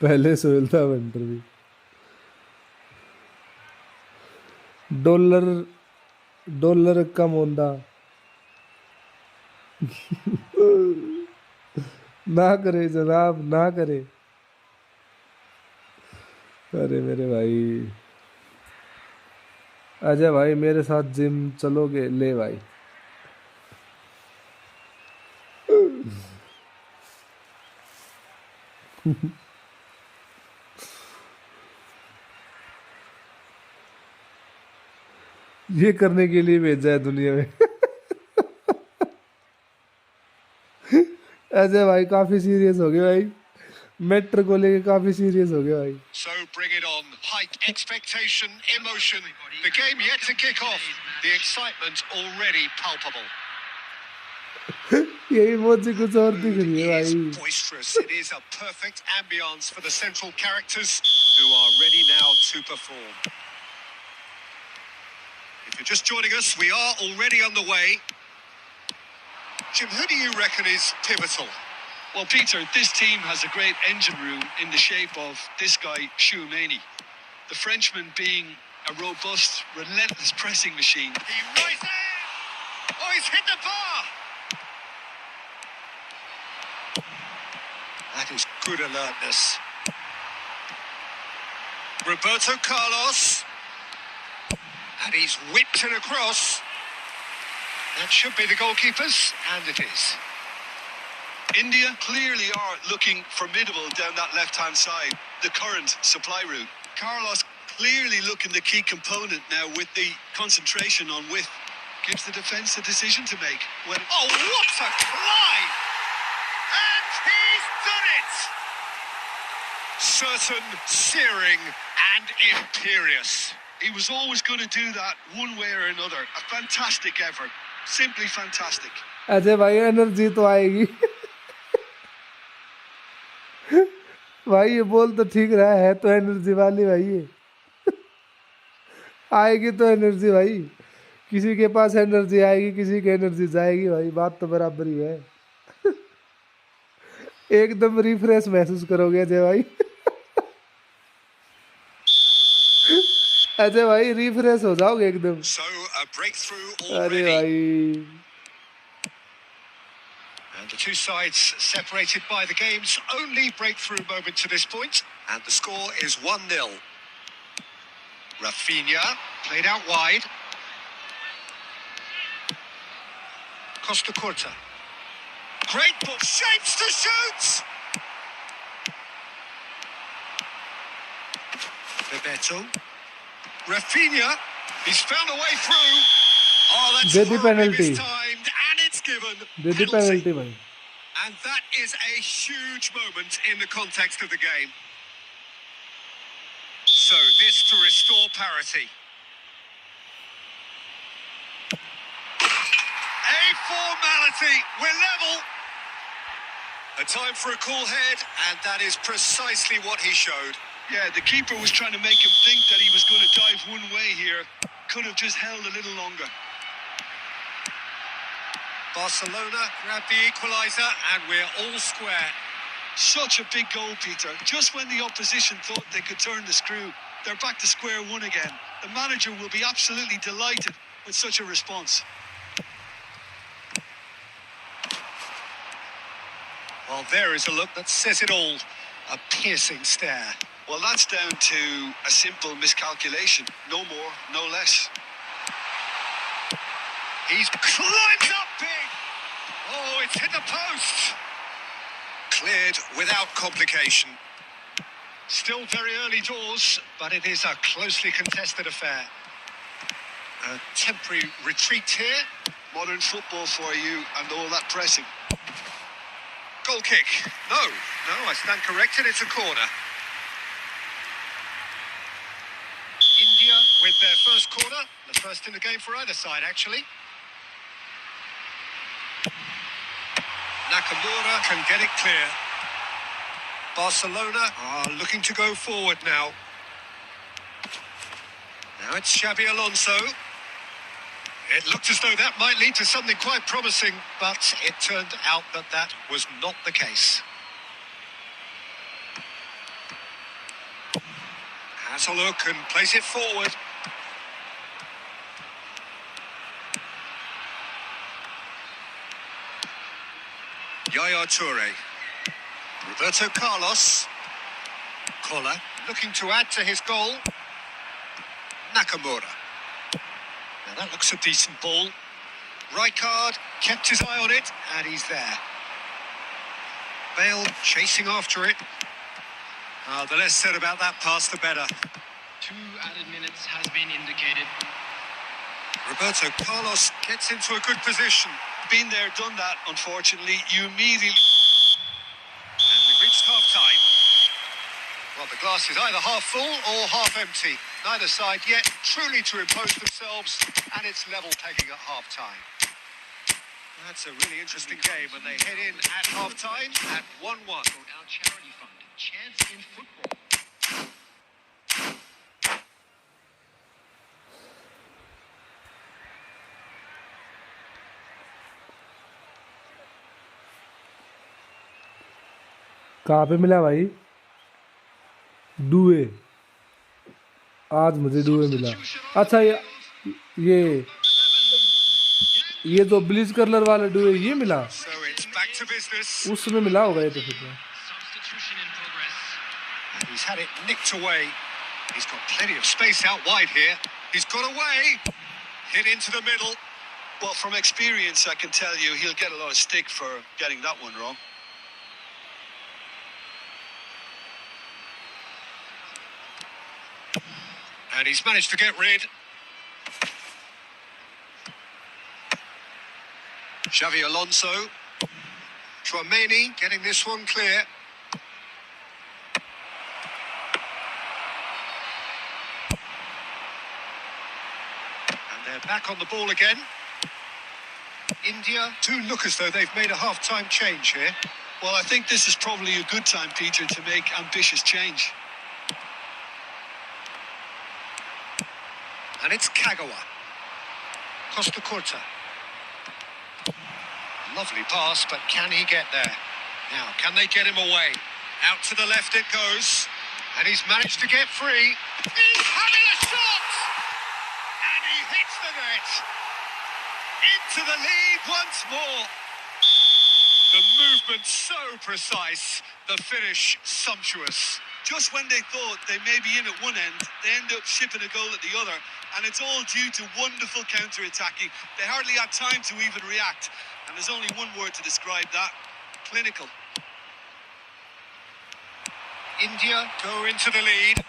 पहले सोहेल था विंटर भी. डॉलर कम होंदा. ना करे जनाब, ना करे. अरे मेरे भाई, अजय भाई मेरे साथ जिम चलोगे? ले भाई. ये करने के लिए भेजा है दुनिया में. अजय भाई काफी सीरियस हो गए भाई, मेट्रो को लेके काफी सीरियस हो गए भाई। So bring it on. Height, expectation, emotion. The game yet to kick off. The excitement already palpable. यही मोची कुछ और दिख रही है It is भाई। boisterous. It is a perfect ambience for the central characters who are ready now to perform. If you're just joining us, we are already underway. Jim, who do you reckon is pivotal? Well, Peter, this team has a great engine room in the shape of this guy, Chouameni. The Frenchman being a robust, relentless pressing machine. He rises! Oh, he's hit the bar! That is good alertness. Roberto Carlos. And he's whipped it across. That should be the goalkeepers, and it is. India clearly are looking formidable down that left-hand side, the current supply route. Carlos clearly looking the key component now with the concentration on width. Gives the defence a decision to make. When Oh, what a glide! And he's done it! Certain, searing, and imperious. he was always going to do that one way or another. A fantastic effort. Simply fantastic. Ajay भाई energy तो आएगी। भाई ये बोल तो ठीक रहा है तो एनर्जी वाली भाई ये आएगी तो एनर्जी भाई, किसी के पास एनर्जी आएगी किसी की एनर्जी जाएगी भाई, बात तो बराबर ही है। एकदम रिफ्रेश महसूस करोगे अजय भाई। अजय भाई रिफ्रेश हो जाओगे एकदम। So a breakthrough अरे already. भाई And the two sides separated by the game's only breakthrough moment to this point. And the score is 1-0. Rafinha played out wide. Costa Curta. Great ball. Shapes to shoot! Bebeto. Rafinha. He's found a way through. Oh, that's Did the horribly penalty. mistimed, and it's given. They the penalty भाई। And that is a huge moment in the context of the game. So this to restore parity. A formality. We're level. A time for a cool head, and that is precisely what he showed. Yeah, the keeper was trying to make him think that he was going to dive one way here. Could have just held a little longer. Barcelona grab the equaliser, and we're all square. Such a big goal, Peter. Just when the opposition thought they could turn the screw, they're back to square one again. The manager will be absolutely delighted with such a response. Well, there is a look that says it all. A piercing stare. Well, that's down to a simple miscalculation. No more, no less. He's climbed up big. Oh, it's hit the post. Cleared without complication. Still very early doors, but it is a closely contested affair. A temporary retreat here. Modern football for you and all that pressing. Goal kick. No, I stand corrected. It's a corner. India with their first corner. The first in the game for either side, actually. Nakamura can get it clear. Barcelona are looking to go forward now. Now it's Xabi Alonso. It looked as though that might lead to something quite promising, but it turned out that that was not the case. Has a look and plays it forward. Yaya Toure. Roberto Carlos. Kola looking to add to his goal. Nakamura. Now that looks a decent ball. Rijkaard kept his eye on it, and he's there. Bale chasing after it. The less said about that pass, the better. 2 added minutes has been indicated. Roberto Carlos gets into a good position. Been there, done that, unfortunately. You immediately reached half-time. Well, the glass is either half full or half empty. Neither side yet truly to impose themselves, and it's level pegging at half-time. That's a really interesting game, and they head in at half-time at 1-1. Our charity fund, Chance in Football. कहाँ पे मिला भाई? Doue. आज मुझे Doue मिला। अच्छा ये तो ब्लिज कर्लर वाला डुए ये मिला। So it's back to business. उसमें मिला होगा ये तो फिर। Substitution in progress. And he's had it nicked away. He's got plenty of space out wide here. He's got away. Hit into the middle. Well, from experience, I can tell you he'll get a lot of stick for getting that one wrong. And he's managed to get rid. Xavi Alonso. Tchouaméni getting this one clear. And they're back on the ball again. India do look as though they've made a half-time change here. Well, I think this is probably a good time, Peter, to make ambitious change. And it's Kagawa. Costa Curta. Lovely pass, but can he get there? Now, can they get him away? Out to the left it goes. And he's managed to get free. He's having a shot! And he hits the net. Into the lead once more. The movement so precise. The finish sumptuous. Just when they thought they may be in at one end, they end up shipping a goal at the other. And it's all due to wonderful counter-attacking. They hardly had time to even react. And there's only one word to describe that: clinical. India go into the lead.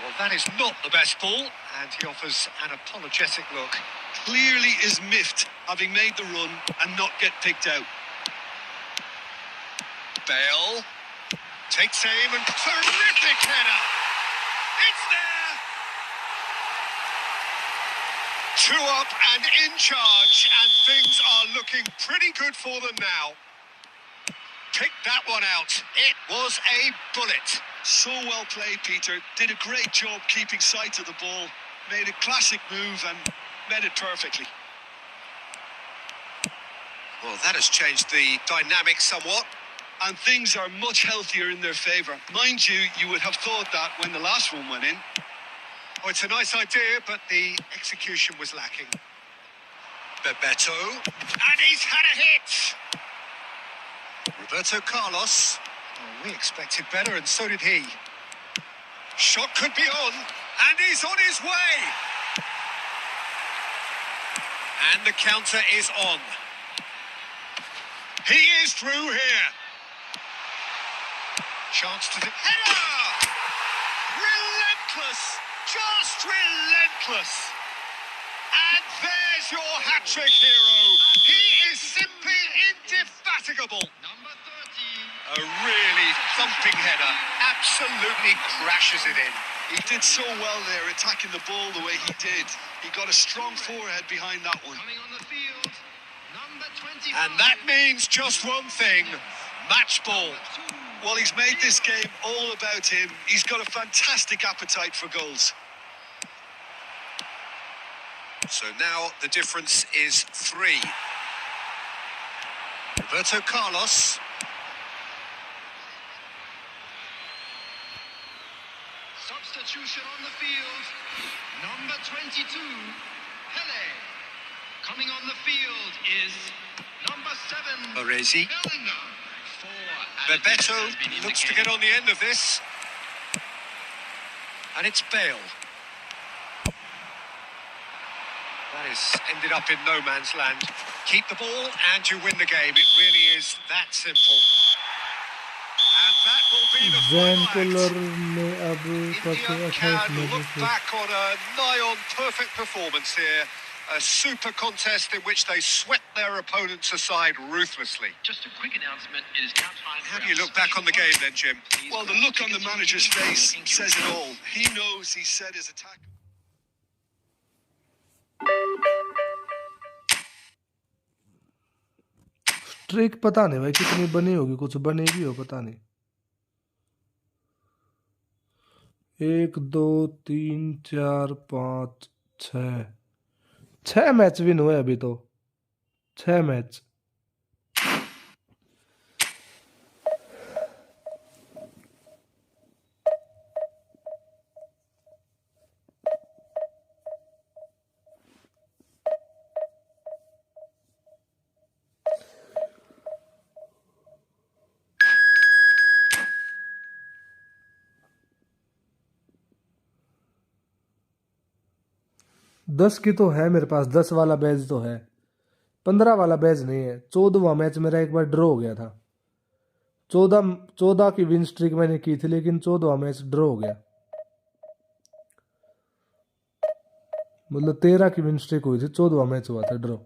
Well, that is not the best ball. And he offers an apologetic look. Clearly is miffed, having made the run and not get picked out. Bale takes aim and terrific header. It's there. 2 up and in charge, and things are looking pretty good for them now. Picked that one out. It was a bullet. So well played, Peter. Did a great job keeping sight of the ball. Made a classic move and met it perfectly. Well, that has changed the dynamic somewhat. And things are much healthier in their favour. Mind you, you would have thought that when the last one went in. Oh, it's a nice idea, but the execution was lacking. Bebeto. And he's had a hit! Roberto Carlos. Oh, we expected better, and so did he. Shot could be on, and he's on his way! And the counter is on. He is through here. Chance to... Header! Relentless! Just relentless! And there's your hat-trick hero. He is simply indefatigable. Number 13. A really thumping header. Absolutely crashes it in. He did so well there, attacking the ball the way he did. He got a strong forehead behind that one. Coming on the field, number 25. And that means just one thing. Match ball. Well, he's made this game all about him. He's got a fantastic appetite for goals. So now the difference is 3. Roberto Carlos. Substitution on the field, number 22, Pele. Coming on the field is number 7, Baresi. Bellingham. 4 Bebeto has been looks to get indicated. on the end of this. And it's Bale. That is ended up in no man's land. Keep the ball and you win the game. It really is that simple. And that will be the final act. India can look back on a nigh-on perfect performance here. A super contest in which they swept their opponents aside ruthlessly. Just a quick announcement. It is now time. How do you look back on the game then, Jim? Well, the look on the manager's face says it all. He knows he set his attack. स्ट्रिक पता नहीं भाई कितनी बनी होगी, कुछ बनी भी हो पता नहीं। 1 2 3 4 5 6 मैच विन हुए अभी तो, 6 मैच। दस की तो है मेरे पास, 10 वाला बैच तो है, 15 वाला बैच नहीं है। 14वां मैच मेरा एक बार ड्रॉ हो गया था। 14 की विन स्ट्रिक मैंने की थी, लेकिन 14वां मैच ड्रॉ हो गया। मतलब 13 की विन स्ट्रिक हुई थी, 14वां मैच हुआ था draw.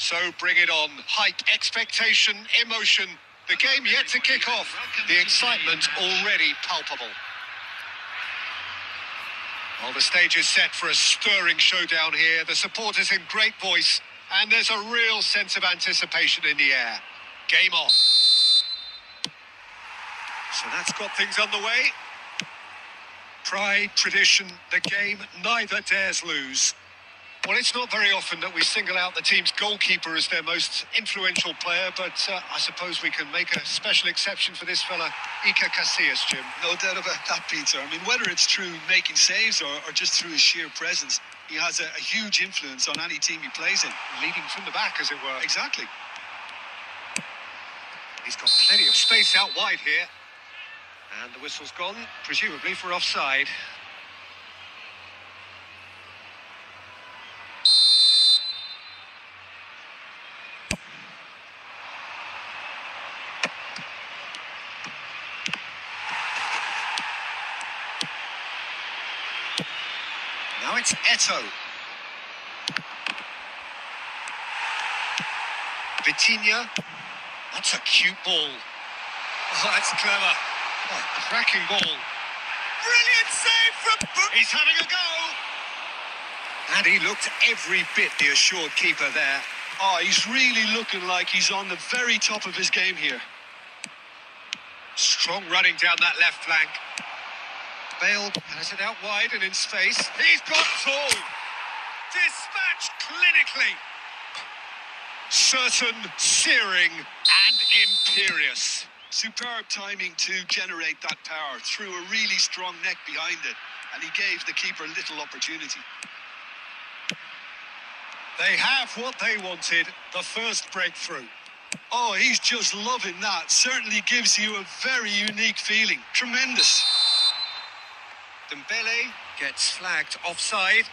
So bring it on. Hype, expectation, emotion. The game yet to kick off. The excitement already palpable. Well, the stage is set for a stirring showdown here. The supporters in great voice, and there's a real sense of anticipation in the air. Game on. So that's got things underway. Pride, tradition, the game neither dares lose. Well, it's not very often that we single out the team's goalkeeper as their most influential player, but I suppose we can make a special exception for this fella, Iker Casillas, Jim. No doubt about that, Peter. I mean, whether it's through making saves or just through his sheer presence, he has a huge influence on any team he plays in. Leading from the back, as it were. Exactly. He's got plenty of space out wide here. And the whistle's gone, presumably for offside. Now it's Eto'o. Vitinha. That's a cute ball. Oh, that's clever. Oh, cracking ball. Brilliant save from... He's having a go. And he looked every bit the assured keeper there. Oh, he's really looking like he's on the very top of his game here. Strong running down that left flank. Bale has it out wide and in space. He's got two. Dispatched clinically. Certain, searing and imperious. Superb timing to generate that power. Threw a really strong neck behind it, and he gave the keeper little opportunity. They have what they wanted, the first breakthrough. Oh, he's just loving that. Certainly gives you a very unique feeling. Tremendous. Dembele gets flagged offside.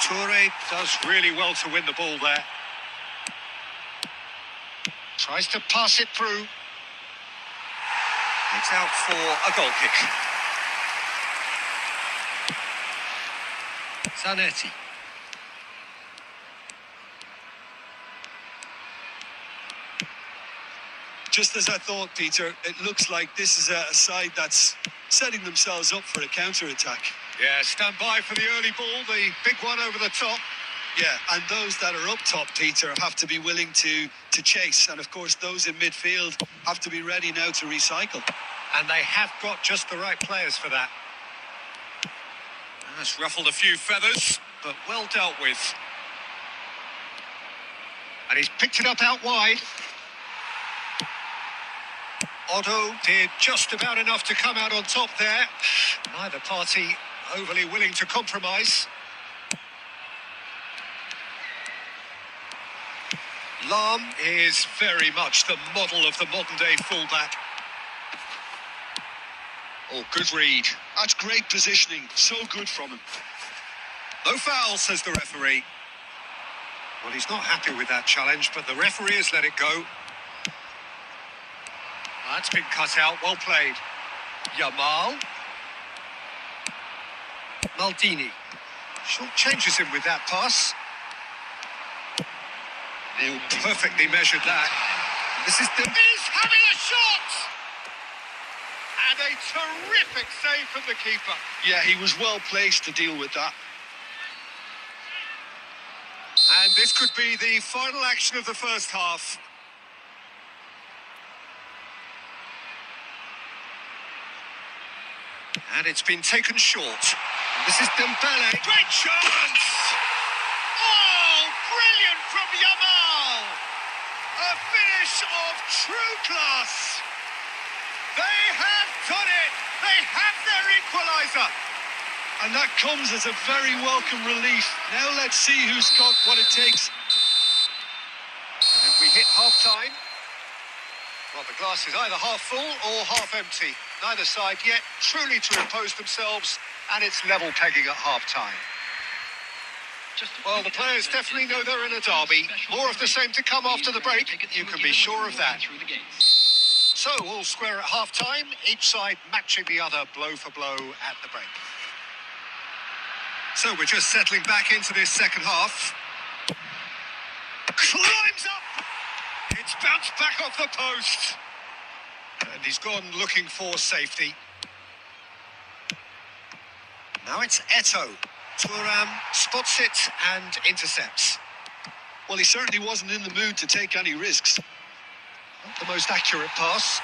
Toure does really well to win the ball there. Tries to pass it through. It's out for a goal kick. Zanetti. Just as I thought, Peter, it looks like this is a side that's setting themselves up for a counter-attack. Yeah, stand by for the early ball, the big one over the top. Yeah, and those that are up top, Peter, have to be willing to chase. And, of course, those in midfield have to be ready now to recycle. And they have got just the right players for that. That's ruffled a few feathers, but well dealt with. And he's picked it up out wide. Otto did just about enough to come out on top there. Neither party overly willing to compromise. Lahm is very much the model of the modern-day fullback. Oh, good read. That's great positioning. So good from him. No foul, says the referee. Well, he's not happy with that challenge, but the referee has let it go. That's been cut out. Well played. Yamal. Maldini. Short changes him with that pass. Oh, perfectly measured that. This is the... He's having a shot! And a terrific save from the keeper. Yeah, he was well placed to deal with that. And this could be the final action of the first half. And it's been taken short. This is Dembele. Great chance! Oh, brilliant from Yamal! A finish of true class. They have done it. They have their equaliser. And that comes as a very welcome relief. Now let's see who's got what it takes. And we hit half-time. Well, the glass is either half full or half empty. Neither side yet truly to impose themselves, and it's level pegging at half-time. Well, the players definitely know they're in a derby. More of the same to come after the break, you can be sure of that. So, all square at half-time, each side matching the other blow for blow at the break. So, we're just settling back into this second half. Climbs up! It's bounced back off the post. And he's gone looking for safety. Now it's Eto'o. Thuram spots it and intercepts. Well, he certainly wasn't in the mood to take any risks. Not the most accurate pass.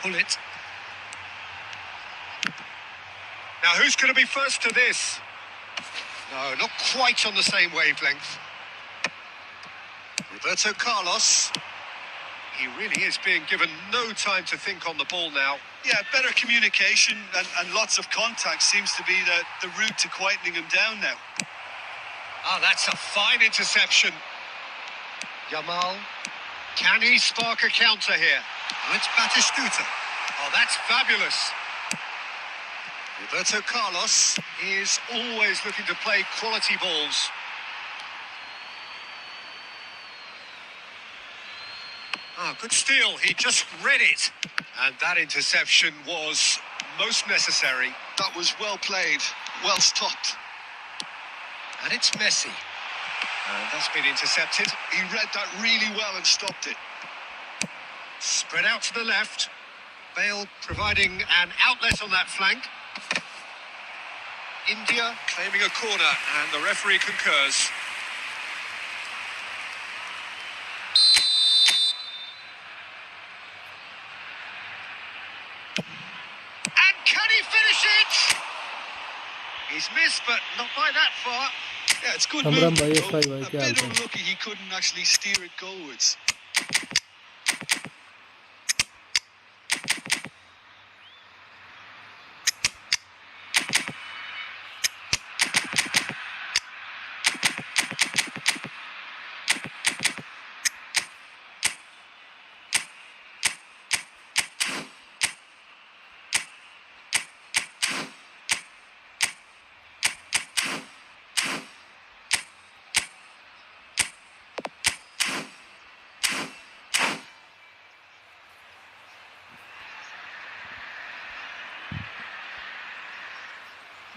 Pull it. Now who's going to be first to this? No, not quite on the same wavelength. Roberto Carlos. He really is being given no time to think on the ball now. Yeah, better communication and lots of contact seems to be the route to quietening him down now. Ah, that's a fine interception. Yamal. Can he spark a counter here? Oh, it's Batistuta. Oh, that's fabulous. Roberto Carlos is always looking to play quality balls. Ah, good steal. He just read it. And that interception was most necessary. That was well played, well stopped. And it's Messi. And that's been intercepted. He read that really well and stopped it. Spread out to the left. Bale providing an outlet on that flank. India claiming a corner, and the referee concurs. And can he finish it? He's missed, but not by that far. Yeah, it's good Amram movement, bhai, though. FI bhai, A kya bit haal hai? unlucky he couldn't actually steer it goalwards.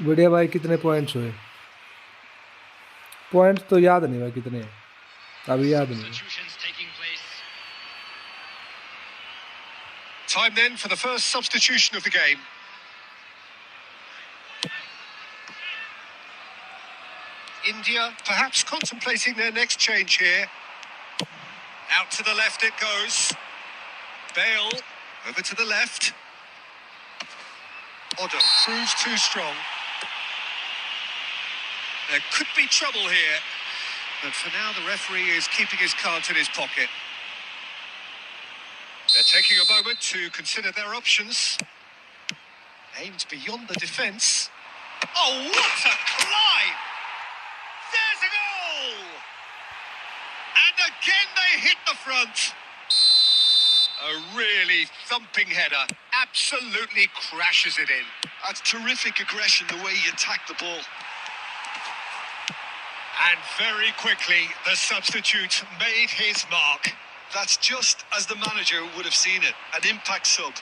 बढ़िया भाई। कितने points हुए? Points तो याद नहीं भाई कितने हैं, अभी याद नहीं। Substitutions taking place. Time then for the first substitution of the game. India perhaps contemplating their next change here. Out to the left it goes. Bale over to the left. Odo proves too strong. There could be trouble here, but for now the referee is keeping his cards in his pocket. They're taking a moment to consider their options. Aimed beyond the defence. Oh, what a climb! There's a goal! And again they hit the front. A really thumping header. Absolutely crashes it in. That's terrific aggression, the way he attacked the ball. And very quickly, the substitute made his mark. That's just as the manager would have seen it. An impact sub.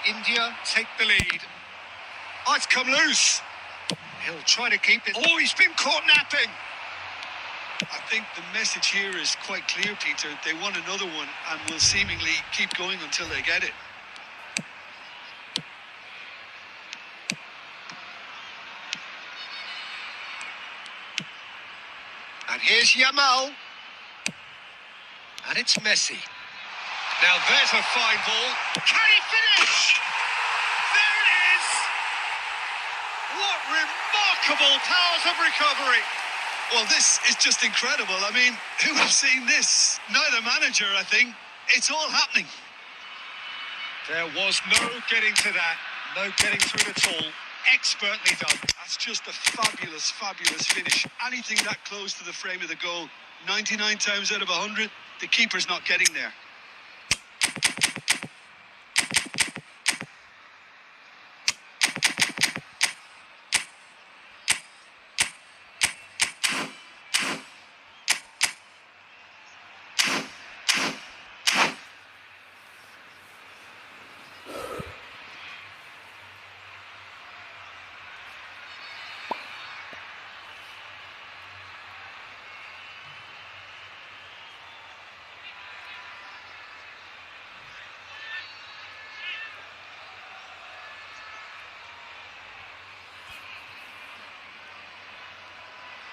India take the lead. Oh, it's come loose. He'll try to keep it. Oh, he's been caught napping. I think the message here is quite clear, Peter. They want another one and will seemingly keep going until they get it. And here's Yamal. And it's Messi. Now there's a fine ball. Can he finish? There it is. What remarkable powers of recovery. Well, this is just incredible. I mean, who would have seen this? Neither manager, I think. It's all happening. There was no getting to that. No getting through it at all. Expertly done. That's just a fabulous, fabulous finish. Anything that close to the frame of the goal, 99 times out of 100, the keeper's not getting there.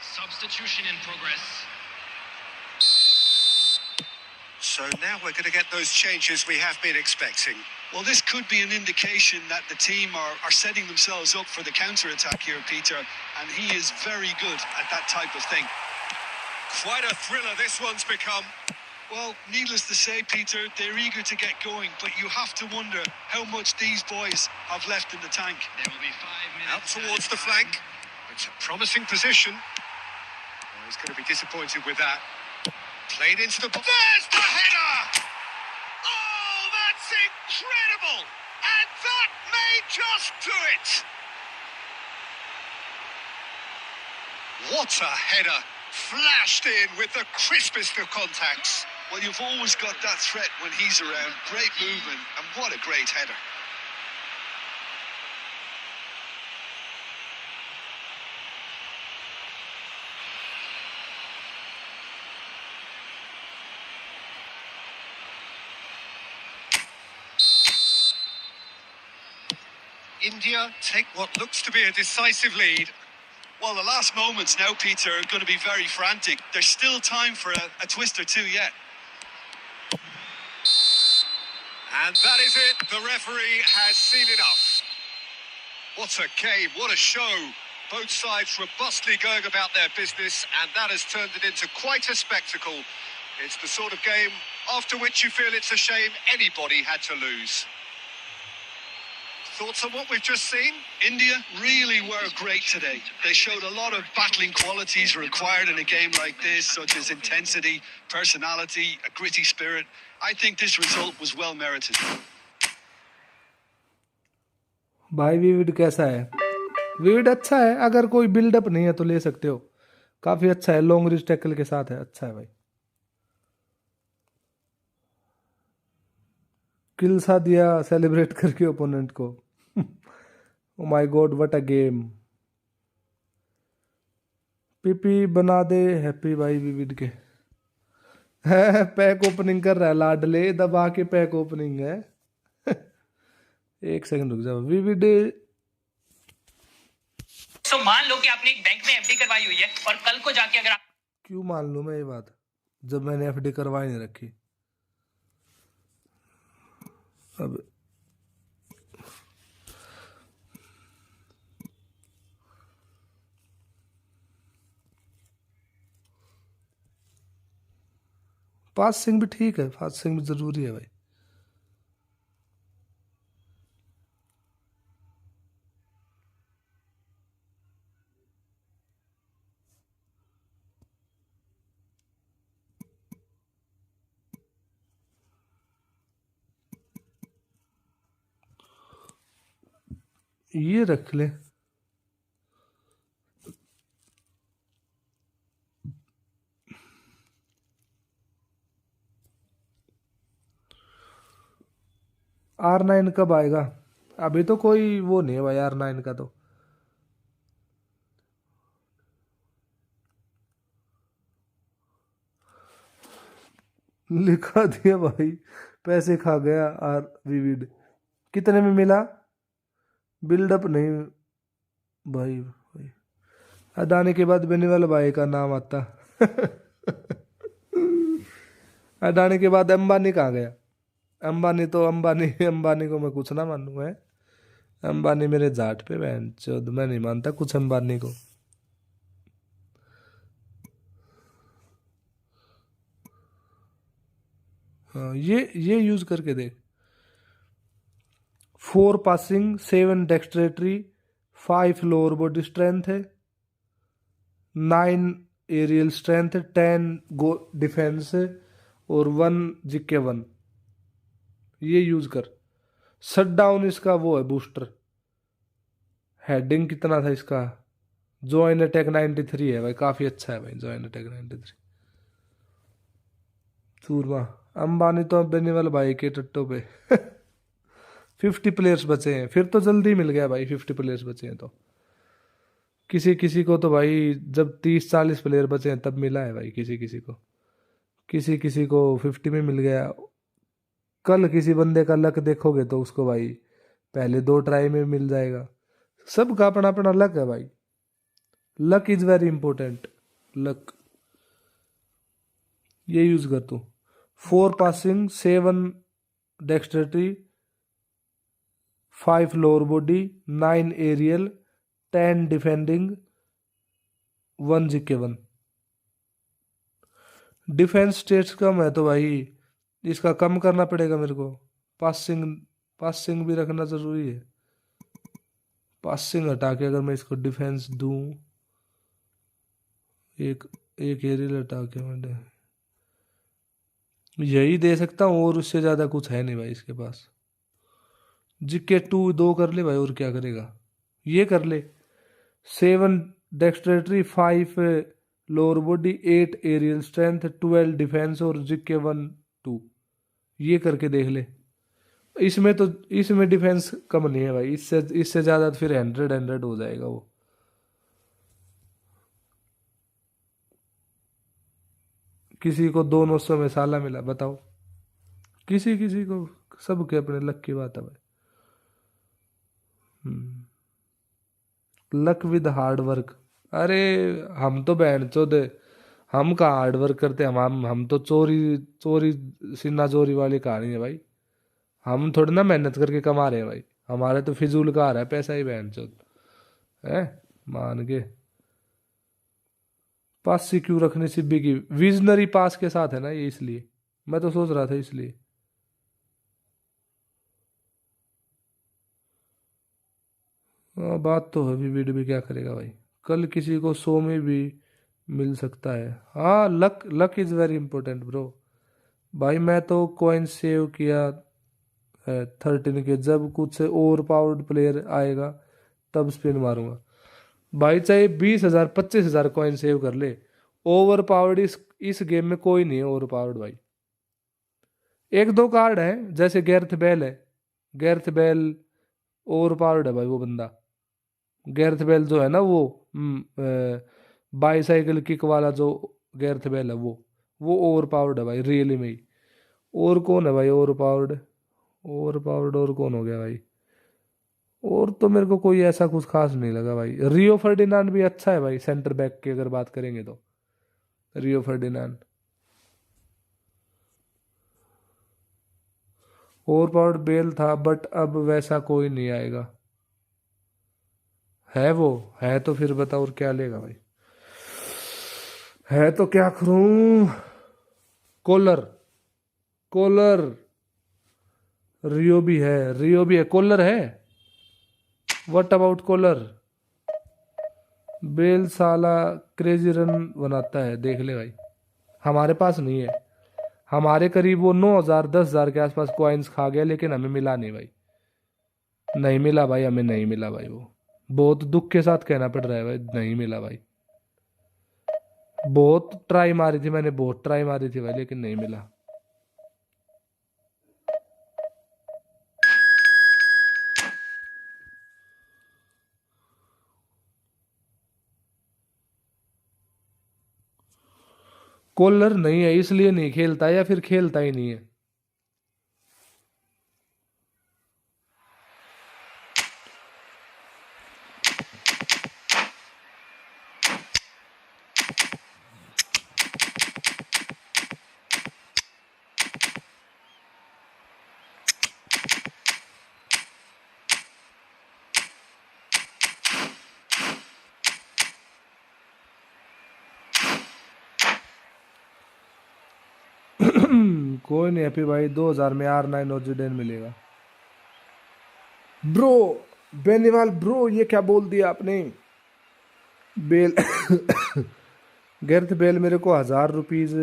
Substitution in progress. So now we're going to get those changes we have been expecting. Well, this could be an indication that the team are setting themselves up for the counter-attack here, Peter, and he is very good at that type of thing. Quite a thriller this one's become. Well, needless to say, Peter, they're eager to get going, but you have to wonder how much these boys have left in the tank. There will be 5 minutes. Out towards the flank. It's a promising position. Oh, he's going to be disappointed with that. Played into the... There's the header! Oh, that's incredible! And that may just do it! What a header! Flashed in with the crispest of contacts. Well, you've always got that threat when he's around. Great movement, and what a great header. India take what looks to be a decisive lead. Well, the last moments now, Peter, are going to be very frantic. There's still time for a twist or two yet. And that is it. The referee has seen enough. What a game, what a show. Both sides robustly going about their business, and that has turned it into quite a spectacle. It's the sort of game after which you feel it's a shame anybody had to lose. Thoughts on what we've just seen? India really were great today. They showed a lot of battling qualities required in a game like this, such as intensity, personality, a gritty spirit. I think this result was well merited. भाई vivid कैसा है? Vivid अच्छा है, अगर कोई buildup नहीं है तो ले सकते हो, काफी अच्छा है, लॉन्ग रिच टैकल के साथ है, अच्छा है भाई। किल सा दिया सेलिब्रेट करके ओपोनेंट को। Oh my God what a game. PP बना दे हैप्पी भाई विविड के। पैक ओपनिंग कर रहा है लाडले, दबा के पैक ओपनिंग है। एक सेकंड रुक जाओ विविड। सो मान लो कि आपने एक बैंक में एफडी करवाई हुई है और कल को जाके अगर आप क्यों मान लूं मैं ये बात, जब मैंने एफडी करवाई नहीं रखी। अब पासिंग भी ठीक है, पासिंग भी जरूरी है भाई। ये रख ले। R9 कब आएगा? अभी तो कोई वो नहीं है भाई R9 का तो। लिखा दिया भाई, पैसे खा गया आर विविड। कितने में मिला? बिल्डअप नहीं भाई, भाई अडानी के बाद बेनीवाल भाई का नाम आता। अडानी के बाद अंबानी कहाँ गया? अंबानी तो अंबानी, अंबानी को मैं कुछ ना मानूं है। अंबानी मेरे जाट पे बहन चोद, मैं नहीं मानता कुछ अंबानी को। हाँ ये यूज करके देख। 4 passing, 7 dexterity, 5 lower body strength है, 9 एरियल स्ट्रेंथ है, 10 गो डिफेंस है और 1 जीके 1। ये यूज कर। शट डाउन इसका वो है बूस्टर। हेडिंग कितना था इसका? जॉइन अटैक 93 है भाई, काफी अच्छा है भाई जॉइन अटैक 93। चूरमा। अंबानी तो बेनीवाल भाई के टट्टो पे। 50 प्लेयर्स बचे हैं, फिर तो जल्दी मिल गया भाई। 50 प्लेयर्स बचे हैं तो किसी किसी को तो भाई जब 30-40 प्लेयर बचे हैं तब मिला है भाई, किसी किसी को, किसी किसी को 50 में मिल गया। कल किसी बंदे का लक देखोगे तो उसको भाई पहले 2 ट्राई में मिल जाएगा। सबका अपना अपना लक है भाई। Luck is very important. Luck ये यूज कर तू। 4 passing, 7 dexterity, 5 lower body, 9 aerial, 10 defending, 1 GK 1। Defence stats कम है तो भाई इसका कम करना पड़ेगा मेरे को। पासिंग, पासिंग भी रखना जरूरी है। पासिंग हटा के अगर मैं इसको डिफेंस दूं, एक एक एरियल हटा के मैं यही दे सकता हूँ और उससे ज्यादा कुछ है नहीं भाई इसके पास। जीके 2 कर ले भाई, और क्या करेगा? ये कर ले। 7 dexterity, 5 lower body, 8 aerial strength, 12 defence और जीके 1 2। ये करके देख ले। इसमें तो इसमें डिफेंस कम नहीं है भाई, इससे इससे ज्यादा तो फिर 100 हो जाएगा वो। किसी को 200-900 में साला मिला बताओ? किसी किसी को, सबके अपने लक की बात है भाई। Luck with hard work. अरे हम तो बहन चोद, हम कहाँ हार्ड वर्क करते? हम तो चोरी चोरी सीना चोरी वाली कहानी है भाई। हम थोड़ी ना मेहनत करके कमा रहे हैं भाई, हमारे तो फिजूल का आ रहा है पैसा ही बहन चोद है। मान के पास से क्यों रखनी सिब्बी की? विजनरी पास के साथ है ना ये, इसलिए मैं तो सोच रहा था इसलिए। बात तो है, विविड भी क्या करेगा भाई, कल किसी को 100 में भी मिल सकता है। हाँ luck, luck is very important bro. भाई मैं तो कॉइन सेव किया 13 के, जब कुछ ओवर पावर्ड प्लेयर आएगा तब स्पिन मारूंगा भाई। चाहे 20,000 25,000 कॉइन सेव कर ले, ओवर पावर्ड इस गेम में कोई नहीं है ओवर पावर्ड भाई। 1-2 कार्ड है, जैसे गैर्थ बेल है, गैर्थ बेल ओवर पावर्ड है भाई वो बंदा। गैरेथ बेल जो है ना वो बाईसाइकिल किक वाला जो गैरेथ बेल है वो ओवर पावर्ड है भाई रियली में ही। और कौन है भाई ओवर पावर्ड? ओवर पावर्ड और कौन हो गया भाई? और तो मेरे को कोई ऐसा कुछ खास नहीं लगा भाई। रियो फर्डिनांड भी अच्छा है भाई सेंटर बैक की अगर बात करेंगे तो। रियो फर्डिनांड ओवर पावर्ड बेल था बट अब वैसा कोई नहीं आएगा। है वो? है तो फिर बताओ और क्या लेगा भाई? है तो क्या करूं? कोलर कोलर रियो भी है कोलर है। What about Koller? Bale Salah crazy run बनाता है देख ले भाई। हमारे पास नहीं है। हमारे करीब वो 9,000 10,000 के आसपास कॉइन्स खा गया लेकिन हमें मिला नहीं भाई। नहीं मिला भाई, हमें नहीं मिला भाई। वो बहुत दुख के साथ कहना पड़ रहा है भाई, नहीं मिला भाई। बहुत ट्राई मारी थी मैंने, बहुत ट्राई मारी थी भाई लेकिन नहीं मिला। कॉलर नहीं है इसलिए नहीं खेलता या फिर खेलता ही नहीं है। कोई नहीं हैप्पी भाई, 2000 में R9 ओजिडेन मिलेगा। ब्रो बेनीवाल ब्रो, ये क्या बोल दिया आपने? बेल गैरेथ बेल मेरे को 1000 रुपीज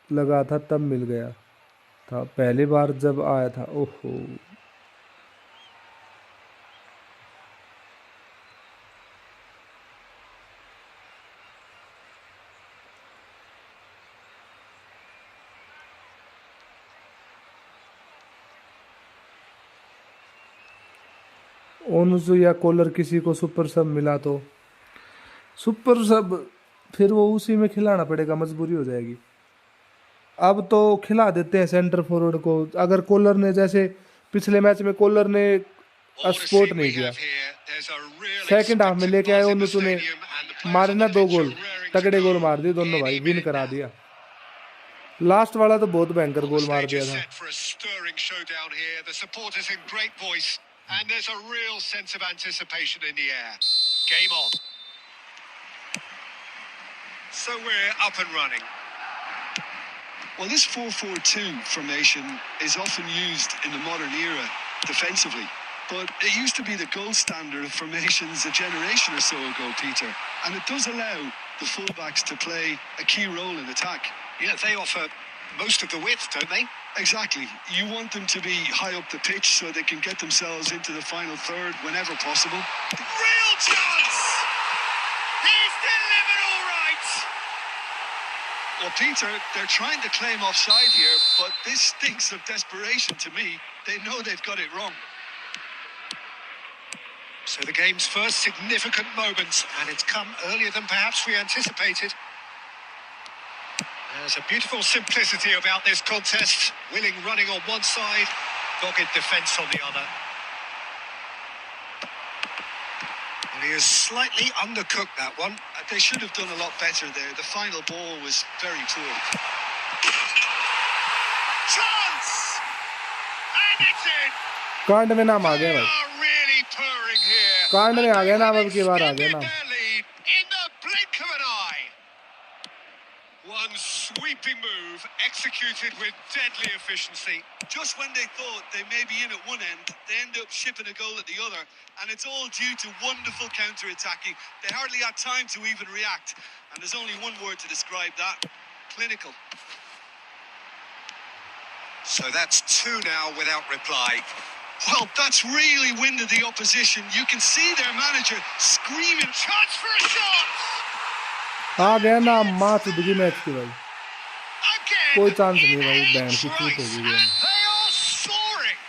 लगा था तब मिल गया था पहली बार जब आया था। ओहो ओनजू या कॉलर किसी को सुपर सब मिला तो सुपर सब फिर वो उसी में खिलाना पड़ेगा, मजबूरी हो जाएगी। अब तो खिला देते हैं सेंटर फॉरवर्ड को। अगर कॉलर ने जैसे पिछले मैच में कॉलर ने सपोर्ट नहीं किया, सेकंड हाफ में लेके आए ओनजू ने, मारे ना 2 गोल, तगड़े गोल मार दिए दोनों भाई, विन करा दिया। लास्ट वाला तो बहुत भयंकर गोल मार दिया था। And there's a real sense of anticipation in the air. Game on. So we're up and running. Well, this 4-4-2 formation is often used in the modern era defensively, but it used to be the gold standard of formations a generation or so ago, Peter. And it does allow the fullbacks to play a key role in attack. Yeah, they offer most of the width, don't they? Exactly. You want them to be high up the pitch so they can get themselves into the final third whenever possible. Real chance! He's delivered all right! Well, Peter, they're trying to claim offside here, but this stinks of desperation to me. They know they've got it wrong. So the game's first significant moment, and it's come earlier than perhaps we anticipated. There's a beautiful simplicity about this contest. Willing running on one side, dogged defence on the other. And he has slightly undercooked that one. They should have done a lot better there. The final ball was very poor. Chance! And it's in! कांड में नाम आ गया They भाई, are really purring here. कांड में आ गया नाम, And अब की बार आ they've गया नाम। extended their lead in the blink of an eye. One sweeping move executed with deadly efficiency. Just when they thought they may be in at one end, they end up shipping a goal at the other, and it's all due to wonderful counter-attacking. They hardly had time to even react, and there's only one word to describe that: clinical. So that's 2 now without reply. Well, that's really winded the opposition. You can see their manager screaming. Chance for a shot! आ गया नाम, माँ चुदगी match की भाई। Again, कोई chance नहीं in भाई, a ban की चूत हो trice, गई game. and they are soaring.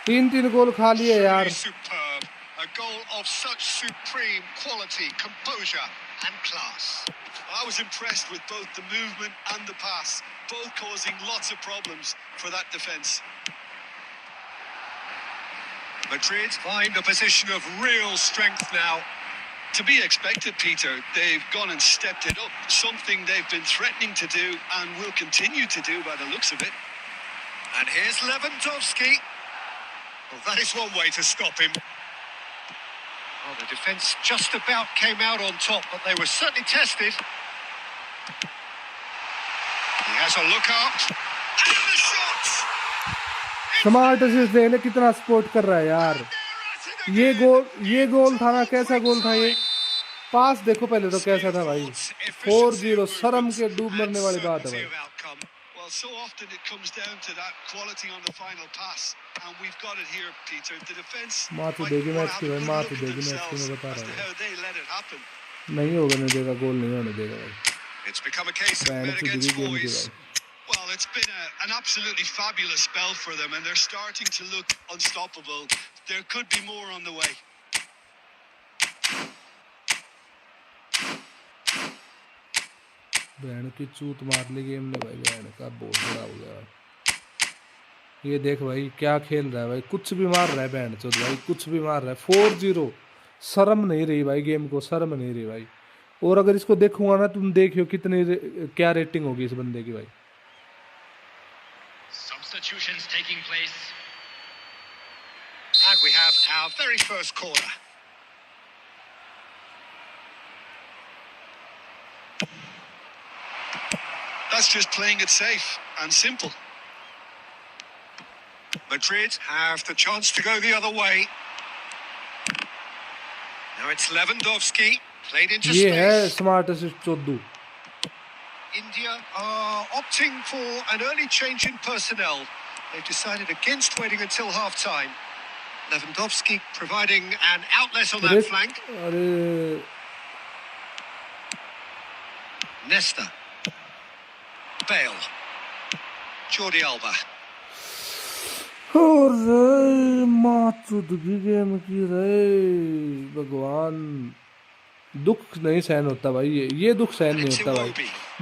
3 गोल खा लिए यार। Superb. A goal of such supreme quality, composure and class. I was impressed with both the movement and the pass, both causing lots of problems for that defence. Madrid find a position of real strength now. To be expected, Peter. They've gone and stepped it up, something they've been threatening to do and will continue to do by the looks of it. And here's Lewandowski. Well, that is one way to stop him. Well, the defence just about came out on top, but they were certainly tested. He has a look up. And the shot! Smart assist देने कितना support कर रहा है यार। ये गोल था ना, कैसा गोल था ये? पास देखो पहले तो कैसा था भाई। 4-0 शर्म के डूब मरने वाली बात है भाई। Well, so often it comes down to that quality on the final pass, and we've got it here, Peter. The defence मार तो देगी मैच की भाई, मार तो देगी मैच की, मैं बता रहा हूँ। how they let it happen. नहीं होने देगा, गोल नहीं होने देगा भाई। It's become a case of men against boys. Well, it's been an absolutely fabulous spell for them, and they're starting to look unstoppable. There could be more on the way. बहन की चूत मार ली गेम ने भाई, बहन का बहुत बड़ा हो गया। ये देख भाई क्या खेल रहा है भाई, कुछ भी मार रहा है बहन चोद भाई, कुछ भी मार रहा है। 4-0 शर्म नहीं रही भाई, गेम को शर्म नहीं रही भाई। और अगर इसको देखूंगा ना, तुम देखियो कितनी क्या रेटिंग होगी इस बंदे की भाई। Substitutions taking place. And we have our very first corner. That's just playing it safe and simple. Madrid have the chance to go the other way. Now it's Lewandowski, played into ये space. है smart assist 14। India are opting for an early change in personnel. They've decided against waiting until half-time. Lewandowski providing an outlet on that flank. अरे Nesta. Bale. Jordi Alba. अरे माचुदगी game की रे भगवान। दुख नहीं सहन होता भाई, ये दुख सहन नहीं होता भाई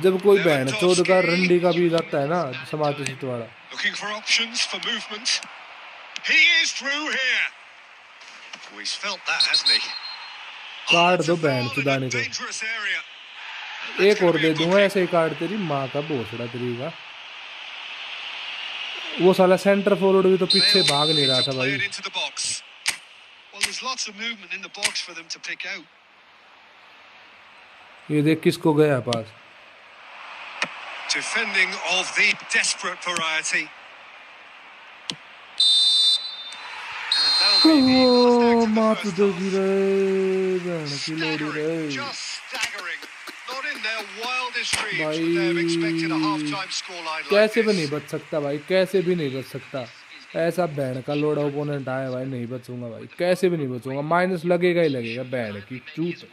जब कोई बहन चोद का रंडी का बीज आता है ना समाज सीट वाला। Looking for options for movement. He is through here. Oh, he's felt that, hasn't he? काट दो बहन चुदाने को, एक और दे दूंगा ऐसे ही काट तेरी माँ का भोसड़ा तेरी का। वो साला सेंटर फॉरवर्ड भी तो पीछे भाग नहीं रहा था भाई। Well, there's lots of movement in the box for them to pick out. ये देख किसको गया पास। Defending of the desperate variety. माचुदगी रे बहन की लोड़ी रे Just staggering. Not in their wildest dreams would they have expected a half-time scoreline like कैसे भी this. नहीं बच सकता भाई, कैसे भी नहीं बच सकता। ऐसा बहन का लोड़ा ओपोनेंट आया भाई, नहीं बचूंगा भाई, कैसे भी नहीं बचूंगा। माइनस लगेगा ही लगेगा, बहन की चूत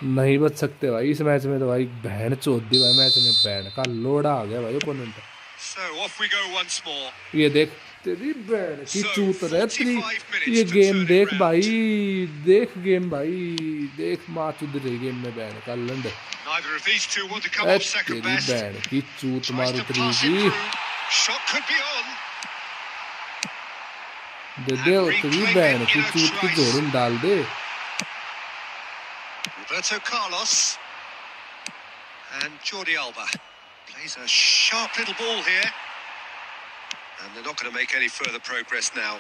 नहीं बच सकते भाई इस मैच में तो भाई। बहन चोद दी भाई मैच में, बहन का लोड़ा आ गया भाई opponent. So off we go once more. ये देख तेरी बहन की चूत रे तेरी। ये गेम देख भाई, देख गेम भाई, देख माँ चुद रही गेम में बहन का लंड। Neither of these two want to come A off second तेरी best. बहन की चूत Tries मारू to तेरी pass it की। through. Shot could be on. दे दे तेरी बहन की चूत की जोड़न डाल दे। Roberto Carlos and Jordi Alba plays a sharp little ball here, and they're not going to make any further progress now.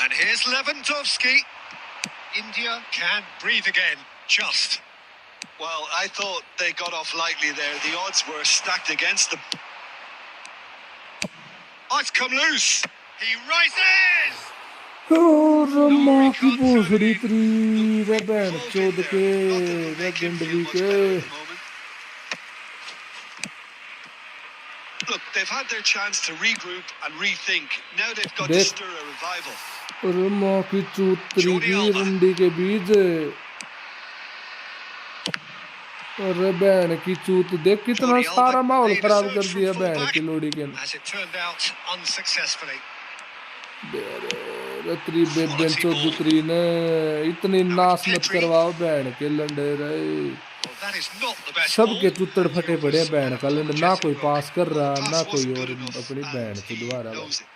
And here's Lewandowski. India can breathe again, just. Well, I thought they got off lightly there. The odds were stacked against them. Oh, it's come loose. He rises. माँ की भोसड़ी तेरी रे बहन चोद के रे गंडवी के। Look, they've had their chance to regroup and rethink. Now they've got to देख stir a revival. अरे माँ की चूत तेरी की रंडी के बीज। अरे बहन की चूत देख कितना सारा माहौल खराब कर दिया बहन की लोड़ी के। As it turned out, unsuccessfully. रत्री बेबे चौधरी ने इतनी नाश मत करवाओ बहन के लंडे रहे Well, that is not the best सबके ball, चुत्तड़ and फटे he पड़े offers हैं बहन an का लंड ना कोई apologetic पास look. कर Well, रहा the ना pass कोई wasn't और good enough, अपनी बहन and he चुदवा रहा knows it.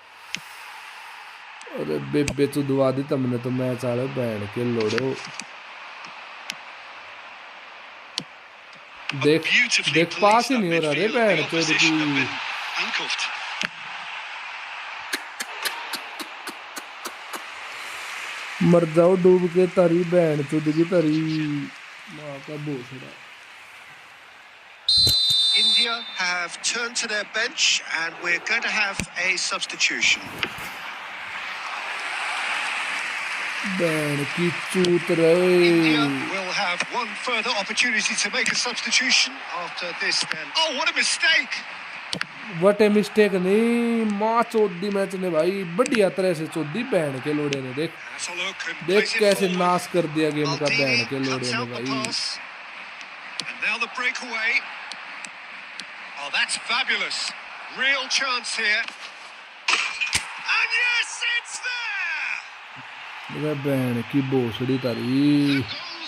अरे बेबे चुदवा दी तुमने तो मैच आड़ो बहन के लोड़ो A देख beautifully देख पास policed ही that नहीं हो रहा रे midfield. बहन The चौध की opposition have been handcuffed. मर जाओ डूब के तरी बहन चुद की तरी माँ का भोसड़ा India have turned to their bench, and we're going to have a substitution. बहन की चूत India रहे will have one further opportunity to make a substitution after this then. Oh, what a mistake! What a mistake नहीं माँ चौदी match ने भाई बढ़िया तरह से चौदी बहन के लोड़े ने देख Has a look and देख plays it कैसे forward. नाश कर दिया गेम का बहन Maldini के लोड़े cuts ने out the भाई pass. And now the breakaway. Oh, that's fabulous. Real chance here. And yes, it's there! मेरा बहन की भोसड़ी तारी Goal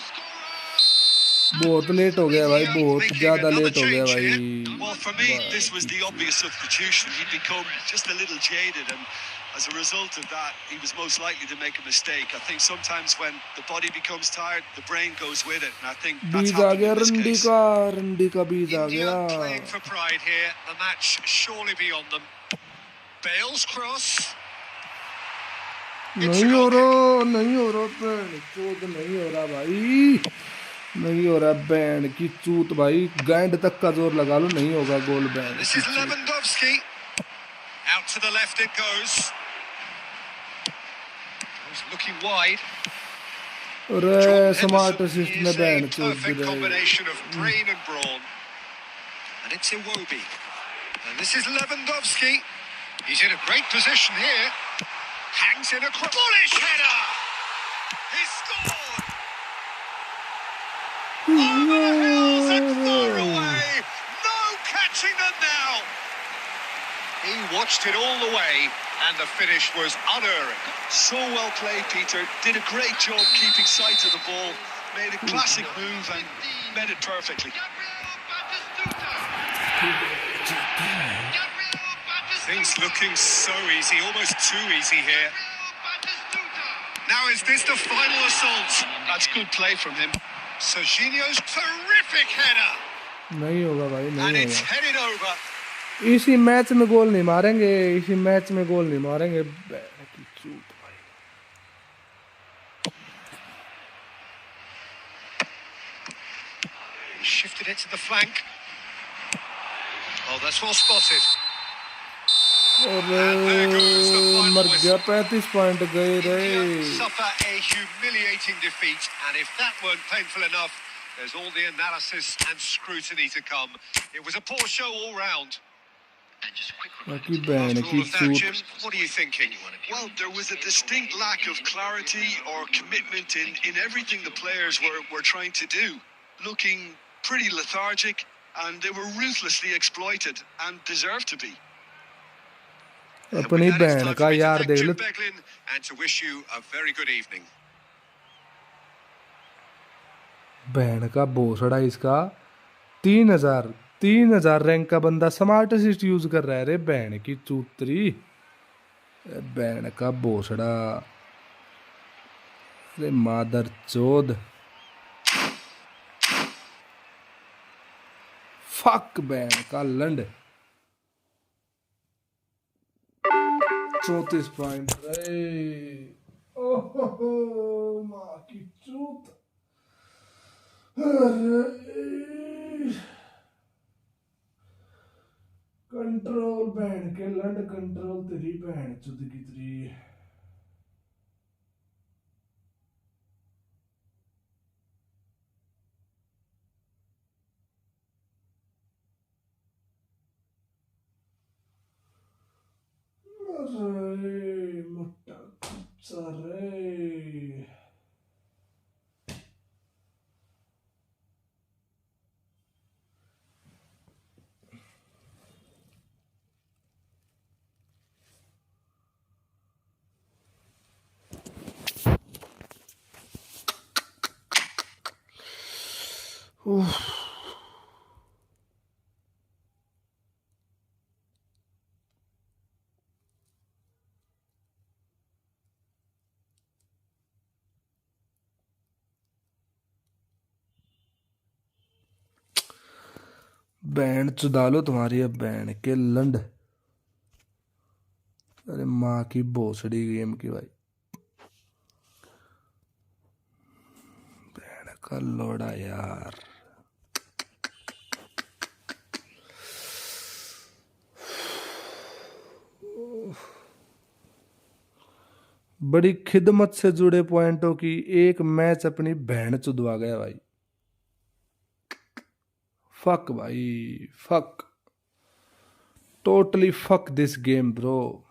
scorer! बहुत लेट हो गया भाई बहुत Making ज्यादा another लेट हो गया change भाई here. Well, for me, this was the obvious substitution. He'd become just a little jaded, and as a result of that, he was most likely to make a mistake. I think sometimes when the body becomes tired, the brain goes with it, and I think that's बीज आ happened गया in this रंडी case. का बीज आ India गया playing for pride here. The match surely beyond them. Bale's cross. नहीं हो रहा बहन चूत नहीं हो रहा भाई नहीं हो रहा बहन की चूत भाई गांड तक का जोर लगा लो नहीं होगा गोल बहन This की is चूत। Lewandowski. Out to the left it goes. Goes looking wide. अरे Jordan स्मार्ट Henderson असिस्ट में is a बहन चूत perfect रहे combination of brain and brawn. And it's Iwobi. And this is Lewandowski. He's in a great position here. Hangs in a bullish header. He scored. Over the hills and far away. No catching them now. He watched it all the way, and the finish was unerring. So well played, Peter. Did a great job keeping sight of the ball. Made a classic move and made it perfectly. Things looking so easy, almost too easy here. Now is this the final assault? That's good play from him. Serginho's terrific header, नहीं होगा भाई and नहीं it's होगा headed over. इसी match में goal नहीं मारेंगे इसी मैच में गोल नहीं मारेंगे बहन की चूत भाई He shifted it to the flank. Oh, that's well spotted. और And there goes the final मर गया whistle. 35 पॉइंट गए रे India suffer a humiliating defeat, and if that weren't painful enough, there's all the analysis and scrutiny to come. It was a poor show all round. बाकी बहन After all की of that, Jim, चूत what are you thinking? Well, there was a distinct lack of clarity or commitment in everything the players were trying to do. Looking pretty lethargic, and they were ruthlessly exploited and deserved to be. अपनी With that, it's बहन time का for me to यार thank देख Jim low Beglin and to wish you a very good evening. बहन का भोसड़ा इसका 3,000 rank का बंदा स्मार्ट असिस्ट यूज कर रहा है रे बहन की चूतरी बहन का भोसड़ा अरे मादर चोद फक बहन का लंड 34 पॉइंट रे ओहो माँ की चूत कंट्रोल बहन के लंड कंट्रोल तेरी बहन चुद की तेरी अरे मोटा कुत्ता रे बैंड चुदा लो तुम्हारी अब बैंड के लंड। अरे माँ की भोसड़ी गेम की भाई, बैंड का लोड़ा यार। बड़ी खिदमत से जुड़े पॉइंटों की एक मैच अपनी बहन चुदवा गया भाई। फक भाई, fuck, totally fuck this game bro.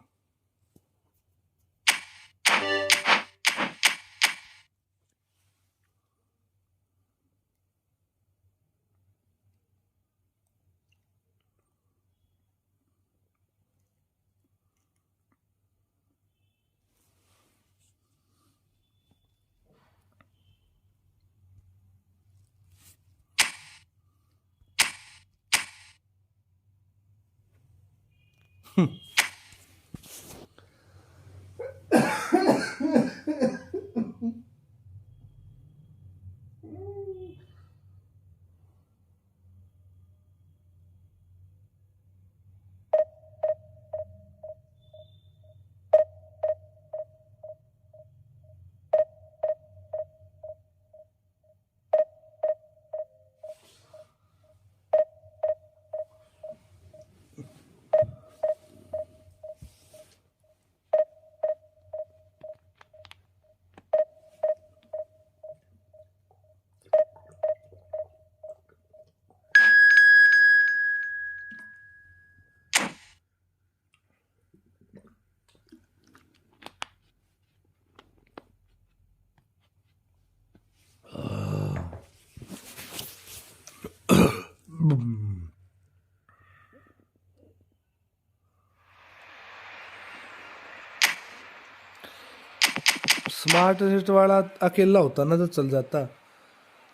Smart assist वाला अकेला होता ना तो चल जाता।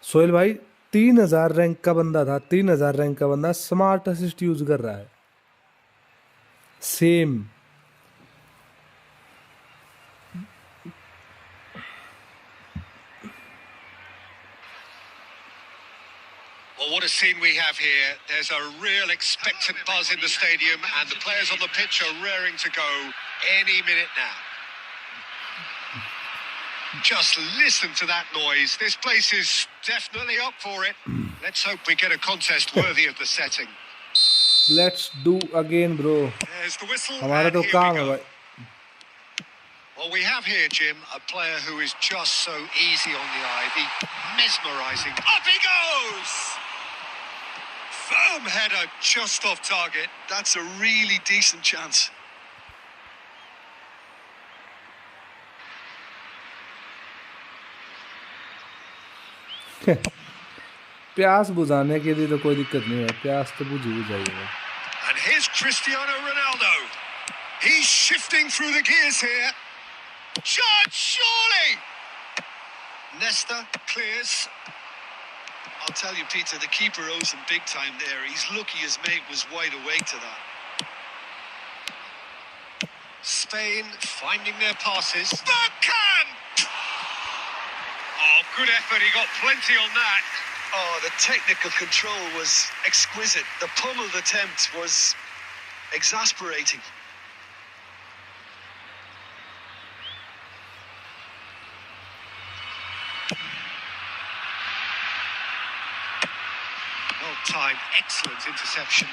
सोहेल भाई 3000 रैंक का बंदा था, 3000 रैंक का बंदा स्मार्ट असिस्ट यूज कर रहा है। Same. Well, what a scene we have here. There's a real expectant buzz in the stadium, and the players on the pitch are raring to go any minute now. Just listen to that noise. This place is definitely up for it. Let's hope we get a contest worthy of the setting. Let's do again bro. There's the whistle, हमारा and तो here काम we है go. भाई। Well, we have here, Jim, a player who is just so easy on the eye. The mesmerising. Up he goes! Firm header, just off target. That's a really decent chance. प्यास बुझाने के लिए तो कोई दिक्कत नहीं है, प्यास तो बुझ ही जाएगी। And here's Cristiano Ronaldo. He's shifting through the gears here. Shot, surely! Nesta clears. I'll tell you, Peter, the keeper owes him big time there. He's lucky his mate was wide awake to that. Spain finding their passes. Backhand! Oh, good effort. He got plenty on that. Oh, the technical control was exquisite. The pummeled attempt was exasperating. Well timed, excellent interception.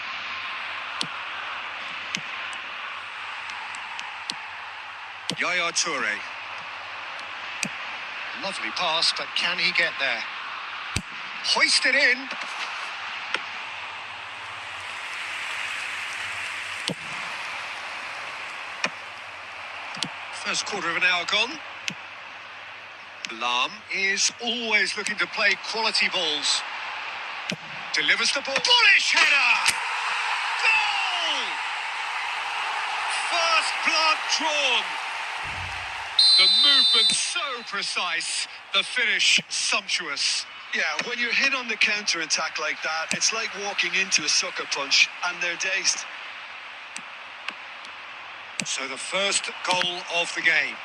Yaya Toure. Lovely pass, but can he get there? Hoisted in. First quarter of an hour gone. Lam is always looking to play quality balls. Delivers the ball. Bullish header! Goal! First blood drawn. The movement so precise, the finish sumptuous. Yeah, when you're hit on the counter-attack like that, it's like walking into a sucker punch and they're dazed. So the first goal of the game.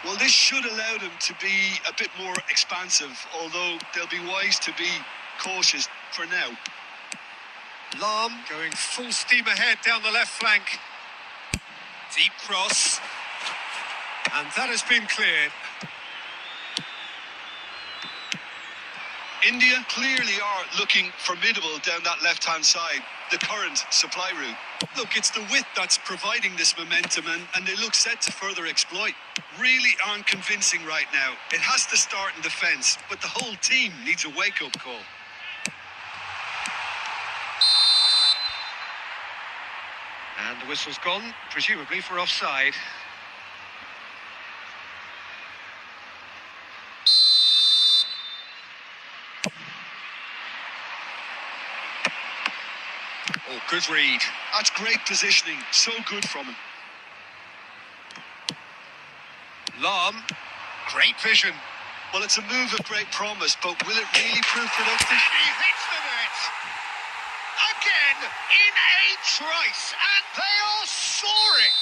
Well, this should allow them to be a bit more expansive, although they'll be wise to be cautious for now. Lam going full steam ahead down the left flank. Deep cross. And that has been cleared. India clearly are looking formidable down that left-hand side, the current supply route. Look, it's the width that's providing this momentum, and they look set to further exploit. Really aren't convincing right now. It has to start in defence, but the whole team needs a wake-up call. And the whistle's gone, presumably for offside. Oh, good read. That's great positioning. So good from him. Lam, great vision. Well, it's a move of great promise, but will it really prove productive? And he hits the net! Again, in a trice, and they are soaring!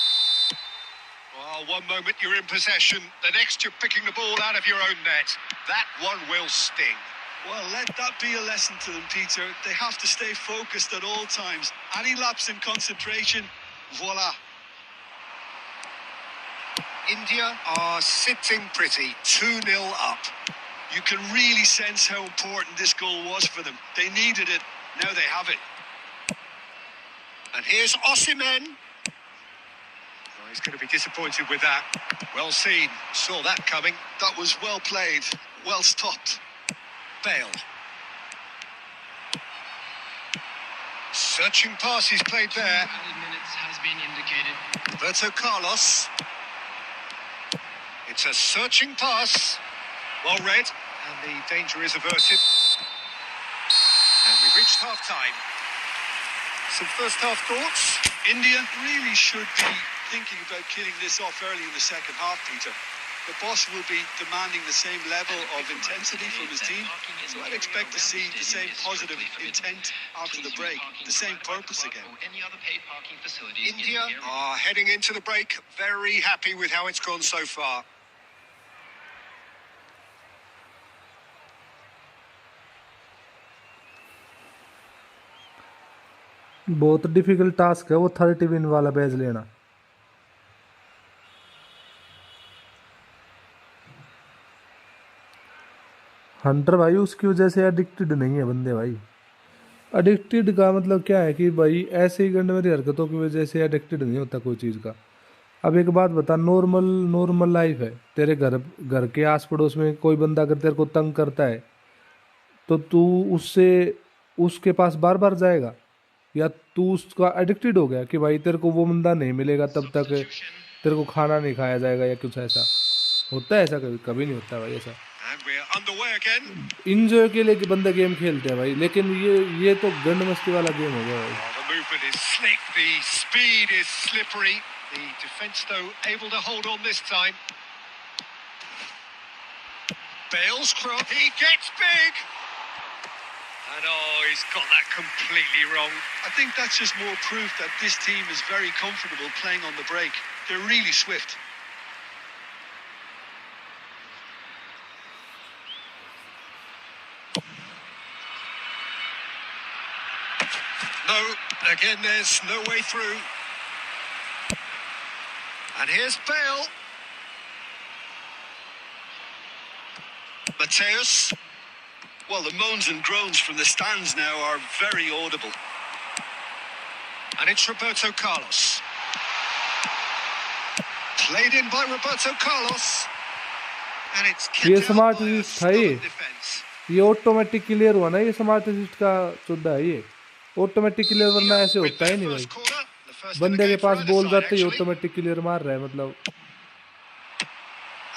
Well, one moment you're in possession, the next you're picking the ball out of your own net. That one will sting. Well, let that be a lesson to them, Peter. They have to stay focused at all times. Any lapse in concentration, voila. India are sitting pretty, 2-0 up. You can really sense how important this goal was for them. They needed it, now they have it. And here's Osimhen. Oh, he's going to be disappointed with that. Well seen, saw that coming. That was well played, well stopped. Bale. Searching pass he's played there. Added minutes has been indicated. Roberto Carlos. It's a searching pass. Well read. And the danger is averted. And we've reached half-time. Some first-half thoughts? India really should be thinking about killing this off early in the second half, Peter. The boss will be demanding the same level of intensity from his team, so I'd expect to see the same positive intent after the break, the same purpose again. India are heading into the break very happy with how it's gone so far. बहुत difficult task है वो 30 win वाला batch लेना। Hunter भाई उसकी वजह से addicted नहीं है बंदे भाई। एडिक्टेड का मतलब क्या है कि भाई ऐसे ही करने वाली हरकतों की वजह से एडिक्टेड नहीं होता कोई चीज़ का। अब एक बात बता, नॉर्मल लाइफ है, तेरे घर के आस पड़ोस में कोई बंदा अगर तेरे को तंग करता है तो तू उसके पास बार बार जाएगा, या तू उसका एडिक्टेड हो गया कि भाई तेरे को वो बंदा नहीं मिलेगा तब तक तेरे को खाना नहीं खाया जाएगा या कुछ ऐसा होता है? ऐसा कभी नहीं होता भाई। ऐसा इंजॉय के लिए कि बंदे गेम खेलते हैं भाई, लेकिन ये तो गंड मस्ती वाला गेम हो गया भाई। The movement is slick, the speed is slippery. The defence though able to hold on this time. Bale's cross, he gets big. And he's got that completely wrong. I think that's just more proof that this team is very comfortable playing on the break. They're really swift. No, again there's no way through. And here's Bale. Mateus. Well, the moans and groans from the stands now are very audible. And it's Roberto Carlos. Played in by Roberto Carlos. And it's ये kept out smart by a assist था stubborn defence. ये automatic clear हुआ ना, ये smart assist का चुद्दा है ये automatic clear, वरना ऐसे होता ही नहीं भाई। बंदे के पास बॉल जाते ही ऑटोमेटिक क्लियर मार रहा है मतलब।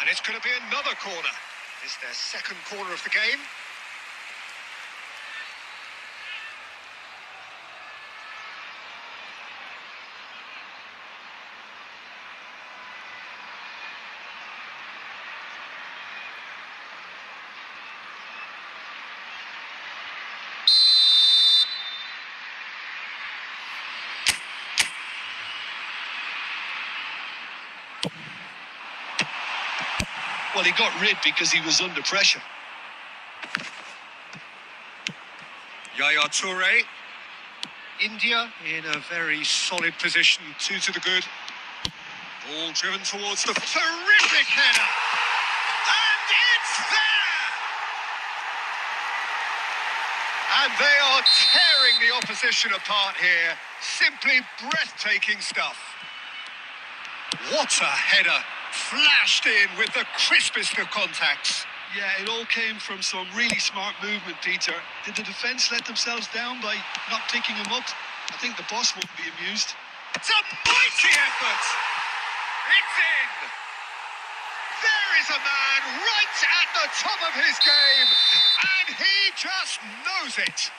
And it's going to be another corner. It's their second corner of the game. Well, he got rid because he was under pressure. Yaya Toure. India in a very solid position, 2 to the good. Ball driven towards the terrific header. And it's there! And they are tearing the opposition apart here. Simply breathtaking stuff. What a header. Flashed in with the crispest of contacts. Yeah, it all came from some really smart movement, Peter. Did the defence let themselves down by not picking him up? I think the boss won't be amused. It's a mighty effort. It's in. There is a man right at the top of his game, and he just knows it.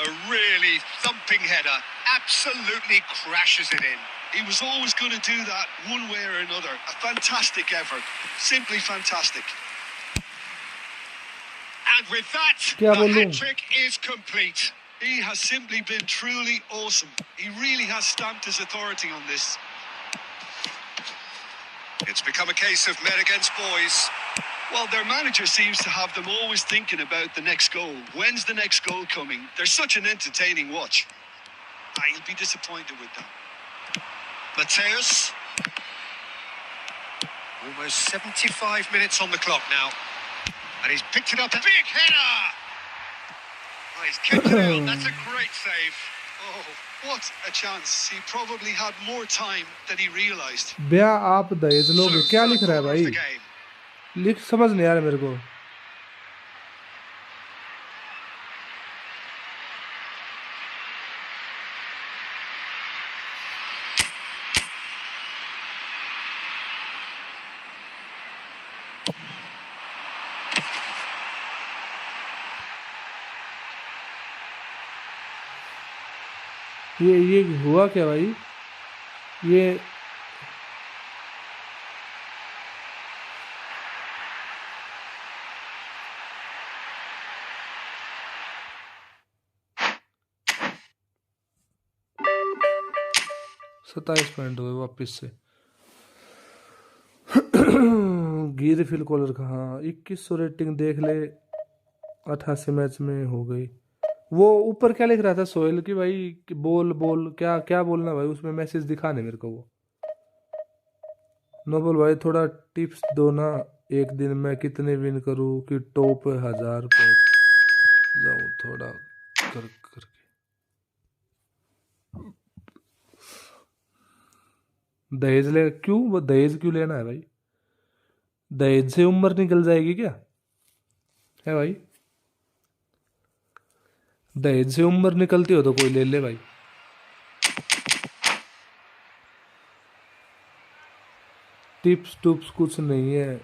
A really thumping header, absolutely crashes it in. He was always going to do that one way or another. A fantastic effort. Simply fantastic. And with that, क्या the बोलूं? hat-trick is complete. He has simply been truly awesome. He really has stamped his authority on this. It's become a case of men against boys. Well, their manager seems to have them always thinking about the next goal. When's the next goal coming? They're such an entertaining watch. He'll be disappointed with that. Mateus. Almost 75 minutes on the clock now. And he's picked it up. Big header! Oh, he's kicked it out. That's a great save. Oh, what a chance. He probably had more time than he realised. भैया आप दहेज लोगे क्या लिख रहा है First corner of भाई the game. लिख समझ नहीं आ रहा मेरे को ये हुआ क्या भाई ये सत्ताईस पॉइंट हुए वापस से गिर फिल कॉलर का हाँ 2100 रेटिंग देख ले 88 मैच में हो गई वो ऊपर क्या लिख रहा था सोहेल की भाई कि बोल बोल क्या क्या बोलना भाई उसमें मैसेज दिखाने मेरे को वो नोबल भाई थोड़ा टिप्स दो ना एक दिन में कितने विन करूं कि टॉप 1000 पहुंच जाऊं थोड़ा करके दहेज ले क्यों वो दहेज क्यों लेना है भाई दहेज से उम्र निकल जाएगी क्या है भाई दहेज से उम्र निकलती हो तो कोई ले ले भाई टिप्स टूप्स कुछ नहीं है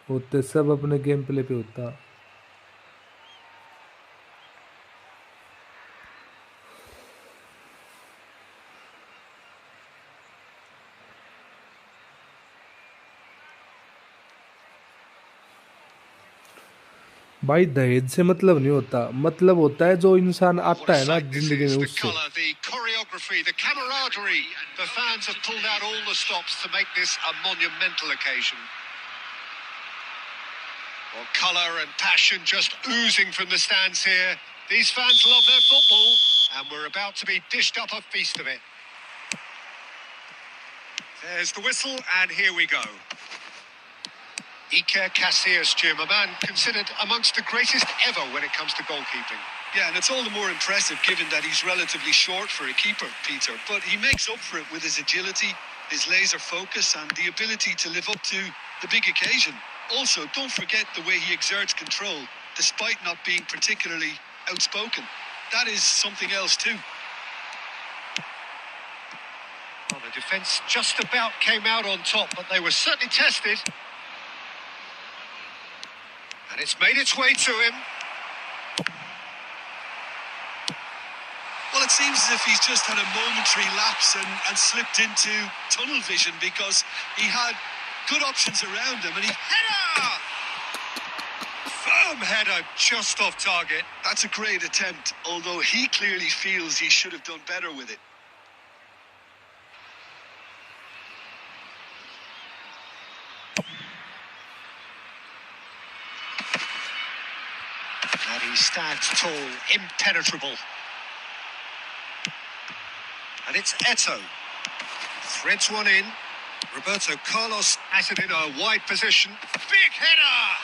होते सब अपने गेम प्ले पे होता भाई दहेज से मतलब नहीं होता मतलब होता है जो इंसान आता है ना जिंदगी में उससे The choreography, the camaraderie. The fans have pulled out all the stops to make this a monumental occasion. Well, colour and passion just oozing from the stands here. These fans love their football, and we're about to be dished up a feast of it. There's the whistle, and here we go. Iker Casillas, Jim, a man considered amongst the greatest ever when it comes to goalkeeping. Yeah, and it's all the more impressive given that he's relatively short for a keeper, Peter. But he makes up for it with his agility, his laser focus, and the ability to live up to the big occasion. Also, don't forget the way he exerts control, despite not being particularly outspoken. That is something else too. Well, the defence just about came out on top, but they were certainly tested. And it's made its way to him. Well, it seems as if he's just had a momentary lapse and slipped into tunnel vision because he had good options around him and he... Header! Firm header, just off target. That's a great attempt, although he clearly feels he should have done better with it. And he stands tall, impenetrable. And it's Eto'o. Threads one in. Roberto Carlos has it in a wide position. Big header!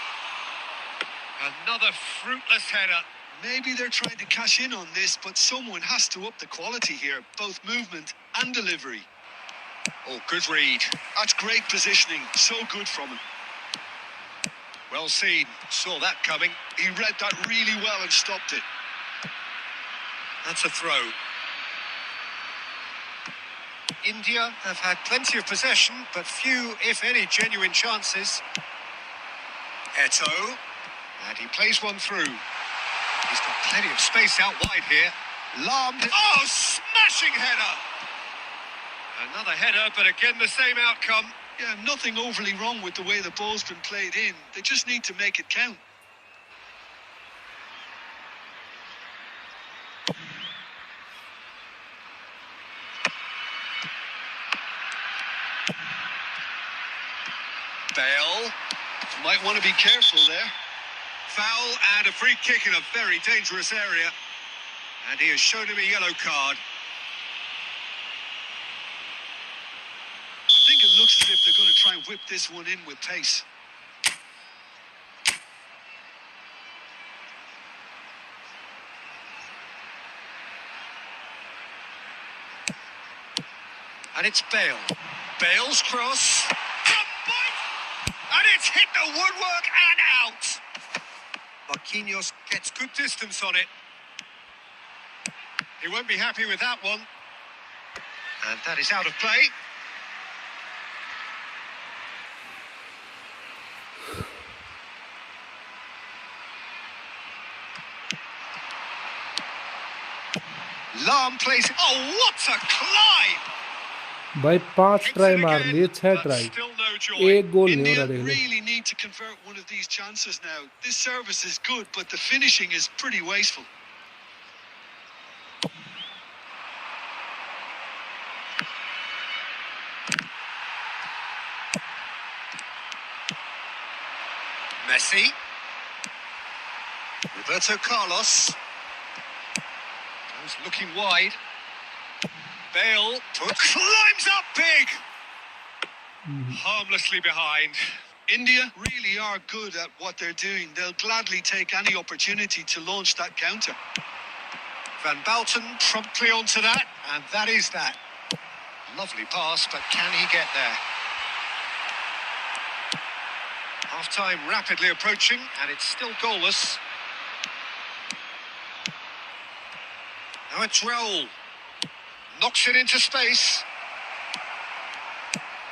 Another fruitless header. Maybe they're trying to cash in on this, but someone has to up the quality here, both movement and delivery. Oh, good read. That's great positioning, so good from him. Well seen. Saw that coming. He read that really well and stopped it. That's a throw. India have had plenty of possession, but few, if any, genuine chances. Eto'o. And he plays one through. He's got plenty of space out wide here. Lamed. Oh, smashing header! Another header, but again the same outcome. Yeah, nothing overly wrong with the way the ball's been played in. They just need to make it count. Bale. Might want to be careful there. Foul and a free kick in a very dangerous area. And he has shown him a yellow card. I think it looks as if they're going to try and whip this one in with pace. And it's Bale. Bale's cross. And it's hit the woodwork and out. Marquinhos gets good distance on it. He won't be happy with that one. And that is out of play. Lam plays it. Oh, what a climb! भाई 5 try मार लिए 6 try एक गोल नहीं हो रहा India देख ले really need to convert one of these chances now. This service is good, but the finishing is pretty wasteful. Messi. Roberto Carlos. Goes looking wide. Bale climbs up big. Harmlessly behind. India really are good at what they're doing. They'll gladly take any opportunity to launch that counter. Van Bouten promptly onto that, and that is that. Lovely pass, but can he get there? Half-time rapidly approaching, and it's still goalless. Now it's Raul. Knocks it into space.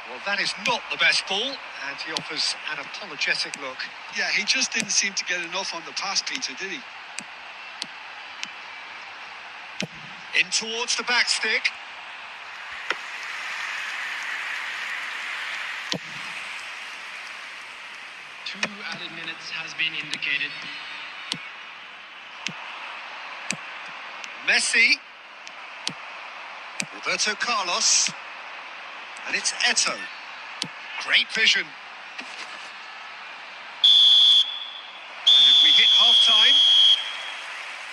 Well, that is not the best ball, and he offers an apologetic look. Yeah, he just didn't seem to get enough on the pass, Peter, did he? In towards the back stick. Two added minutes has been indicated. Messi. Roberto Carlos. And it's Eto'o. Great vision. And we hit half-time.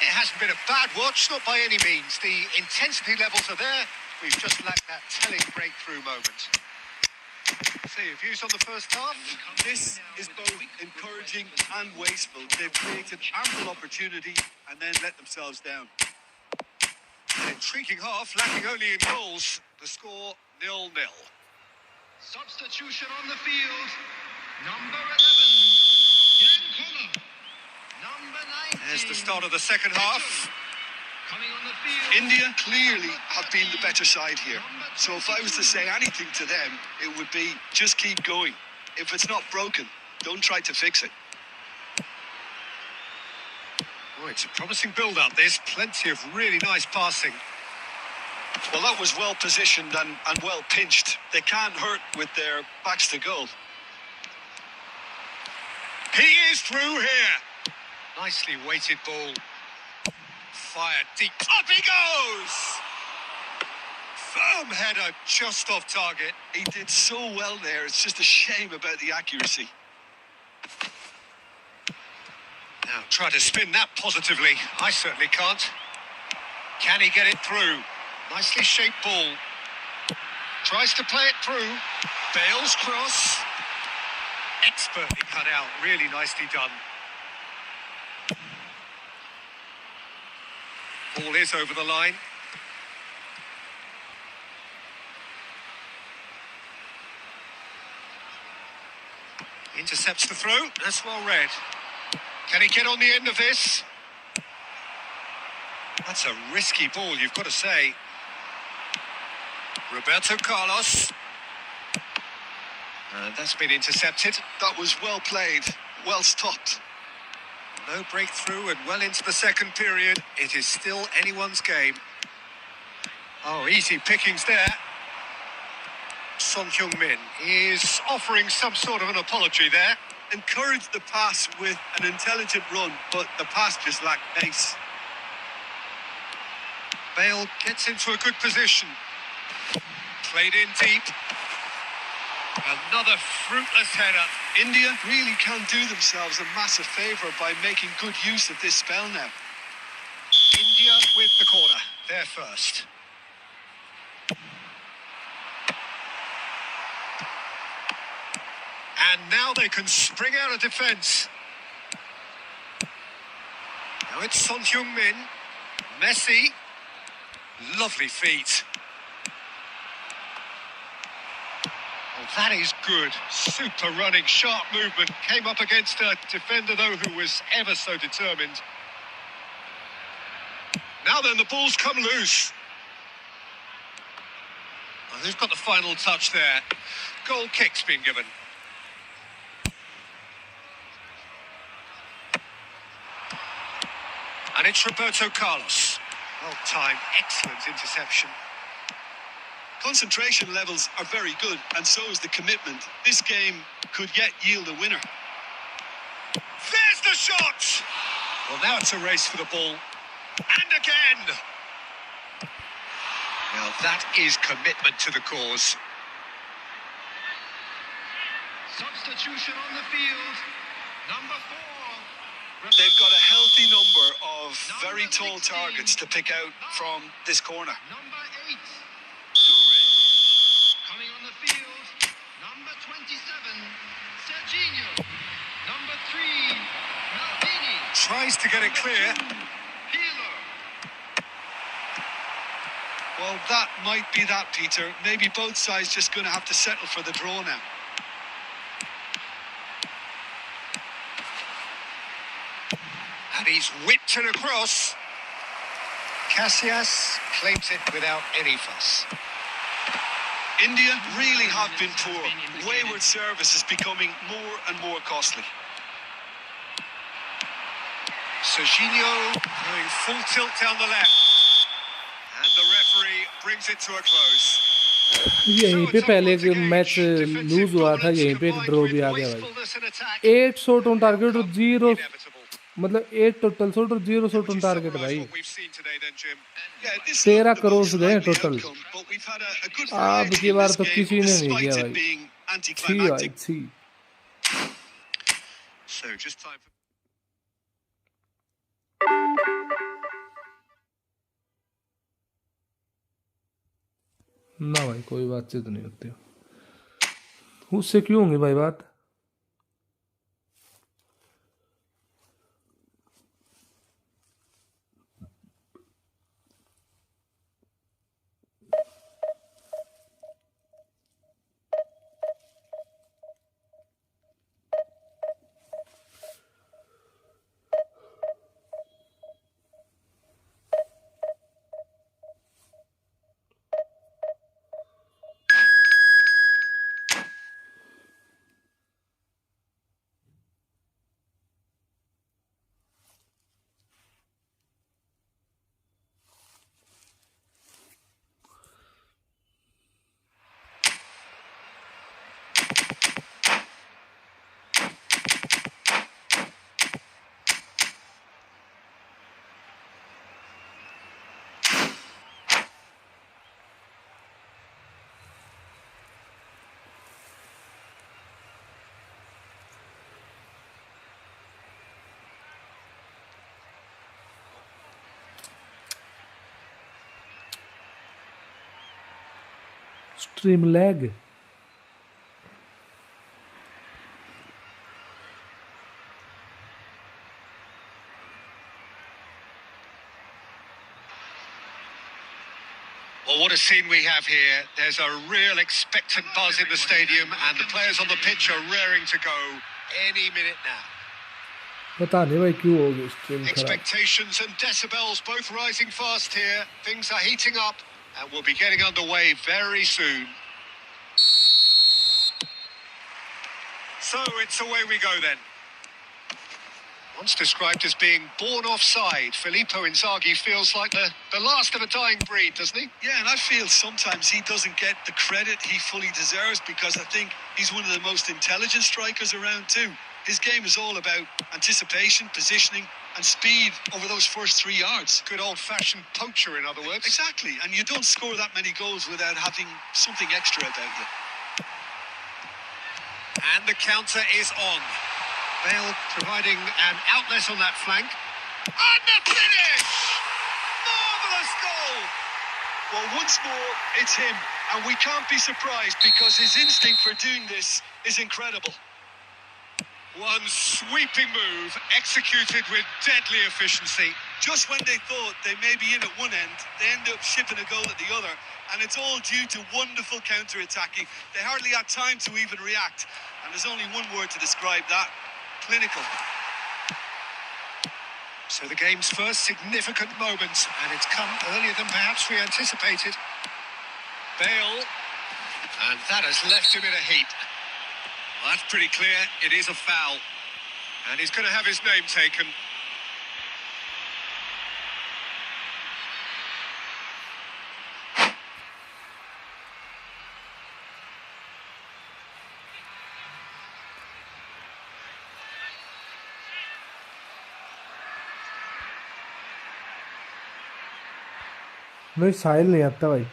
It hasn't been a bad watch, not by any means. The intensity levels are there. We've just lacked that telling breakthrough moment. So your views on the first half? This is both encouraging and wasteful. They've created ample opportunity and then let themselves down. An intriguing half, lacking only in goals. The score 0-0. Substitution on the field. Number 11, Yankolo. Number 19. There's the start of the second half. Coming on the field. India clearly have been the better side here. So if I was to say anything to them, it would be just keep going. If it's not broken, don't try to fix it. Oh, it's a promising build-up. There's plenty of really nice passing. Well, that was well positioned and well pinched. They can't hurt with their backs to goal. He is through here. Nicely weighted ball. Fired deep. Up he goes! Firm header just off target. He did so well there. It's just a shame about the accuracy. Now try to spin that positively. I certainly can't. Can he get it through? Nicely shaped ball. Tries to play it through. Bale's cross. Expertly cut out. Really nicely done. Ball is over the line. Intercepts the throw. That's well read. Can he get on the end of this? That's a risky ball, you've got to say. Roberto Carlos. And that's been intercepted. That was well played, well stopped. No breakthrough and well into the second period. It is still anyone's game. Oh, easy pickings there. Son Heung-min is offering some sort of an apology there. Encouraged the pass with an intelligent run, but the pass just lacked pace. Bale gets into a good position. Played in deep. Another fruitless header. India really can do themselves a massive favour by making good use of this spell now. India with the corner. They're first. And now they can spring out of defence. Now it's Son Heung-min. Messi. Lovely feet. Oh, that is good. Super running, sharp movement. Came up against a defender, though, who was ever so determined. Now then, the ball's come loose. Oh, they've got the final touch there. Goal kick's been given. And it's Roberto Carlos. Well timed, excellent interception. Concentration levels are very good, and so is the commitment. This game could yet yield a winner. There's the shot! Well, now it's a race for the ball. And again! Well, that is commitment to the cause. Substitution on the field. Number 4. They've got a healthy number of very tall targets to pick out from this corner. Number 8. Toure. Coming on the field. Number 27. Serginho. Number 3. Maldini. Tries to get it clear. Peeler. Well, that might be that, Peter. Maybe both sides just going to have to settle for the draw now. And he's whipped it across. Casillas claims it without any fuss. India really have been poor. Wayward service is becoming more and more costly. Serginho going full tilt down the left. And the referee brings it to a close. यहीं पे पहले एक match loose हुआ था, यहीं पे एक draw भी आ गया भाई। 8 शॉट ऑन टारगेट और 0, मतलब 8 टोटल शॉट और 0 शॉट ऑन टारगेट भाई। 13 करोड़ गए टोटल। अब की बार तो किसी ने नहीं किया भाई। छी भाई छी। ना भाई कोई बातचीत नहीं होती, उससे क्यों होंगी भाई बात। Stream lag. Well, what a scene we have here. There's a real expectant buzz in the stadium, and the players on the pitch are raring to go any minute now. पता नहीं भाई क्यों हो गई स्ट्रीम खराब. Expectations and decibels both rising fast here. Things are heating up, and we'll be getting underway very soon. So it's away we go then. Once described as being born offside, Filippo Inzaghi feels like the last of a dying breed, doesn't he? Yeah, and I feel sometimes he doesn't get the credit he fully deserves, because I think he's one of the most intelligent strikers around too. His game is all about anticipation, positioning and speed over those first 3 yards. Good old-fashioned poacher, in other words. Exactly, and you don't score that many goals without having something extra about you. And the counter is on. Bale providing an outlet on that flank. And the finish! Marvellous goal! Well, once more, it's him, and we can't be surprised because his instinct for doing this is incredible. One sweeping move, executed with deadly efficiency. Just when they thought they may be in at one end, they end up shipping a goal at the other, and it's all due to wonderful counter-attacking. They hardly had time to even react, and there's only one word to describe that: clinical. So the game's first significant moment, and it's come earlier than perhaps we anticipated. Bale, and that has left him in a heap. Well, that's pretty clear, it is a foul. And he's going to have his name taken. नहीं साहिल नहीं आता भाई.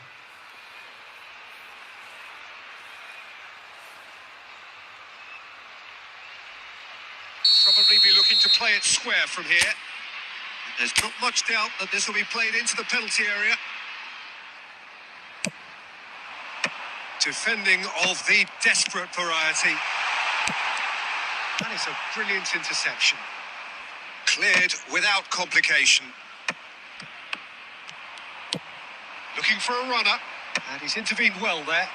Probably be looking to play it square from here. There's not much doubt that this will be played into the penalty area. Defending of the desperate variety. That is a brilliant interception. Cleared without complication. Looking for a runner, and he's intervened well there.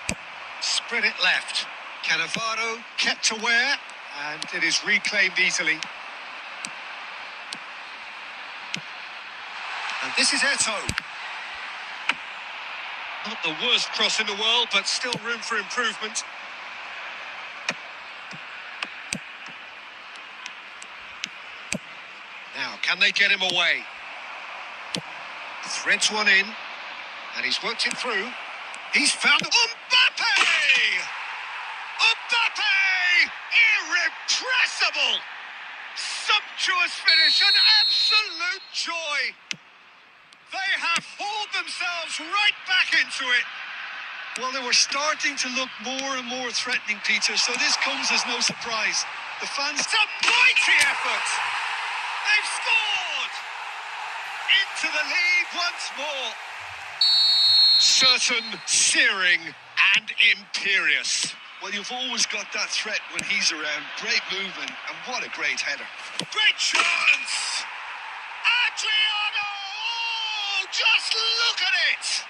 Spread it left. Cannavaro kept aware, and it is reclaimed easily. And this is Eto'o. Not the worst cross in the world, but still room for improvement. Now, can they get him away? Threads one in, and he's worked it through. He's found Mbappe! Mbappe! Irrepressible! Sumptuous finish, an absolute joy! They have hauled themselves right back into it. Well, they were starting to look more and more threatening, Peter, so this comes as no surprise. The fans... It's a mighty effort! They've scored! Into the lead once more. Certain, searing and imperious. Well, you've always got that threat when he's around. Great movement, and what a great header. Great chance! Adriano! Oh, just look at it!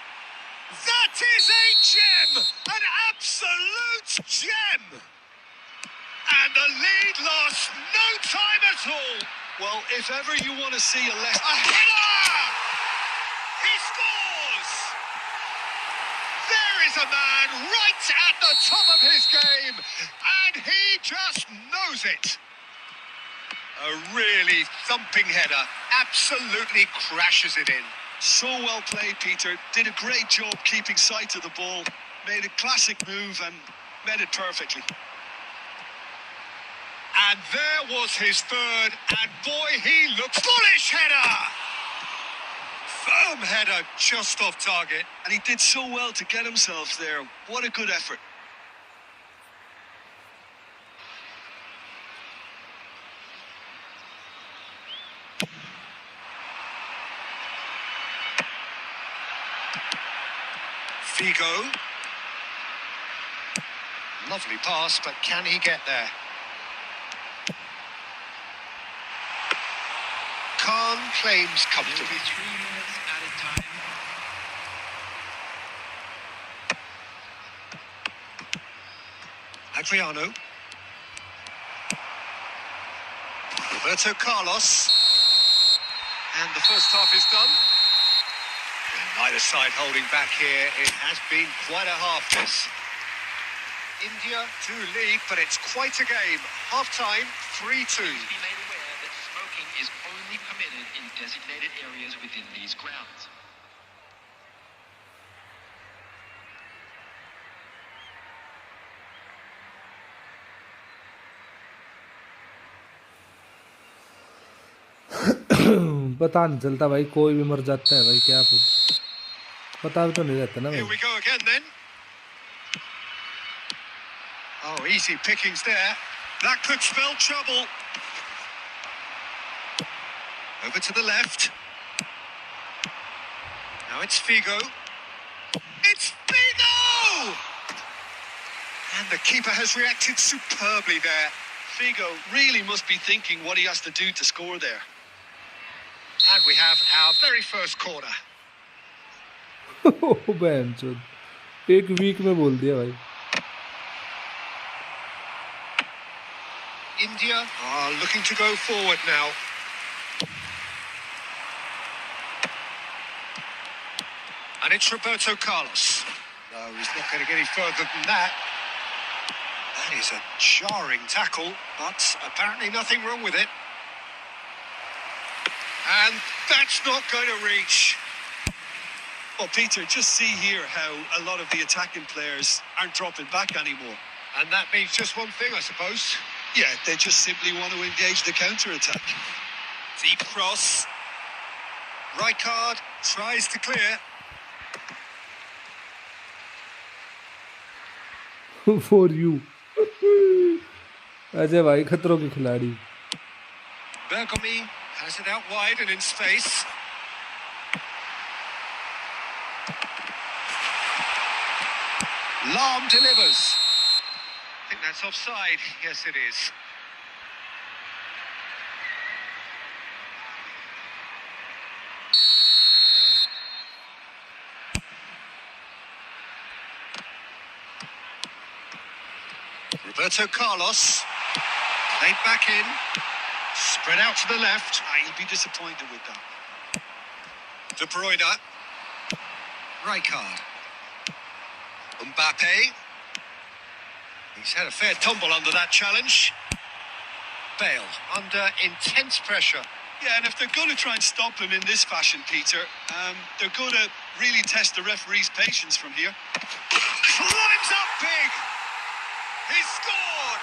That is a gem! An absolute gem! And the lead lost no time at all. Well, if ever you want to see a left... A header! He scores! There is a man right at the top of his game, and he just knows it. A really thumping header, absolutely crashes it in. So well played, Peter. Did a great job keeping sight of the ball. Made a classic move and met it perfectly. And there was his third, and boy, he looks bullish header! Firm header, just off target. And he did so well to get himself there. What a good effort. Figo. Lovely pass, but can he get there? Khan claims comfortably. 3 minutes at a time. Adriano. Roberto Carlos. And the first half is done. And neither side holding back here. It has been quite a half, this. India to lead, but it's quite a game. Half-time, 3-2. Please be made aware that smoking is only permitted in designated areas within these grounds. पता नहीं चलता भाई, कोई भी मर जाता है भाई, क्या पता भी तो नहीं रहता ना Here भाई. we go again then. Oh, easy pickings there. That could spell trouble. Over to the left. Now it's Figo. It's Figo! And the keeper has reacted superbly there. Figo really must be thinking what he has to do to score there. And we have our very first corner. बहनचोद, एक week में बोल दिया भाई. India are looking to go forward now. And it's Roberto Carlos. No, he's not going to get any further than that. That is a jarring tackle, but apparently nothing wrong with it. And that's not going to reach. Well, Peter, just see here how a lot of the attacking players aren't dropping back anymore. And that means just one thing, I suppose. Yeah, they just simply want to engage the counter-attack. Deep cross. Rijkaard tries to clear. For you. Ajay भाई खतरों की खिलाड़ी. Bergomi has it out wide and in space. Lahm delivers. I think that's offside. Yes, it is. Roberto Carlos. Played back in. Spread out to the left. He'll be disappointed with that. De Bruyne. Rijkaard. Mbappe. He's had a fair tumble under that challenge. Bale under intense pressure. Yeah, and if they're going to try and stop him in this fashion, Peter, they're going to really test the referee's patience from here. Climbs up big. He's scored.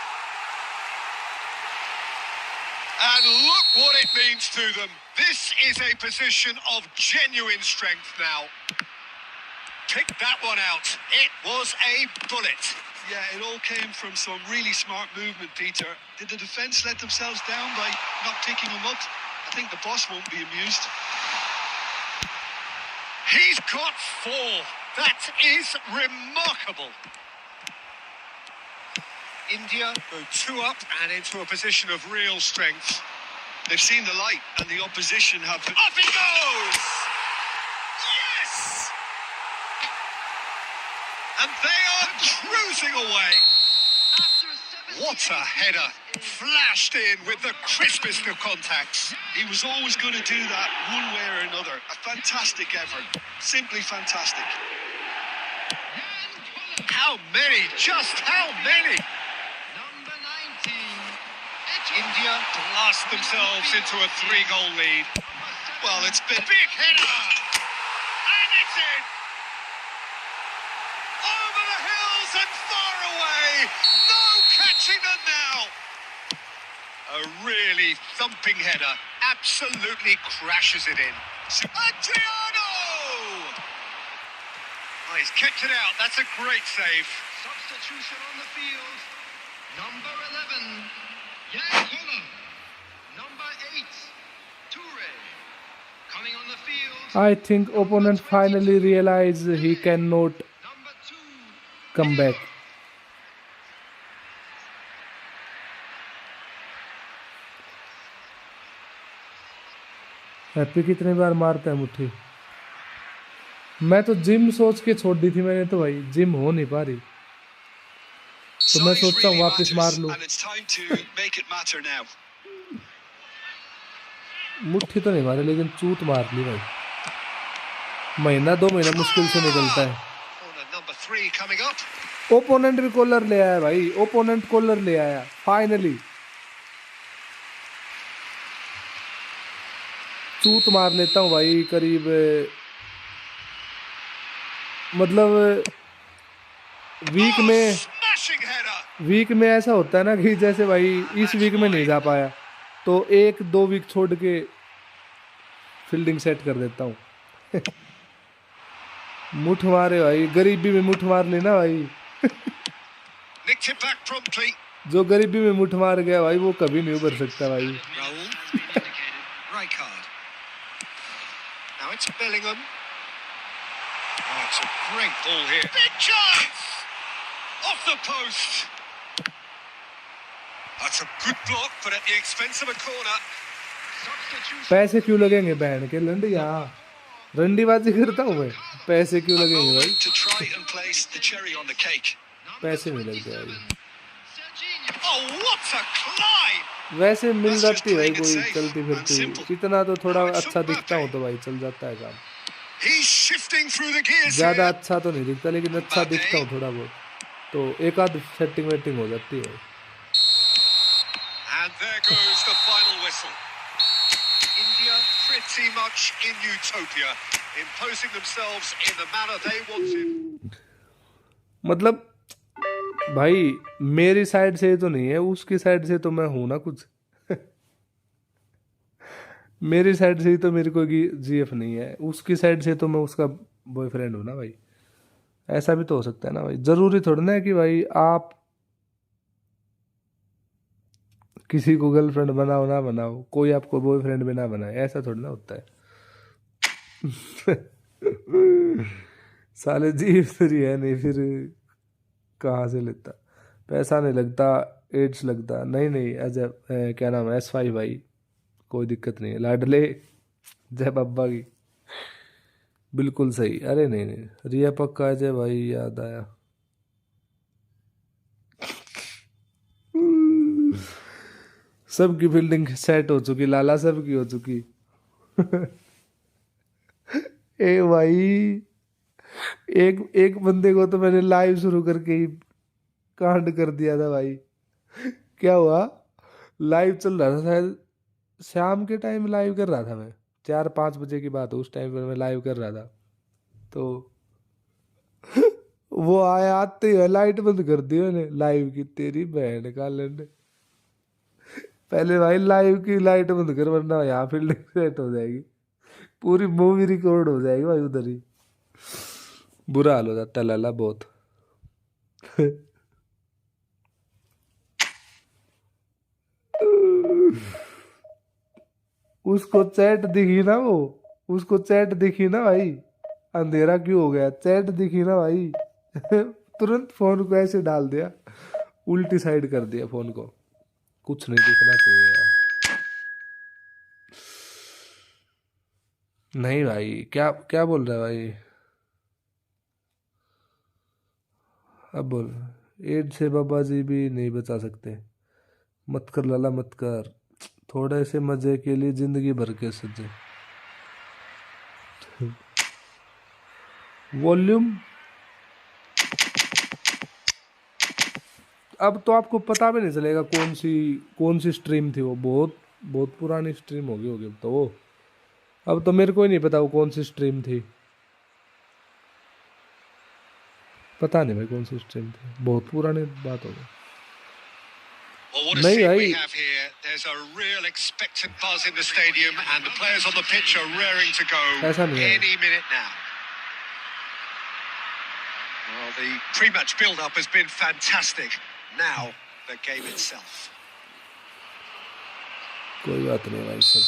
And look what it means to them. This is a position of genuine strength now. Pick that one out. It was a bullet. Yeah, it all came from some really smart movement, Peter. Did the defence let themselves down by not picking him up? I think the boss won't be amused. He's got 4. That is remarkable. India go 2 up and into a position of real strength. They've seen the light and the opposition have... Up he goes! Yes! And they are cruising away. What a header. Flashed in with the crispest of contacts. He was always going to do that one way or another. A fantastic effort. Simply fantastic. How many? Just how many? Number 19. India blast themselves into a 3-goal lead. Well, it's been... Big header! And it's in! Over the hills and far away! No catching them now! A really thumping header. Absolutely crashes it in. Adriano! Oh, he's kept it out. That's a great save. Substitution on the field. Number 11. Yankola. Number 8. Toure. Coming on the field. I think opponent finally realize he cannot Number 2. come back. Happy कितने बार मारता है मुट्ठी। मैं तो gym सोच के छोड़ दी थी मैंने तो भाई, जिम हो नहीं पा रही तो मैं Size सोचता हूँ really वापस मार matters, लूँ। and it's time to make it matter now. मुट्ठी तो नहीं मारे लेकिन चूत मार ली भाई। महीना 2 महीना मुश्किल से निकलता है। Corner number 3 coming up. Opponent भी कॉलर ले आया भाई, ओपोनेंट कॉलर ले आया फाइनली। चूत मार लेता हूँ भाई करीब, मतलब वीक Oh, में smashing header. ऐसा होता है ना कि जैसे भाई इस वीक में नहीं जा पाया तो 1-2 वीक छोड़ के फील्डिंग सेट कर देता हूँ। मुठ मारे भाई, गरीबी में मुठ मार लेना भाई। Nicked it back promptly. जो गरीबी में मुठ मार गया भाई वो कभी नहीं उभर सकता भाई। Raul. Right card. Now it's Bellingham. Oh, it's a great ball here. Big chance! Off the post. That's a good block, but at the expense of a corner. पैसे क्यों लगेंगे बहन के लंडी, यहाँ रंडीबाजी करता हूँ मैं, पैसे क्यों A लगेंगे भाई। moment to try and place the cherry on the cake. पैसे नहीं लगते भाई, Oh, what a climb! वैसे मिल जाती है भाई कोई चलती फिरती, इतना तो थोड़ा अच्छा दिखता हूँ तो भाई चल जाता है काम। He's shifting through the gears ज्यादा here. अच्छा तो नहीं दिखता लेकिन अच्छा दिखता हूँ थोड़ा बहुत, तो एक आध सेटिंग वेटिंग हो जाती है। And there goes the final whistle. India pretty much in utopia, imposing themselves in the manner they wanted. मतलब भाई मेरी साइड से तो नहीं है, उसकी साइड से तो मैं हूं ना कुछ। मेरी साइड से ही तो मेरे को जीएफ नहीं है, उसकी साइड से तो मैं उसका बॉयफ्रेंड हूं ना भाई। ऐसा भी तो हो सकता है ना भाई, जरूरी थोड़ा ना है कि भाई आप किसी को गर्लफ्रेंड बनाओ ना बनाओ, कोई आपको बॉयफ्रेंड भी ना बनाए, ऐसा थोड़ा ना होता है। साले जीव फ्री है नहीं, फिर कहाँ से लेता, पैसा नहीं लगता, एड्स लगता नहीं अजय क्या नाम है S5 भाई, कोई दिक्कत नहीं है लाडले, जय बाबा की, बिल्कुल सही। अरे नहीं रिया पक्का अजय भाई याद आया। सबकी फील्डिंग सेट हो चुकी, लाला सबकी हो चुकी। ए भाई एक बंदे को तो मैंने लाइव शुरू करके ही कांड कर दिया था भाई। क्या हुआ, लाइव चल रहा था शायद शाम के टाइम लाइव कर रहा था मैं, 4-5 बजे की बात है, उस टाइम पर मैं लाइव कर रहा था, तो वो आया, आते ही लाइट बंद कर दी मैंने लाइव की, तेरी बहन का लंड। पहले भाई लाइव की लाइट बंद कर वरना यहाँ फील्डिंग सेट हो जाएगी, पूरी मूवी रिकॉर्ड हो जाएगी भाई उधर ही, बुरा हाल हो जाता है लाला बहुत। उसको चैट दिखी ना, वो उसको चैट दिखी ना भाई, अंधेरा क्यों हो गया, चैट दिखी ना भाई। तुरंत फोन को ऐसे डाल दिया, उल्टी साइड कर दिया फोन को, कुछ नहीं दिखना चाहिए यार। नहीं भाई क्या क्या बोल रहा है भाई, अब बोल। एड से बाबा जी भी नहीं बचा सकते, मत कर लाला मत कर, थोड़े से मजे के लिए जिंदगी भर के सजे। वॉल्यूम अब तो आपको पता भी नहीं चलेगा कौन सी स्ट्रीम थी वो, बहुत पुरानी स्ट्रीम होगी अब तो वो, अब तो मेरे को ही नहीं पता वो कौन सी स्ट्रीम थी, पता नहीं भाई कौन सी स्ट्रीम थी, बहुत पुरानी बात होगी। Well, what a नहीं scene भाई we have here. There's a real expectant buzz in the stadium, and the players on the pitch are raring to go ऐसा नहीं है। any minute now. Well, the pre-match build-up has been fantastic. Now, the game itself. कोई बात नहीं भाई सब।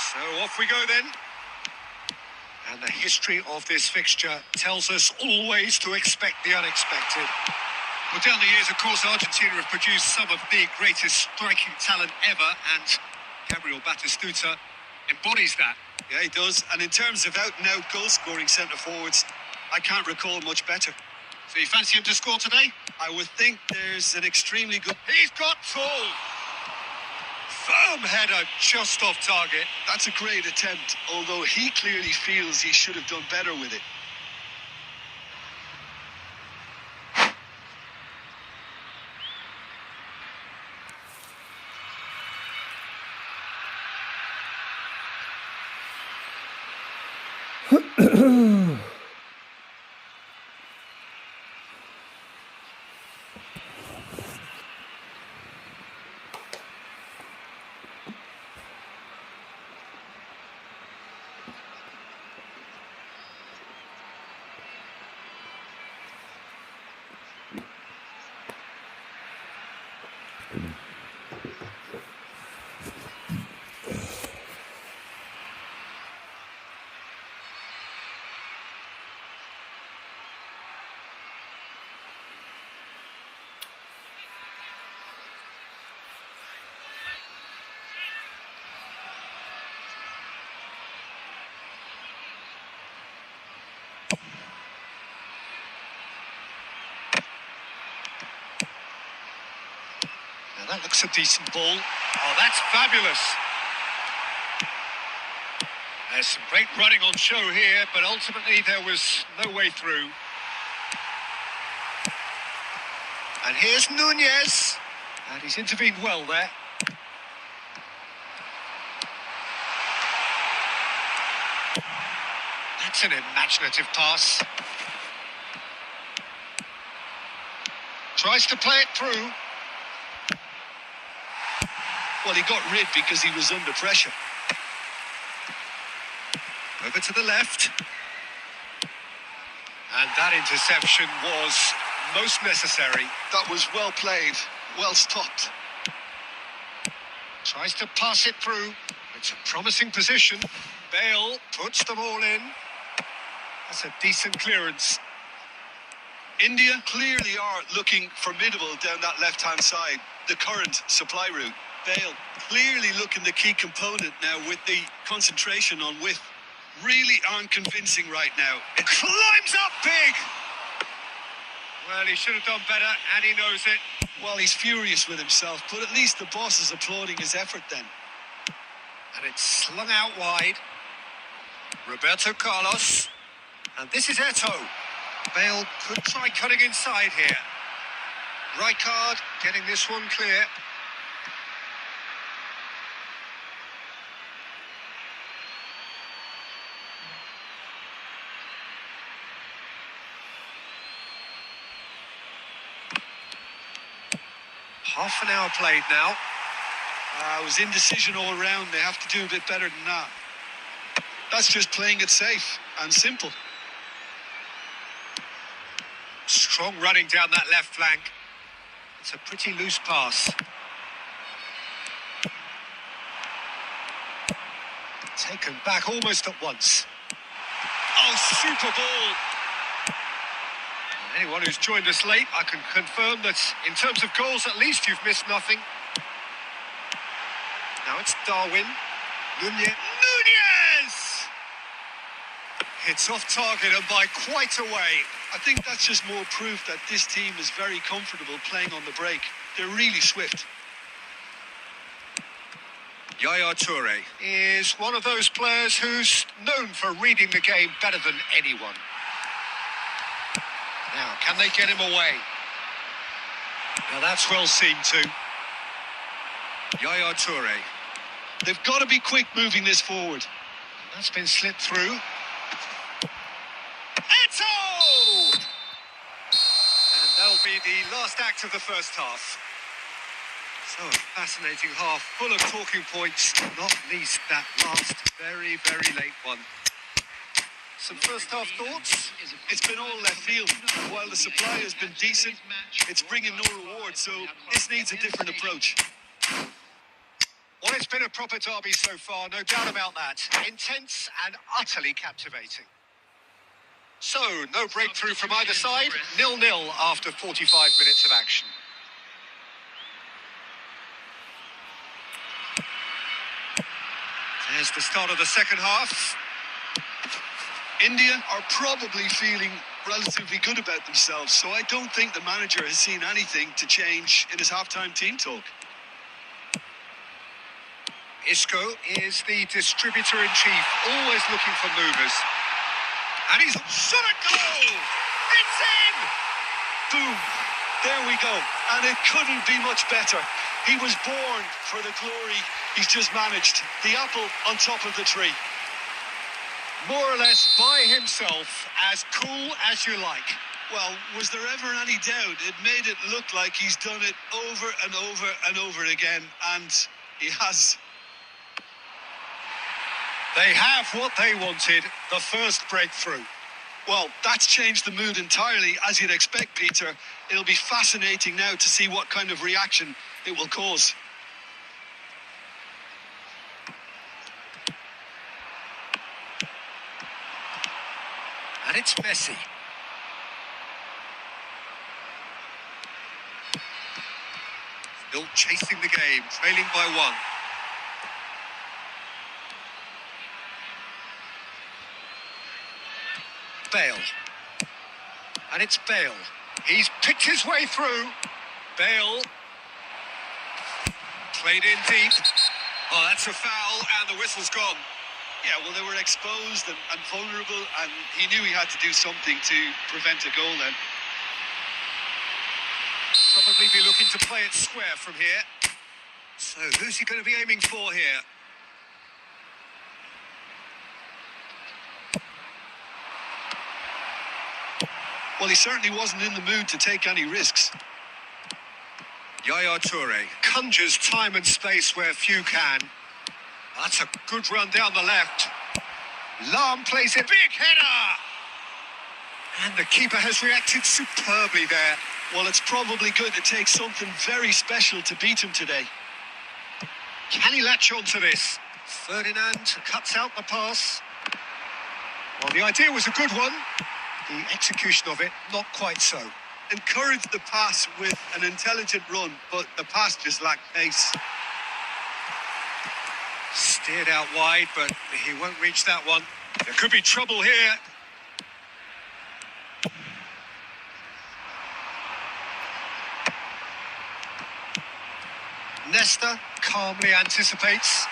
So off we go then. And the history of this fixture tells us always to expect the unexpected. Well, down the years, of course, Argentina have produced some of the greatest striking talent ever, and Gabriel Batistuta embodies that. Yeah, he does. And in terms of out-and-out goal-scoring centre-forwards, I can't recall much better. So you fancy him to score today? I would think there's an extremely good... He's got tall. Firm header just off target. That's a great attempt, although he clearly feels he should have done better with it. Now that looks a decent ball. Oh, that's fabulous. There's some great running on show here, but ultimately there was no way through. And here's Nunez. And he's intervened well there. That's an imaginative pass. Tries to play it through. Well, he got rid because he was under pressure. Over to the left. And that interception was most necessary. That was well played, well stopped. Tries to pass it through. It's a promising position. Bale puts them all in. That's a decent clearance. India clearly are looking formidable down that left-hand side, the current supply route. Bale clearly looking the key component now with the concentration on width. Really aren't convincing right now. It climbs up big. Well, he should have done better, and he knows it. Well, he's furious with himself, but at least the boss is applauding his effort then. And it's slung out wide. Roberto Carlos. And this is Eto'o. Bale could try cutting inside here. Rijkaard getting this one clear. Half an hour played now. It was indecision all around. They have to do a bit better than that. That's just playing it safe and simple. Strong running down that left flank. It's a pretty loose pass. Taken back almost at once. Oh, super ball. Anyone who's joined us late, I can confirm that in terms of goals, at least you've missed nothing. Now it's Darwin. Nunez! It's off target and by quite a way. I think that's just more proof that this team is very comfortable playing on the break. They're really swift. Yaya Toure is one of those players who's known for reading the game better than anyone. Now, can they get him away? Now that's well seen too. Yaya Toure. They've got to be quick moving this forward. That's been slipped through. Eto'o! And that'll be the last act of the first half. So, a fascinating half, full of talking points, not least that last very, very late one. Some first half thoughts? It's been all left field. While the supply has been decent, it's bringing no reward, so this needs a different approach. Well, it's been a proper derby so far, no doubt about that. Intense and utterly captivating. So, no breakthrough from either side, 0-0 after 45 minutes of action. as the start of the second half. India are probably feeling relatively good about themselves, so I don't think the manager has seen anything to change in his half-time team talk. Isco is the distributor-in-chief, always looking for movers. And he's shot a goal! It's in! Boom! There we go. And it couldn't be much better. He was born for the glory he's just managed. The apple on top of the tree. More or less by himself, as cool as you like. Well, was there ever any doubt? It made it look like he's done it over and over and over again, and he has. They have what they wanted, the first breakthrough. Well, that's changed the mood entirely, as you'd expect, Peter. It'll be fascinating now to see what kind of reaction it will cause. And it's Messi. Still chasing the game, trailing by one. Bale. And it's Bale. He's picked his way through. Bale. Played in deep. Oh, that's a foul, and the whistle's gone. Yeah, well, they were exposed and vulnerable, and he knew he had to do something to prevent a goal then. Probably be looking to play it square from here. So who's he going to be aiming for here? Well, he certainly wasn't in the mood to take any risks. Yaya Toure conjures time and space where few can. That's a good run down the left. Lam plays it. Big header! And the keeper has reacted superbly there. Well, it's probably going to take something very special to beat him today. Can he latch on to this? Ferdinand cuts out the pass. Well, the idea was a good one. The execution of it, not quite so. Encouraged the pass with an intelligent run, but the pass just lacked pace. Steered out wide, but he won't reach that one. There could be trouble here. Nesta calmly anticipates.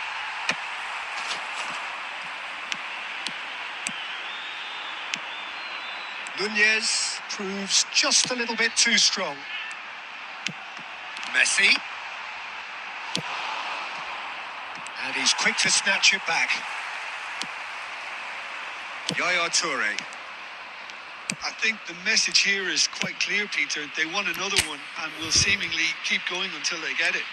Nunez proves just a little bit too strong. Messi. And he's quick to snatch it back. Yaya Toure. I think the message here is quite clear, Peter. They want another one and will seemingly keep going until they get it.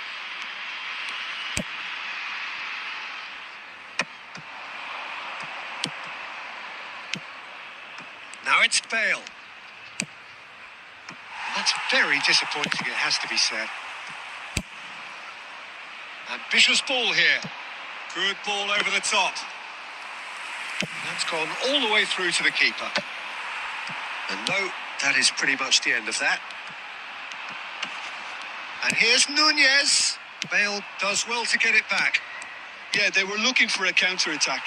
Now it's Bale. That's very disappointing, it has to be said. Ambitious ball here. Good ball over the top. That's gone all the way through to the keeper. And no, that is pretty much the end of that. And here's Nunez. Bale does well to get it back. Yeah, they were looking for a counter-attack.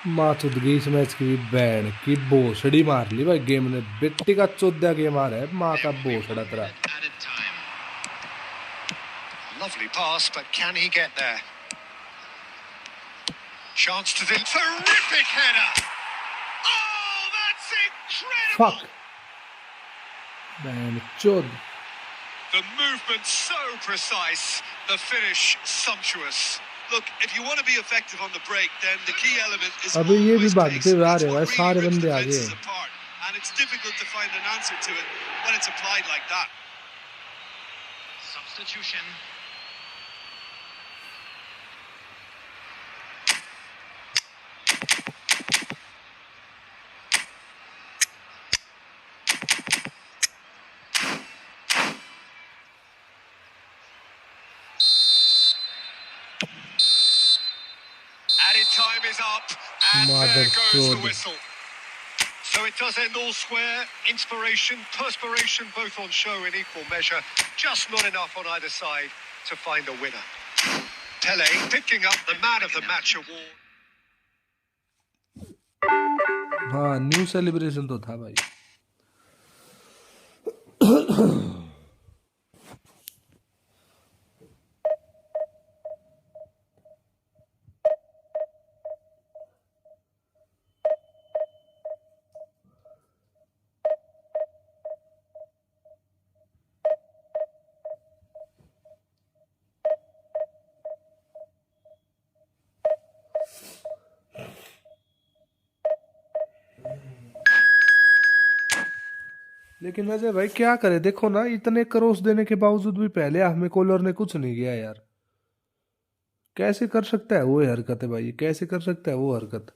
माँ चुद गई इस match की band की भोसड़ी मार ली भाई game ने बेटी का चौदह गेम आ रहा है माँ का भोसड़ा तेरा Lovely pass, but can he get there? Chance to terrific header. Oh, that's incredible. fuck बैंड चौद The movement so precise, the finish sumptuous. Look, if you want to be effective on the break, then the key element is अबे ये भी always भागते pace. हुए आ That's रहे हैं what भाई सारे really rips बंदे the आगे defenses apart. And it's difficult to find an answer to it when it's applied like that. Substitution. Added time is up, and Mother there goes the God. whistle. So it does end all square. Inspiration, perspiration, both on show in equal measure. Just not enough on either side to find a winner. Pele picking up the Man of the Match award. हाँ new celebration तो था भाई। लेकिन अजय भाई क्या करे, देखो ना इतने क्रॉस देने के बावजूद भी पहले हाफ में कॉलर ने कुछ नहीं किया यार। कैसे कर सकता है वो हरकत है भाई, कैसे कर सकता है वो हरकत।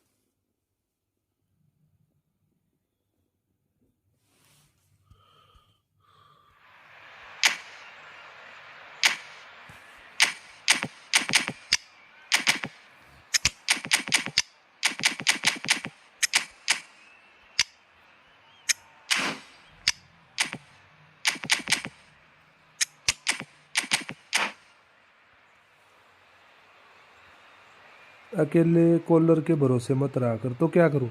अकेले कॉलर के भरोसे मत रहा कर, तो क्या करूं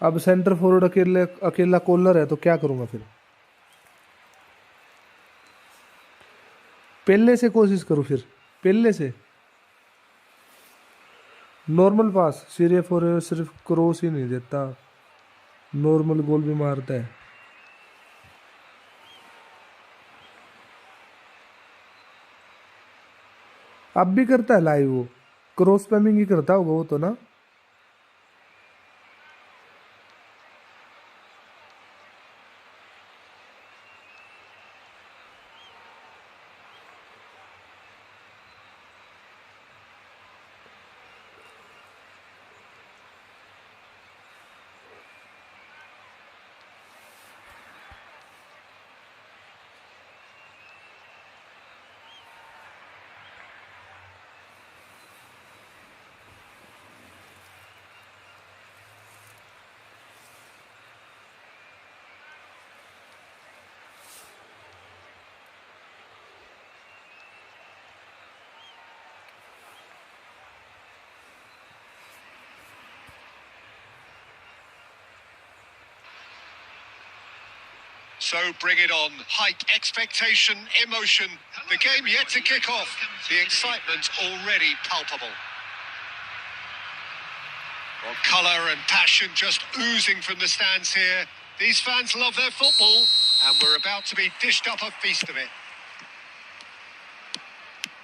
अब। सेंटर फॉरवर्ड अकेले अकेला कॉलर है तो क्या करूंगा फिर। पहले से कोशिश करूं फिर, पहले से नॉर्मल पास। सिर्फ और सिर्फ क्रॉस ही नहीं देता, नॉर्मल गोल भी मारता है। अब भी करता है लाइव वो, क्रॉस स्पैमिंग ही करता होगा वो तो ना। So bring it on. Hike expectation, emotion. The game yet to kick off. The excitement already palpable. Well, colour and passion just oozing from the stands here. These fans love their football, and we're about to be dished up a feast of it.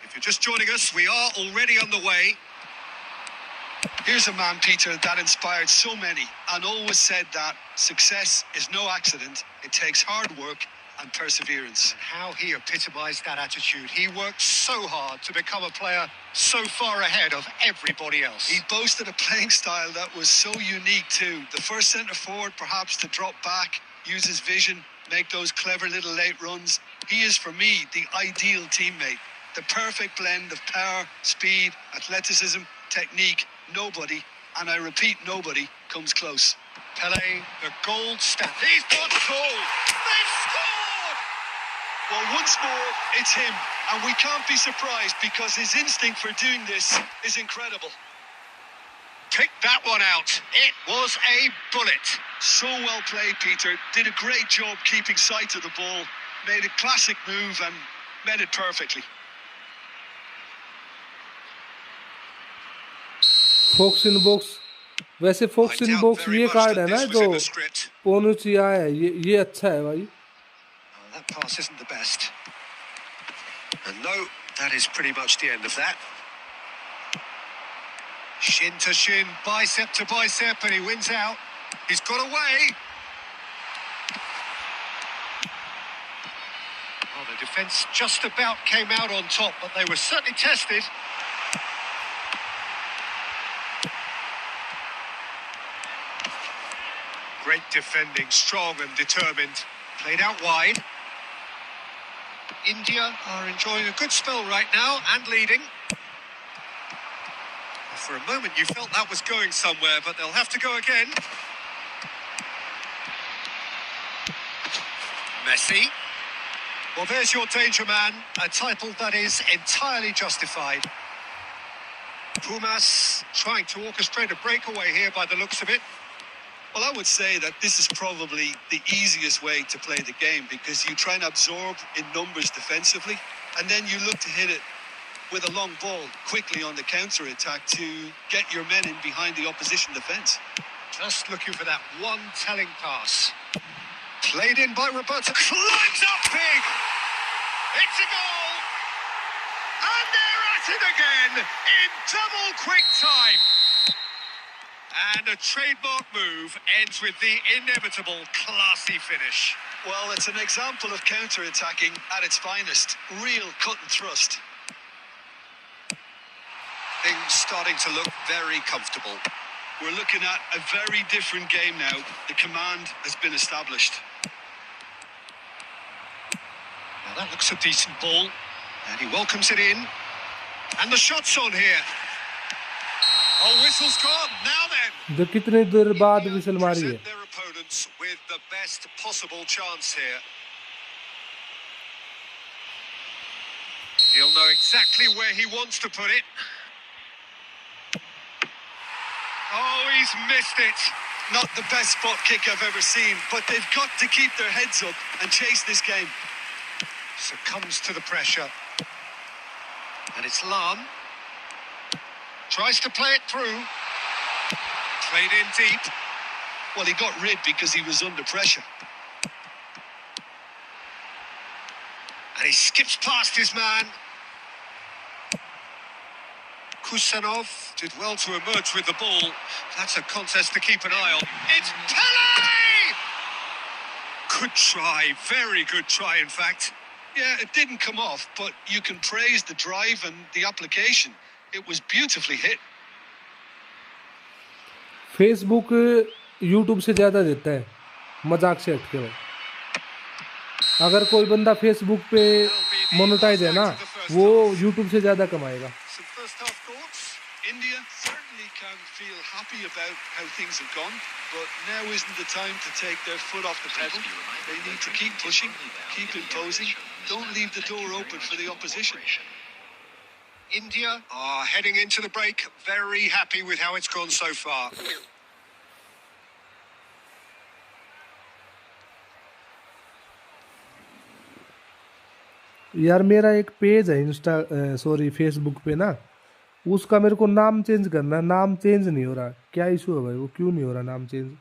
If you're just joining us, we are already on the way. Here's a man, Peter, that inspired so many and always said that success is no accident. It takes hard work and perseverance. And how he epitomised that attitude. He worked so hard to become a player so far ahead of everybody else. He boasted a playing style that was so unique too. The first centre forward perhaps to drop back, use his vision, make those clever little late runs. He is for me the ideal teammate. The perfect blend of power, speed, athleticism, technique. Nobody, and I repeat nobody, comes close. Pele, the gold standard. He's got the goal. They've scored! Well, once more, it's him. And we can't be surprised because his instinct for doing this is incredible. Pick that one out. It was a bullet. So well played, Peter. Did a great job keeping sight of the ball. Made a classic move and met it perfectly. Fox in box, वैसे fox in box ये card है ना जो पोनुचिया है, ये अच्छा है भाई। That pass isn't the best. And no, that is pretty much the end of that. Shin to shin, bicep to bicep, and he wins out. He's got away. Oh, the defence just about came out on top, but they were certainly tested. Great defending, strong and determined. Played out wide. India are enjoying a good spell right now and leading. For a moment you felt that was going somewhere, but they'll have to go again. Messi. Well, there's your danger man, a title that is entirely justified. Pumas trying to orchestrate a breakaway here by the looks of it. Well, I would say that this is probably the easiest way to play the game because you try and absorb in numbers defensively, and then you look to hit it with a long ball quickly on the counter-attack to get your men in behind the opposition defence. Just looking for that one telling pass. Played in by Roberto. Climbs up big. It's a goal. And they're at it again in double quick time. And a trademark move ends with the inevitable classy finish. Well, it's an example of counter-attacking at its finest. Real cut and thrust. Things starting to look very comfortable. We're looking at a very different game now. The command has been established. Now that looks a decent ball. And he welcomes it in. And the shot's on here. Oh, whistle's gone. Now then. जो कितने देर बाद whistle मारी है. Present their opponents with the best possible chance here. He'll know exactly where he wants to put it. Oh, he's missed it. Not the best spot kick I've ever seen, but they've got to keep their heads up and chase this game. Succumbs to the pressure. And it's Lan. Tries to play it through. Played in deep. Well, he got rid because he was under pressure. And he skips past his man. Kusanov did well to emerge with the ball. That's a contest to keep an eye on. It's Pele! Good try, very good try, in fact. Yeah, it didn't come off, but you can praise the drive and the application. It was beautifully hit. Facebook YouTube से ज़्यादा देता है, मजाक से हटके भाई. अगर कोई बंदा फेसबुक पे मोनेटाइज है ना, वो यूट्यूब से ज़्यादा कमाएगा. Some first half thoughts. India certainly can feel happy about how things have gone, but now isn't the time to take their foot off the pedal. They need to keep pushing, keep imposing. Don't leave the door open for the opposition. India are heading into the break very happy with how it's gone so far. यार मेरा एक page है Facebook पे ना, उसका मेरे को नाम चेंज करना है. नाम चेंज नहीं हो रहा. क्या इशू है भाई? वो क्यों नहीं हो रहा नाम change?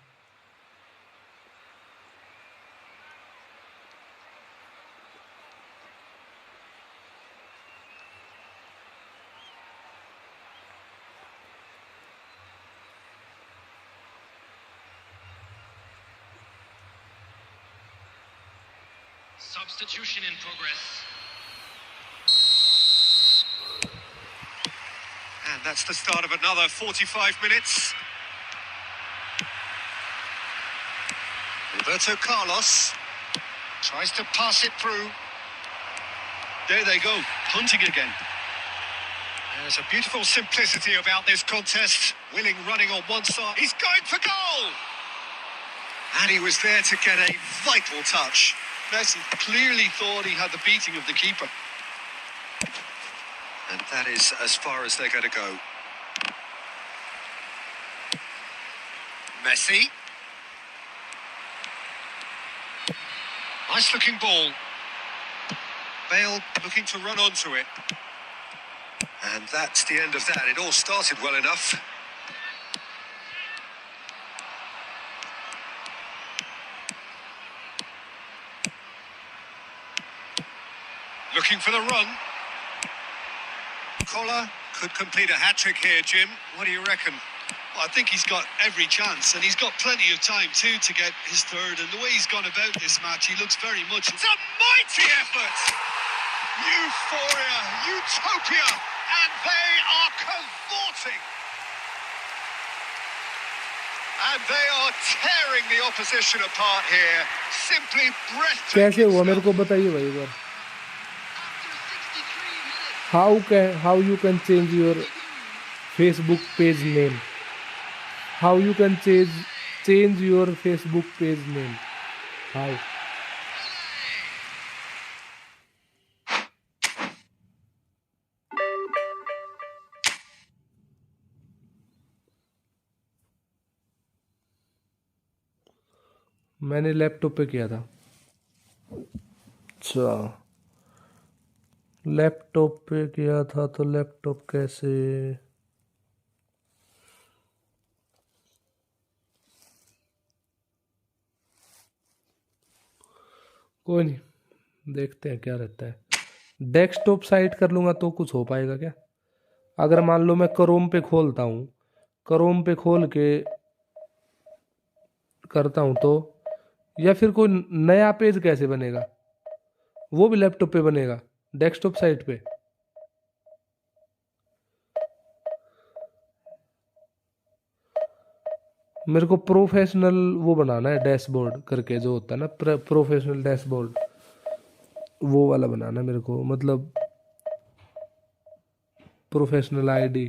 Substitution in progress. And that's the start of another 45 minutes. Roberto Carlos tries to pass it through. There they go, hunting again. There's a beautiful simplicity about this contest. Willing running on one side. He's going for goal! And he was there to get a vital touch. Messi clearly thought he had the beating of the keeper. And that is as far as they're going to go. Messi. Nice looking ball. Bale looking to run onto it. And that's the end of that. It all started well enough. Looking for the run. Collar could complete a hat-trick here, Jim. What do you reckon? Well, I think he's got every chance, and he's got plenty of time too to get his third. And the way he's gone about this match, he looks very much. It's a mighty effort! Euphoria, utopia, and they are cavorting! And they are tearing the opposition apart here. Simply breathtaking. कैसे हुआ मेरे को बताइए भाई एक बार. How you can change your Facebook page name? How you can change your Facebook page name? How? मैंने laptop पे किया था। अच्छा, लैपटॉप पे किया था तो लैपटॉप कैसे? कोई नहीं, देखते हैं क्या रहता है। डेस्कटॉप साइट कर लूँगा तो कुछ हो पाएगा क्या? अगर मान लो मैं क्रोम पे खोलता हूँ, क्रोम पे खोल के करता हूँ तो, या फिर कोई नया पेज कैसे बनेगा? वो भी लैपटॉप पे बनेगा, डेस्कटॉप साइट पे? मेरे को प्रोफेशनल वो बनाना है, डैशबोर्ड करके जो होता है ना, प्रोफेशनल डैशबोर्ड, वो वाला बनाना है मेरे को, मतलब प्रोफेशनल आईडी।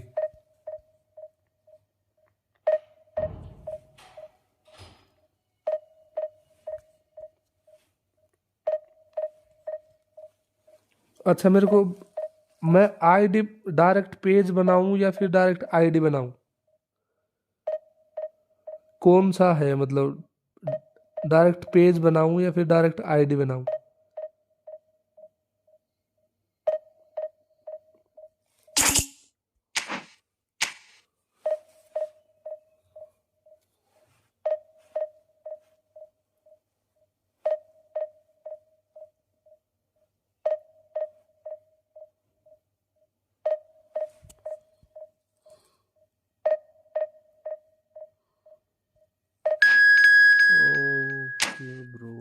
अच्छा, मेरे को, मैं आईडी डायरेक्ट पेज बनाऊं या फिर डायरेक्ट आईडी बनाऊं? कौन सा है, मतलब डायरेक्ट पेज बनाऊं या फिर डायरेक्ट आईडी बनाऊं? Okay bro.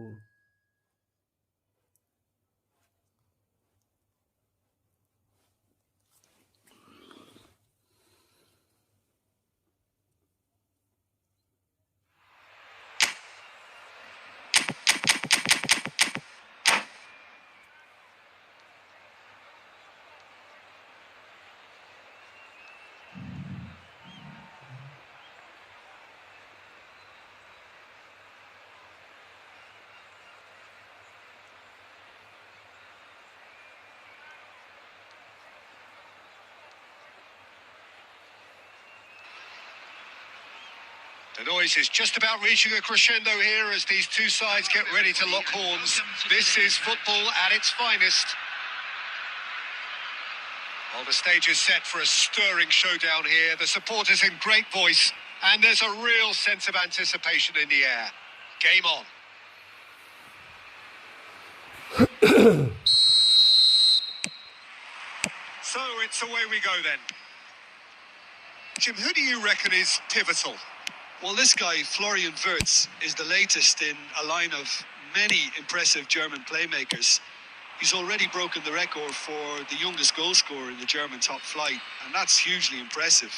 The noise is just about reaching a crescendo here as these two sides get ready to lock horns. This is football at its finest. Well, the stage is set for a stirring showdown here. The supporters in great voice, and there's a real sense of anticipation in the air. Game on. So it's away we go then. Jim, who do you reckon is pivotal? Well, this guy, Florian Wirtz, is the latest in a line of many impressive German playmakers. He's already broken the record for the youngest goal scorer in the German top flight, and that's hugely impressive.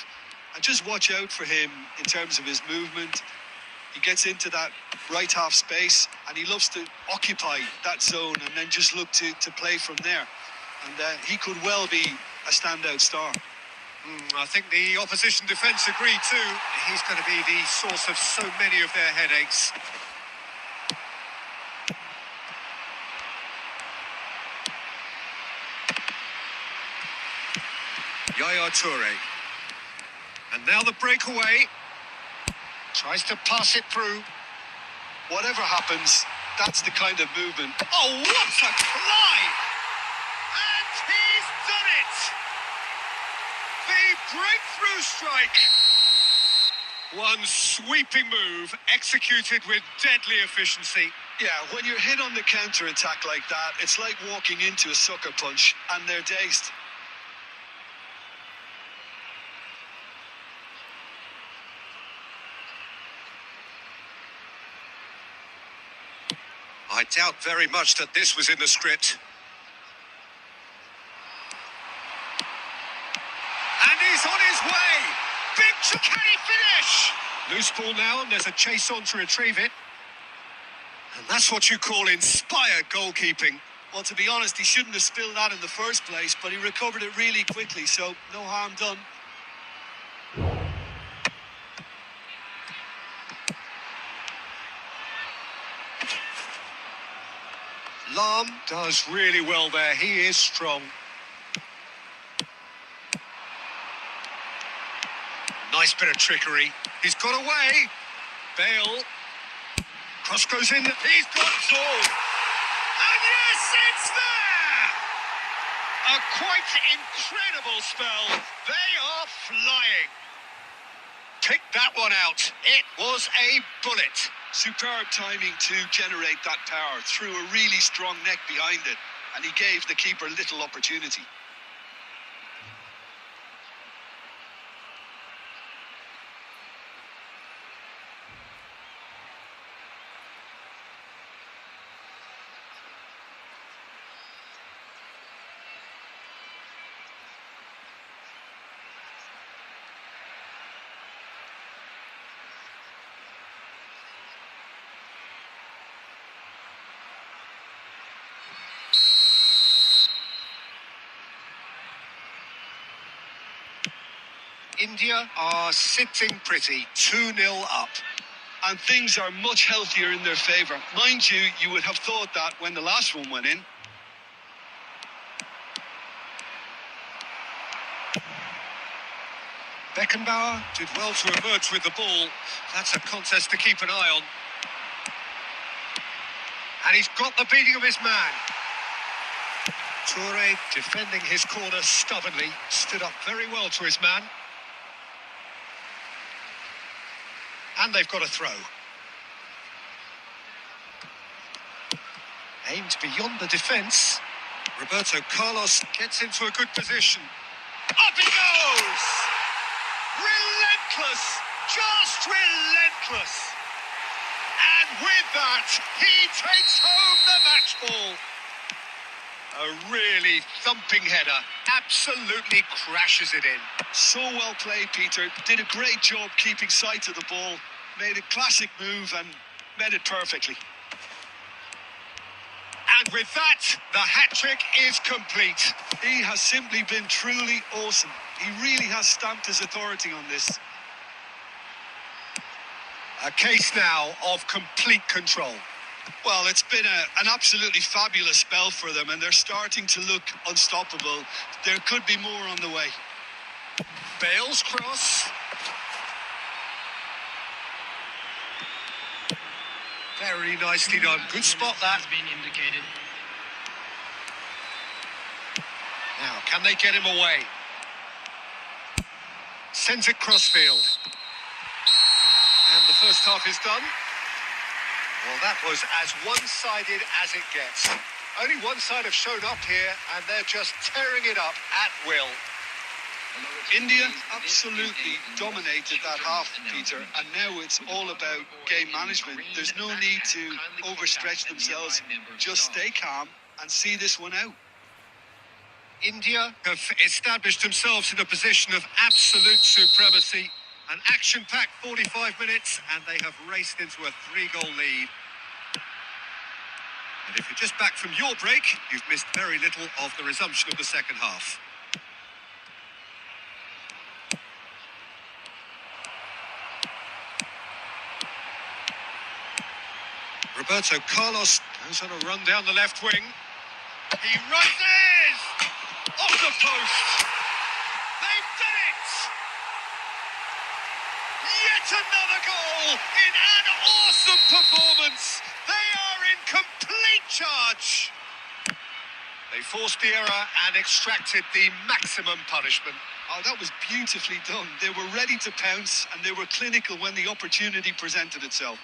And just watch out for him in terms of his movement. He gets into that right half space, and he loves to occupy that zone and then just look to play from there. And he could well be a standout star. I think the opposition defence agree too. He's going to be the source of so many of their headaches. Yaya Toure. And now the breakaway. Tries to pass it through. Whatever happens, that's the kind of movement. Oh, what a collide! And he's done it! The breakthrough strike! One sweeping move, executed with deadly efficiency. Yeah, when you're hit on the counter-attack like that, it's like walking into a sucker punch, and they're dazed. I doubt very much that this was in the script. And he's on his way! Can he finish? Loose ball now, and there's a chase on to retrieve it. And that's what you call inspired goalkeeping. Well, to be honest, he shouldn't have spilled that in the first place, but he recovered it really quickly, so no harm done. Lahm does really well there. He is strong. Nice bit of trickery. He's got away. Bale. Cross goes in. He's got it all. And yes, it's there! A quite incredible spell. They are flying. Pick that one out. It was a bullet. Superb timing to generate that power. Threw a really strong neck behind it, and he gave the keeper little opportunity. India are sitting pretty, 2-0 up. And things are much healthier in their favour. Mind you, you would have thought that when the last one went in. Beckenbauer did well to emerge with the ball. That's a contest to keep an eye on. And he's got the beating of his man. Toure defending his corner stubbornly, stood up very well to his man. And they've got a throw. Aimed beyond the defence. Roberto Carlos gets into a good position. Up he goes! Relentless! Just relentless! And with that, he takes home the match ball. A really thumping header. Absolutely crashes it in. So well played, Peter. Did a great job keeping sight of the ball. Made a classic move and met it perfectly. And with that, the hat-trick is complete. He has simply been truly awesome. He really has stamped his authority on this. A case now of complete control. Well, it's been an absolutely fabulous spell for them, and they're starting to look unstoppable. There could be more on the way. Bale's cross. Very nicely done. Good spot that. Has been indicated. Now, can they get him away? Sends it crossfield. And the first half is done. Well, that was as one-sided as it gets. Only one side have shown up here, and they're just tearing it up at will. India absolutely dominated that half, Peter, and now it's all about game management. There's no need to overstretch themselves. Just stay calm and see this one out. India have established themselves in a position of absolute supremacy. An action-packed 45 minutes, and they have raced into a 3-goal lead. And if you're just back from your break, you've missed very little of the resumption of the second half. Roberto Carlos goes on a run down the left wing. He rises! Off the post! They've done it! Yet another goal in an awesome performance! They are in complete charge! They forced the error and extracted the maximum punishment. Oh, that was beautifully done. They were ready to pounce, and they were clinical when the opportunity presented itself.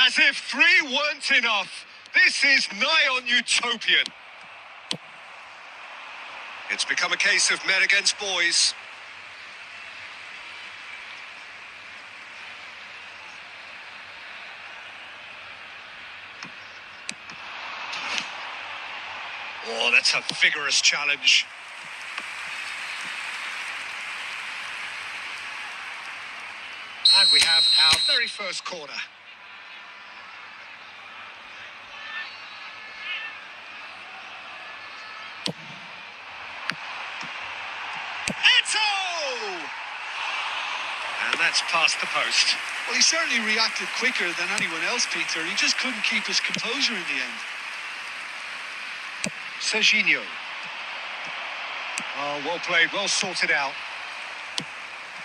As if 3 weren't enough, this is nigh on utopian. It's become a case of men against boys. Oh, that's a vigorous challenge. And we have our very first corner. And that's past the post. Well, he certainly reacted quicker than anyone else, Peter. He just couldn't keep his composure in the end. Serginho. Oh, well played, well sorted out.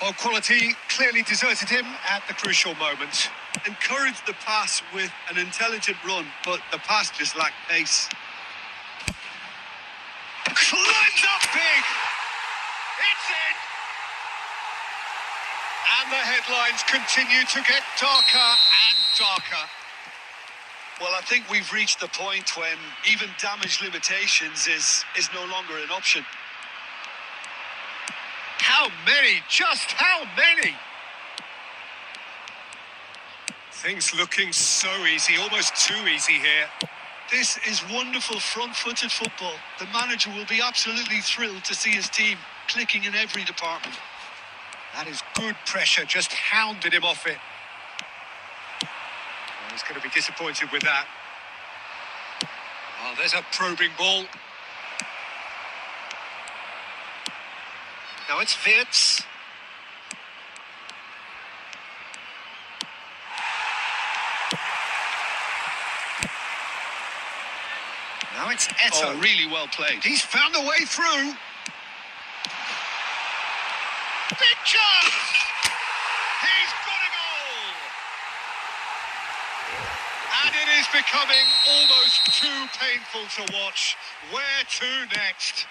Well, quality clearly deserted him at the crucial moment. Encouraged the pass with an intelligent run, but the pass just lacked pace. Climbs up big! It's in! And the headlines continue to get darker and darker. Well, I think we've reached the point when even damage limitations is no longer an option. How many? Just how many? Things looking so easy, almost too easy here. This is wonderful front-footed football. The manager will be absolutely thrilled to see his team clicking in every department. That is good pressure, just hounded him off it. Well, he's going to be disappointed with that. Oh, there's a probing ball. Now it's Blitz. Now it's Eto. Oh, really well played. He's found a way through. Big chance! He's got a goal! And it is becoming almost too painful to watch. Where to next?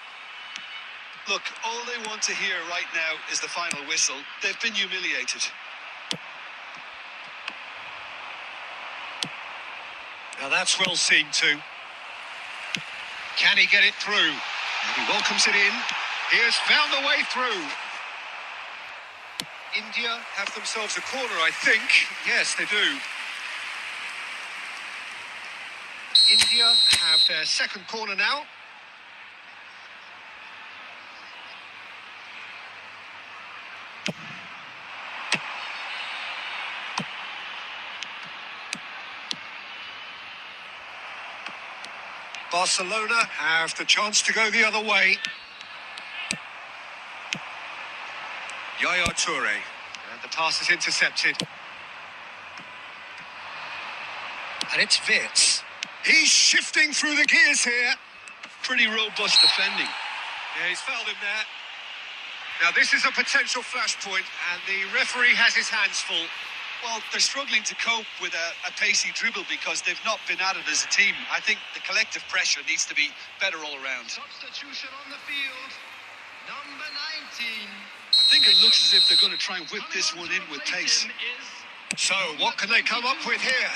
Look, all they want to hear right now is the final whistle. They've been humiliated. Now that's well seen too. Can he get it through? And he welcomes it in. He has found the way through. India have themselves a corner, I think. Yes, they do. India have their second corner now. Barcelona have the chance to go the other way. Yaya Toure. And the pass is intercepted. And it's Blitz. He's shifting through the gears here. Pretty robust defending. Yeah, he's fouled him there. Now this is a potential flashpoint, and the referee has his hands full. Well, they're struggling to cope with a pacey dribble because they've not been at it as a team. I think the collective pressure needs to be better all around. Substitution on the field. Number 19. I think it looks as if they're going to try and whip this one in with pace. So, what can they come up with here?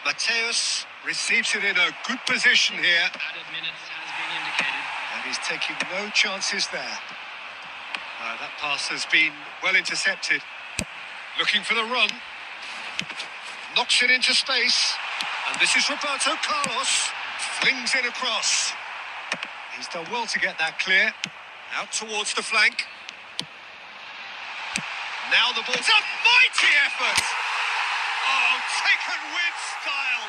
Mateus receives it in a good position here. Added minutes has been indicated. And he's taking no chances there. That pass has been well intercepted. Looking for the run. Knocks it into space. And this is Roberto Carlos. Flings it across. He's done well to get that clear. Out towards the flank. Now the ball's a mighty effort. Oh, taken with style.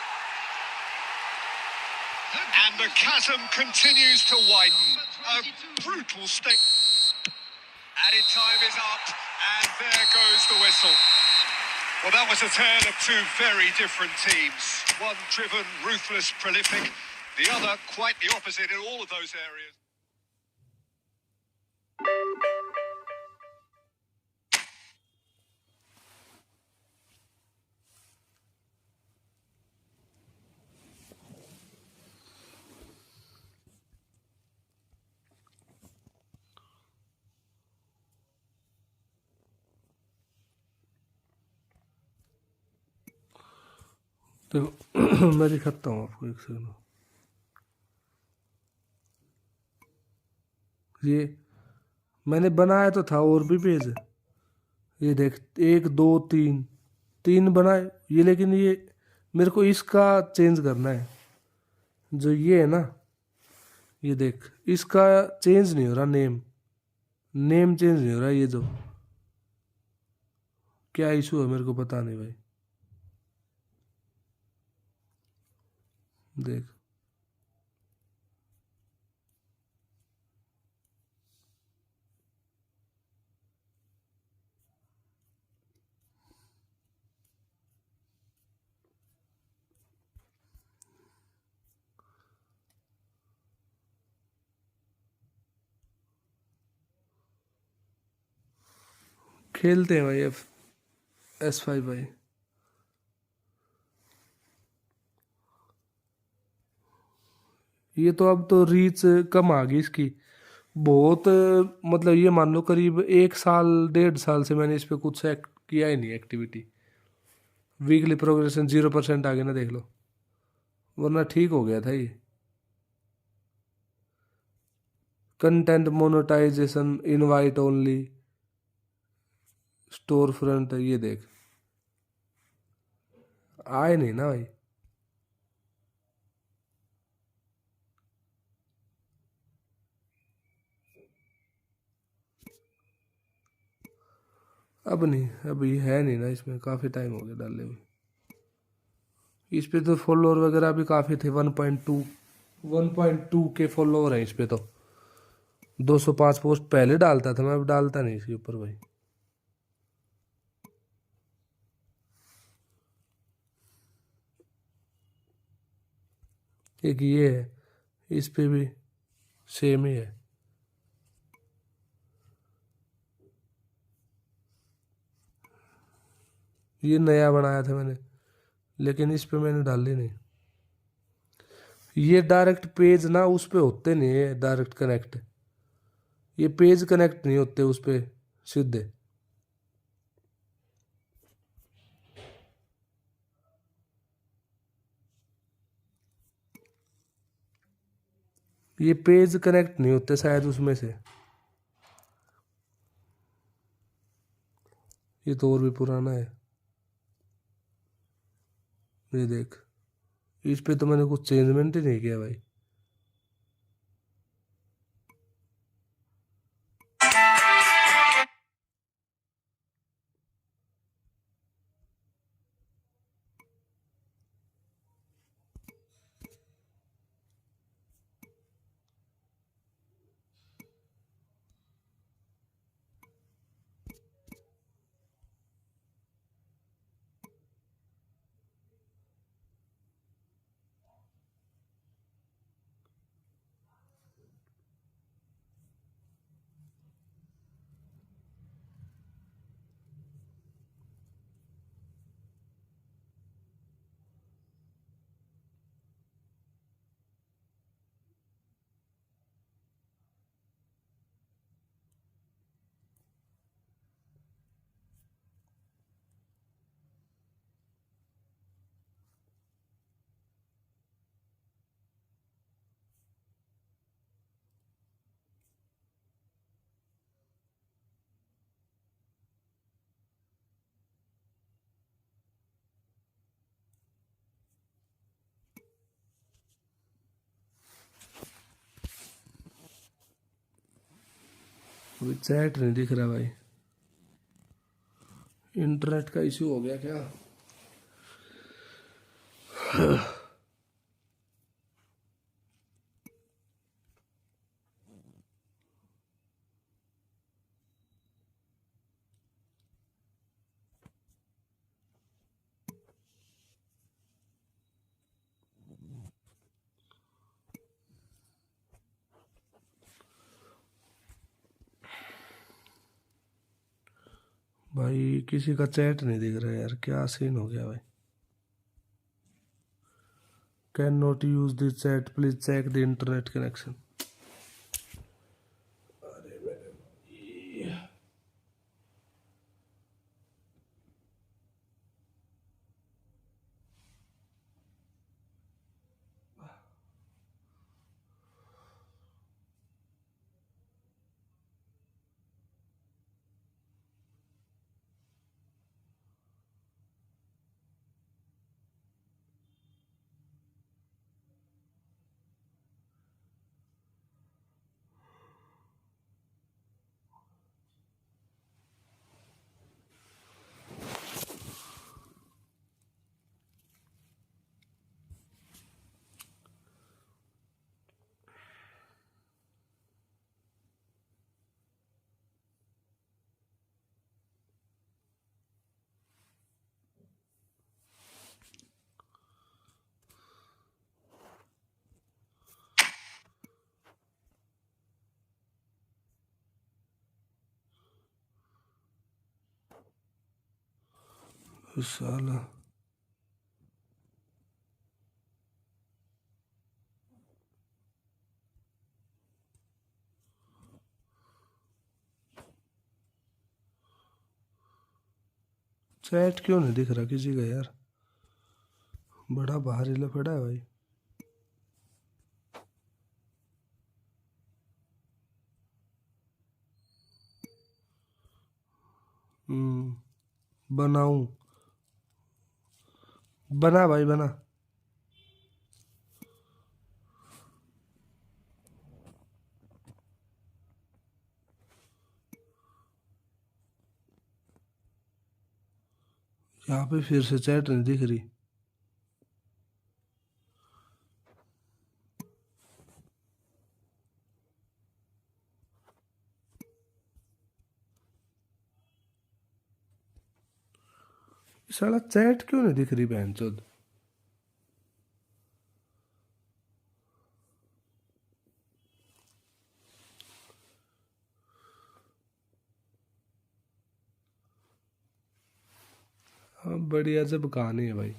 And the chasm continues to widen. A brutal stake. Added time is up, and there goes the whistle. Well, that was a tale of two very different teams. One driven, ruthless, prolific. The other quite the opposite in all of those areas. देखो मैं दिखाता हूँ आपको एक second. ये मैंने बनाया तो था और भी पेज, ये देख 1 2 3 बनाए ये, लेकिन ये मेरे को इसका चेंज करना है। जो ये है ना, ये देख इसका चेंज नहीं हो रहा, नेम चेंज नहीं हो रहा। ये जो क्या इशू है मेरे को पता नहीं भाई। देख खेलते हैं भाई S5 भाई। ये तो अब तो रीच कम आ गई इसकी बहुत। मतलब ये मान लो करीब 1 साल 1.5 साल से मैंने इस पे कुछ किया ही नहीं एक्टिविटी। वीकली प्रोग्रेशन 0% आ गया ना, देख लो, वरना ठीक हो गया था ये। Content monetisation invite only store front, ये देख आए नहीं ना भाई। अब नहीं, अभी है नहीं ना इसमें, काफ़ी टाइम हो गया डाले हुए। इस पे तो फॉलोअर वगैरह भी काफ़ी थे, 1.2 के फॉलोअर हैं इस पे तो। 205 पोस्ट पहले डालता था मैं, अब डालता नहीं इसके ऊपर भाई। एक ये है, इस पे भी सेम ही है। ये नया बनाया था मैंने, लेकिन इस पे मैंने डाली नहीं। ये डायरेक्ट पेज ना उस पे होते नहीं है डायरेक्ट कनेक्ट, ये पेज कनेक्ट नहीं होते उस पे सीधे। ये पेज कनेक्ट नहीं होते शायद उसमें से। ये तो और भी पुराना है, ये देख, इस पे तो मैंने कुछ चेंजमेंट ही नहीं किया भाई। अभी चैट नहीं दिख रहा भाई, इंटरनेट का इशू हो गया क्या? भाई किसी का चैट नहीं दिख रहा यार, क्या सीन हो गया भाई। Can not use this chat, please check the internet connection. साला चैट क्यों नहीं दिख रहा किसी का यार? बड़ा भारी लफड़ा है भाई। बनाऊं? बना भाई बना। यहाँ पे फिर से चैट नहीं दिख रही। साला चैट क्यों नहीं दिख रही बहनचोद? हाँ बढ़िया जब कहानी है भाई।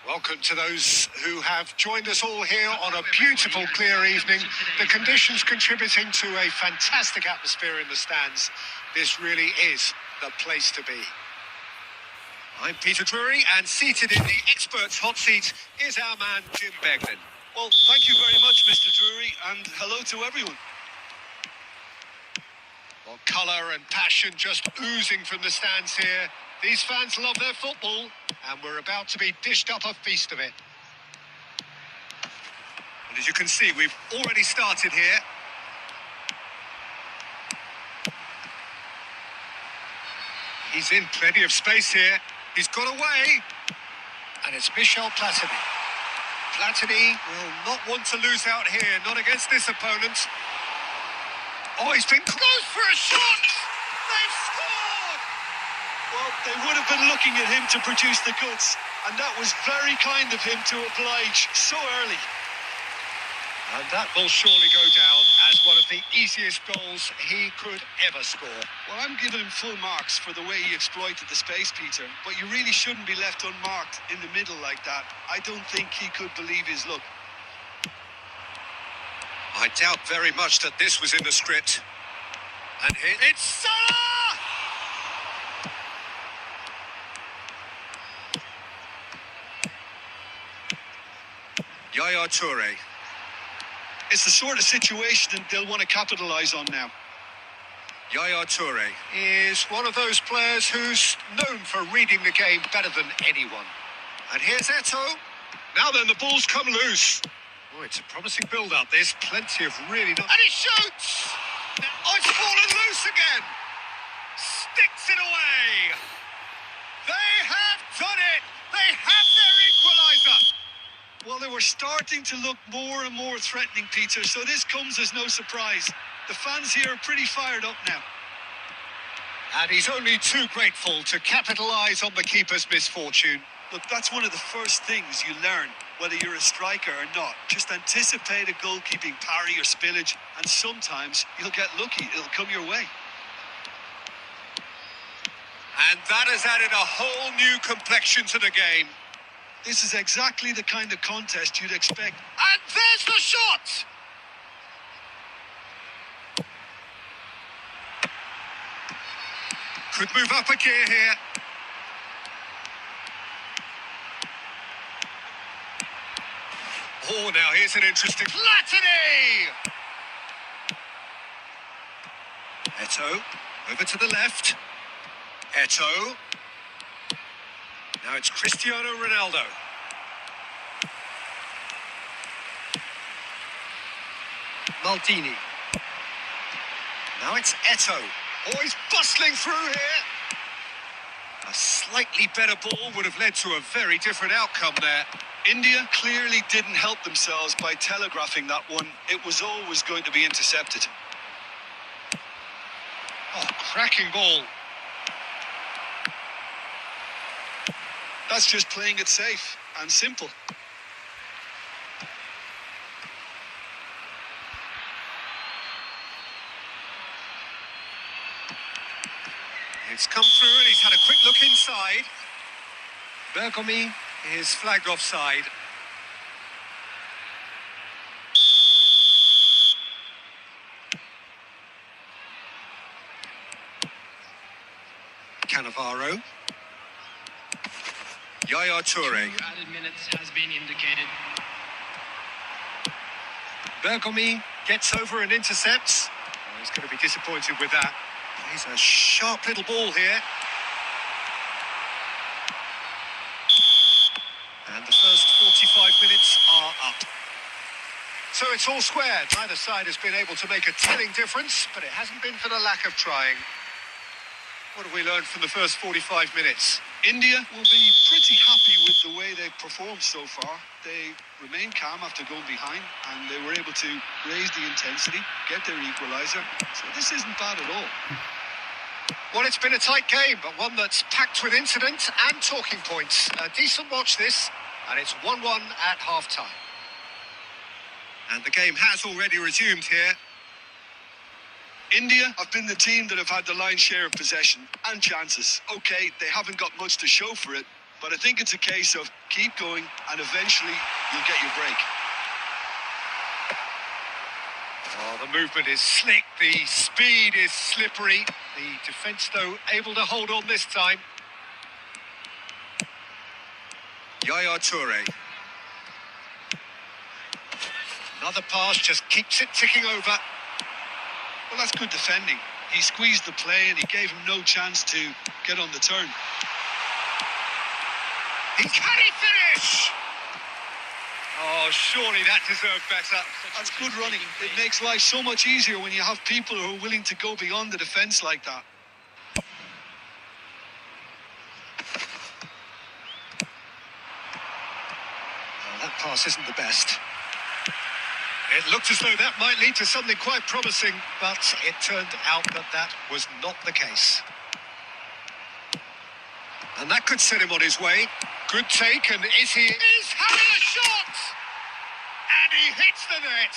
Welcome to those who have joined us all here on a beautiful, clear evening. The conditions contributing to a fantastic atmosphere in the stands. This really is the place to be. I'm Peter Drury, and seated in the experts' hot seat is our man, Jim Beglin. Well, thank you very much, Mr. Drury, and hello to everyone. Well, colour and passion just oozing from the stands here. These fans love their football, and we're about to be dished up a feast of it. And as you can see, we've already started here. He's in plenty of space here. He's got away. And it's Michel Platini. Platini will not want to lose out here, not against this opponent. Oh, he's been close for a shot! They've scored! Well, they would have been looking at him to produce the goods, and that was very kind of him to oblige so early. And that will surely go down as one of the easiest goals he could ever score. Well, I'm giving him full marks for the way he exploited the space, Peter, but you really shouldn't be left unmarked in the middle like that. I don't think he could believe his luck. I doubt very much that this was in the script. And here it's Salah! Yaya Toure. It's the sort of situation they'll want to capitalise on now. Yaya Toure is one of those players who's known for reading the game better than anyone. And here's Eto'o. Now then, the ball's come loose. Oh, it's a promising build-up. There's plenty of really... And he shoots! Oh, it's fallen loose again! Sticks it away! They have done it! They have their equaliser! Well, they were starting to look more and more threatening, Peter, so this comes as no surprise. The fans here are pretty fired up now. And he's only too grateful to capitalise on the keeper's misfortune. Look, that's one of the first things you learn, whether you're a striker or not. Just anticipate a goalkeeping parry or spillage, and sometimes you'll get lucky. It'll come your way. And that has added a whole new complexion to the game. This is exactly the kind of contest you'd expect. And there's the shot! Could move up a gear here. Oh, now here's an interesting... Latini! Eto'o, over to the left. Eto'o. Now it's Cristiano Ronaldo. Maldini. Now it's Eto'o. Oh, he's bustling through here. A slightly better ball would have led to a very different outcome there. India clearly didn't help themselves by telegraphing that one. It was always going to be intercepted. Oh, cracking ball. That's just playing it safe and simple. It's come through and he's had a quick look inside. Bergomi is flagged offside. Cannavaro. Yaya Toure. 2 added minutes has been indicated. Bergomi gets over and intercepts. Oh, he's going to be disappointed with that. He's a sharp little ball here. And the first 45 minutes are up. So it's all squared. Neither side has been able to make a telling difference, but it hasn't been for the lack of trying. What have we learned from the first 45 minutes? India will be pretty happy with the way they've performed so far. They remained calm after going behind, and they were able to raise the intensity, get their equaliser. So this isn't bad at all. Well, it's been a tight game, but one that's packed with incident and talking points. A decent watch this, and it's 1-1 at half-time. And the game has already resumed here. India have been the team that have had the lion's share of possession and chances. Okay, they haven't got much to show for it, but I think it's a case of keep going and eventually you'll get your break. Oh, the movement is slick, the speed is slippery. The defence, though, able to hold on this time. Yaya Toure. Another pass just keeps it ticking over. Well, that's good defending. He squeezed the play and he gave him no chance to get on the turn. Can he finish? Oh, surely that deserved better. That's good running. It makes life so much easier when you have people who are willing to go beyond the defence like that. Well, that pass isn't the best. It looked as though that might lead to something quite promising, but it turned out that that was not the case. And that could set him on his way. Good take, and is having a shot! And he hits the net!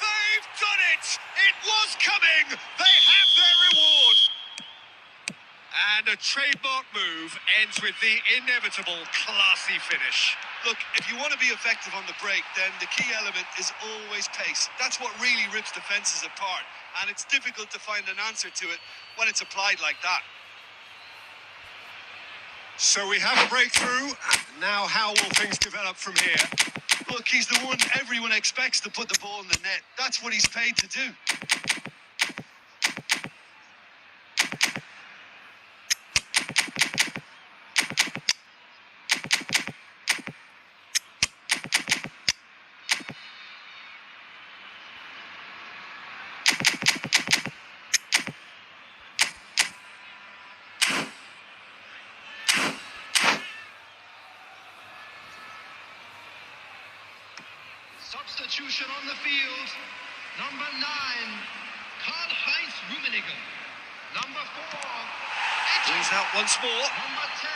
They've done it! It was coming! They have their reward! And a trademark move ends with the inevitable classy finish. Look, if you want to be effective on the break, then the key element is always pace. That's what really rips defences apart, and it's difficult to find an answer to it when it's applied like that. So we have a breakthrough. Now how will things develop from here? Look, he's the one everyone expects to put the ball in the net. That's what he's paid to do. Substitution on the field. Number 9, Karl-Heinz Rummenigge. Number 4, Brings out once more. Number 10,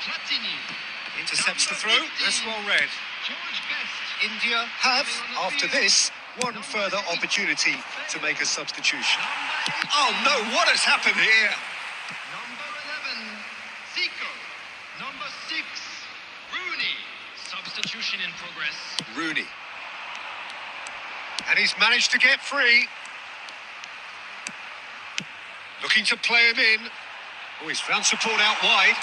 Platini. Intercepts the Number throw. 15, That's well read. George Best. India have, after this, one further opportunity to make a substitution. Number 18, Oh no, what has happened here? Number 11, Zico. Number 6, Rooney. Substitution in progress. Rooney. And he's managed to get free. Looking to play him in. Oh, he's found support out wide.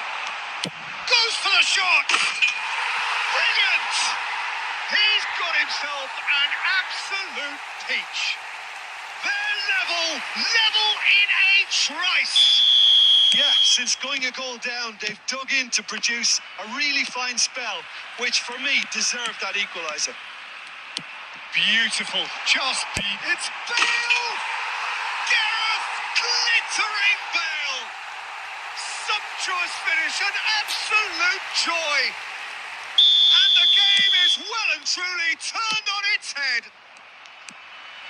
Goes for the shot! Brilliant! He's got himself an absolute peach. They're level in a trice. Yeah, since going a goal down, they've dug in to produce a really fine spell, which for me deserved that equaliser. Beautiful. It's Bale! Gareth glittering Bale! Sumptuous finish, an absolute joy! And the game is well and truly turned on its head.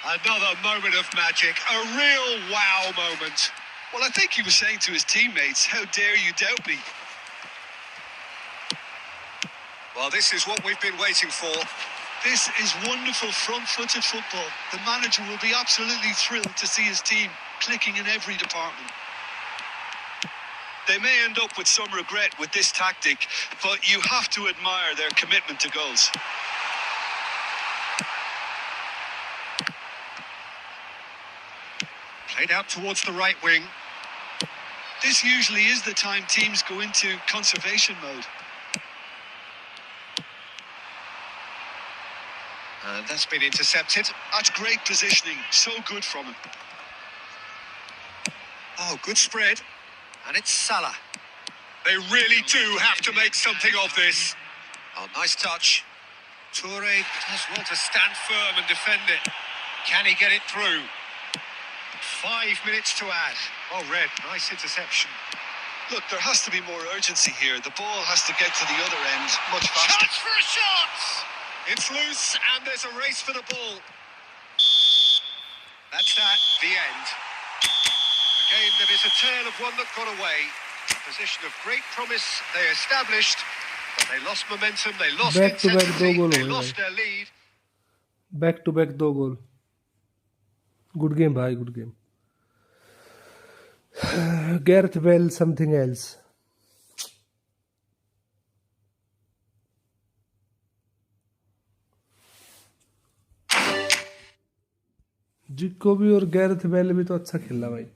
Another moment of magic, a real wow moment. Well, I think he was saying to his teammates, how dare you doubt me? Well, this is what we've been waiting for. This is wonderful front-footed football. The manager will be absolutely thrilled to see his team clicking in every department. They may end up with some regret with this tactic, but you have to admire their commitment to goals. Played out towards the right wing. This usually is the time teams go into conservation mode. And that's been intercepted. That's great positioning. So good from him. Oh, good spread. And it's Salah. They really do have to make something of this. Oh, nice touch. Toure does well to stand firm and defend it. Can he get it through? 5 minutes to add. Oh, Red, nice interception. Look, there has to be more urgency here. The ball has to get to the other end much faster. Chance for a shot! It's loose and there's a race for the ball. That's that, the end. A game that is a tale of one that got away. A position of great promise they established, but they lost momentum, they lost Back to back intensity, दो गोल they हो गए lost their lead. Back to back 2 goal good game भाई good game Gareth Bale something else Zico भी और Gareth Bale भी तो अच्छा खेला भाई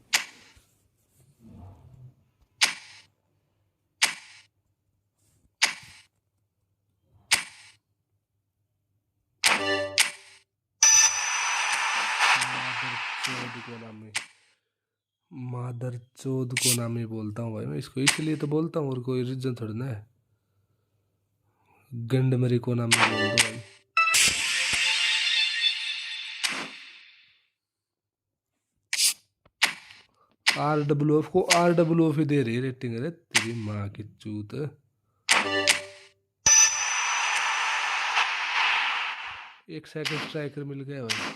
मादर चोद को नाम ही बोलता हूँ भाई मैं इसको इसलिए तो बोलता हूँ और कोई रीजन थोड़ी ना है गंड मरी को नाम ही बोल दो भाई RWF को RWF ही दे रही है रेटिंग अरे तेरी माँ की चूत एक सेकंड स्ट्राइकर मिल गया भाई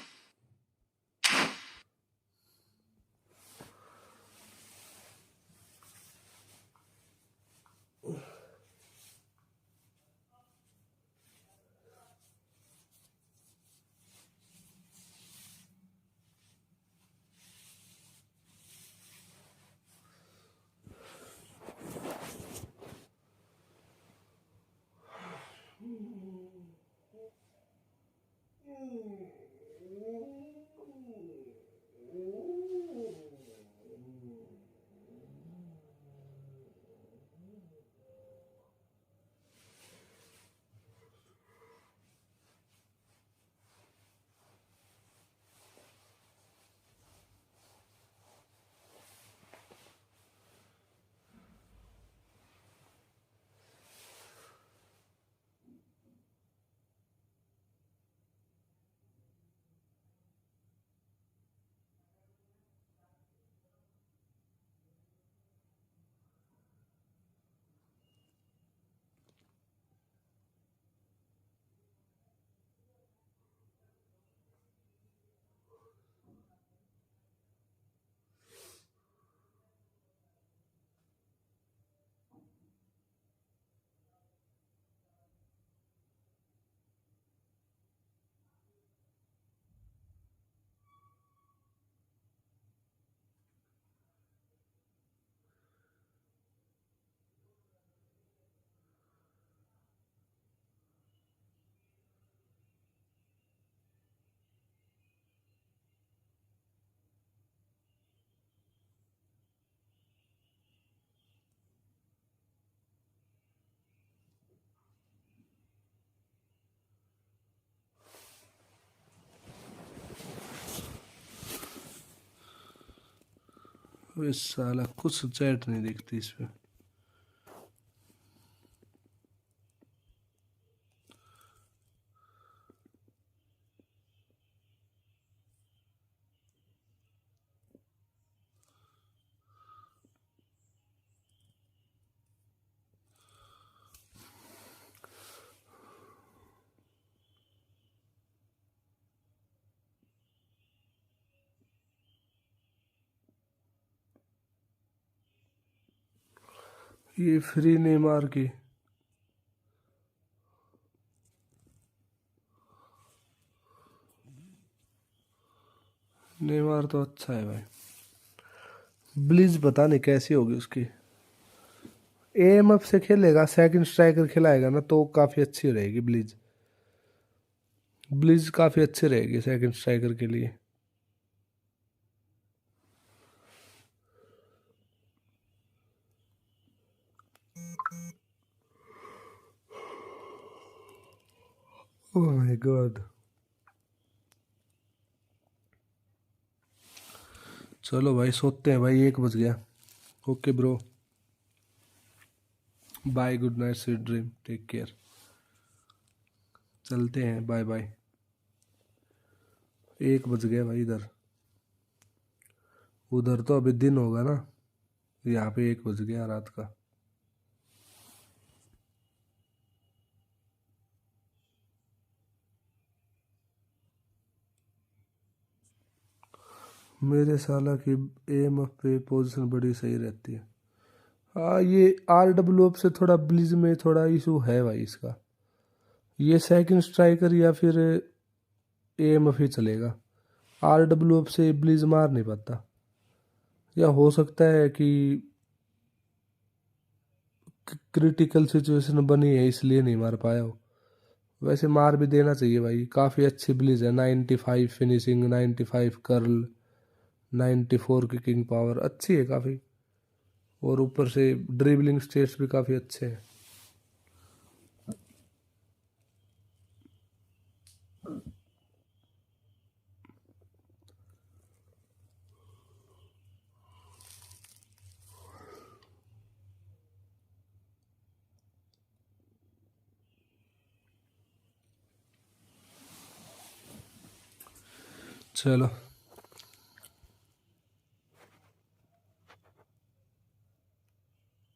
अबे साला कुछ चैट नहीं दिखती इस पे। ये फ्री नेमार की। नेमार तो अच्छा है भाई। ब्लिज पता नहीं कैसी होगी उसकी। एएमएफ से खेलेगा, सेकंड स्ट्राइकर खिलाएगा ना तो काफ़ी अच्छी रहेगी ब्लिज। ब्लिज काफ़ी अच्छी रहेगी सेकंड स्ट्राइकर के लिए। Oh my god. चलो भाई सोते हैं भाई, 1 बज गया। Okay bro, bye, good night, sweet dream, take care. चलते हैं, बाय बाय। 1 बज गया भाई इधर, उधर तो अभी दिन होगा ना, यहाँ पे 1 बज गया रात का। मेरे साला की एएमएफ पे पोजीशन बड़ी सही रहती है। हाँ, ये आरडब्ल्यूएफ से थोड़ा ब्लिज में थोड़ा इशू है भाई इसका। ये सेकंड स्ट्राइकर या फिर एएमएफ ही चलेगा, आरडब्ल्यूएफ से ब्लिज मार नहीं पाता। या हो सकता है कि क्रिटिकल सिचुएशन बनी है इसलिए नहीं मार पाया हो। वैसे मार भी देना चाहिए भाई, काफ़ी अच्छी ब्लिज है। 95 फिनिशिंग, 95 कर्ल, 94 किकिंग पावर, अच्छी है काफ़ी। और ऊपर से ड्रिबलिंग स्टेट्स भी काफ़ी अच्छे हैं। चलो।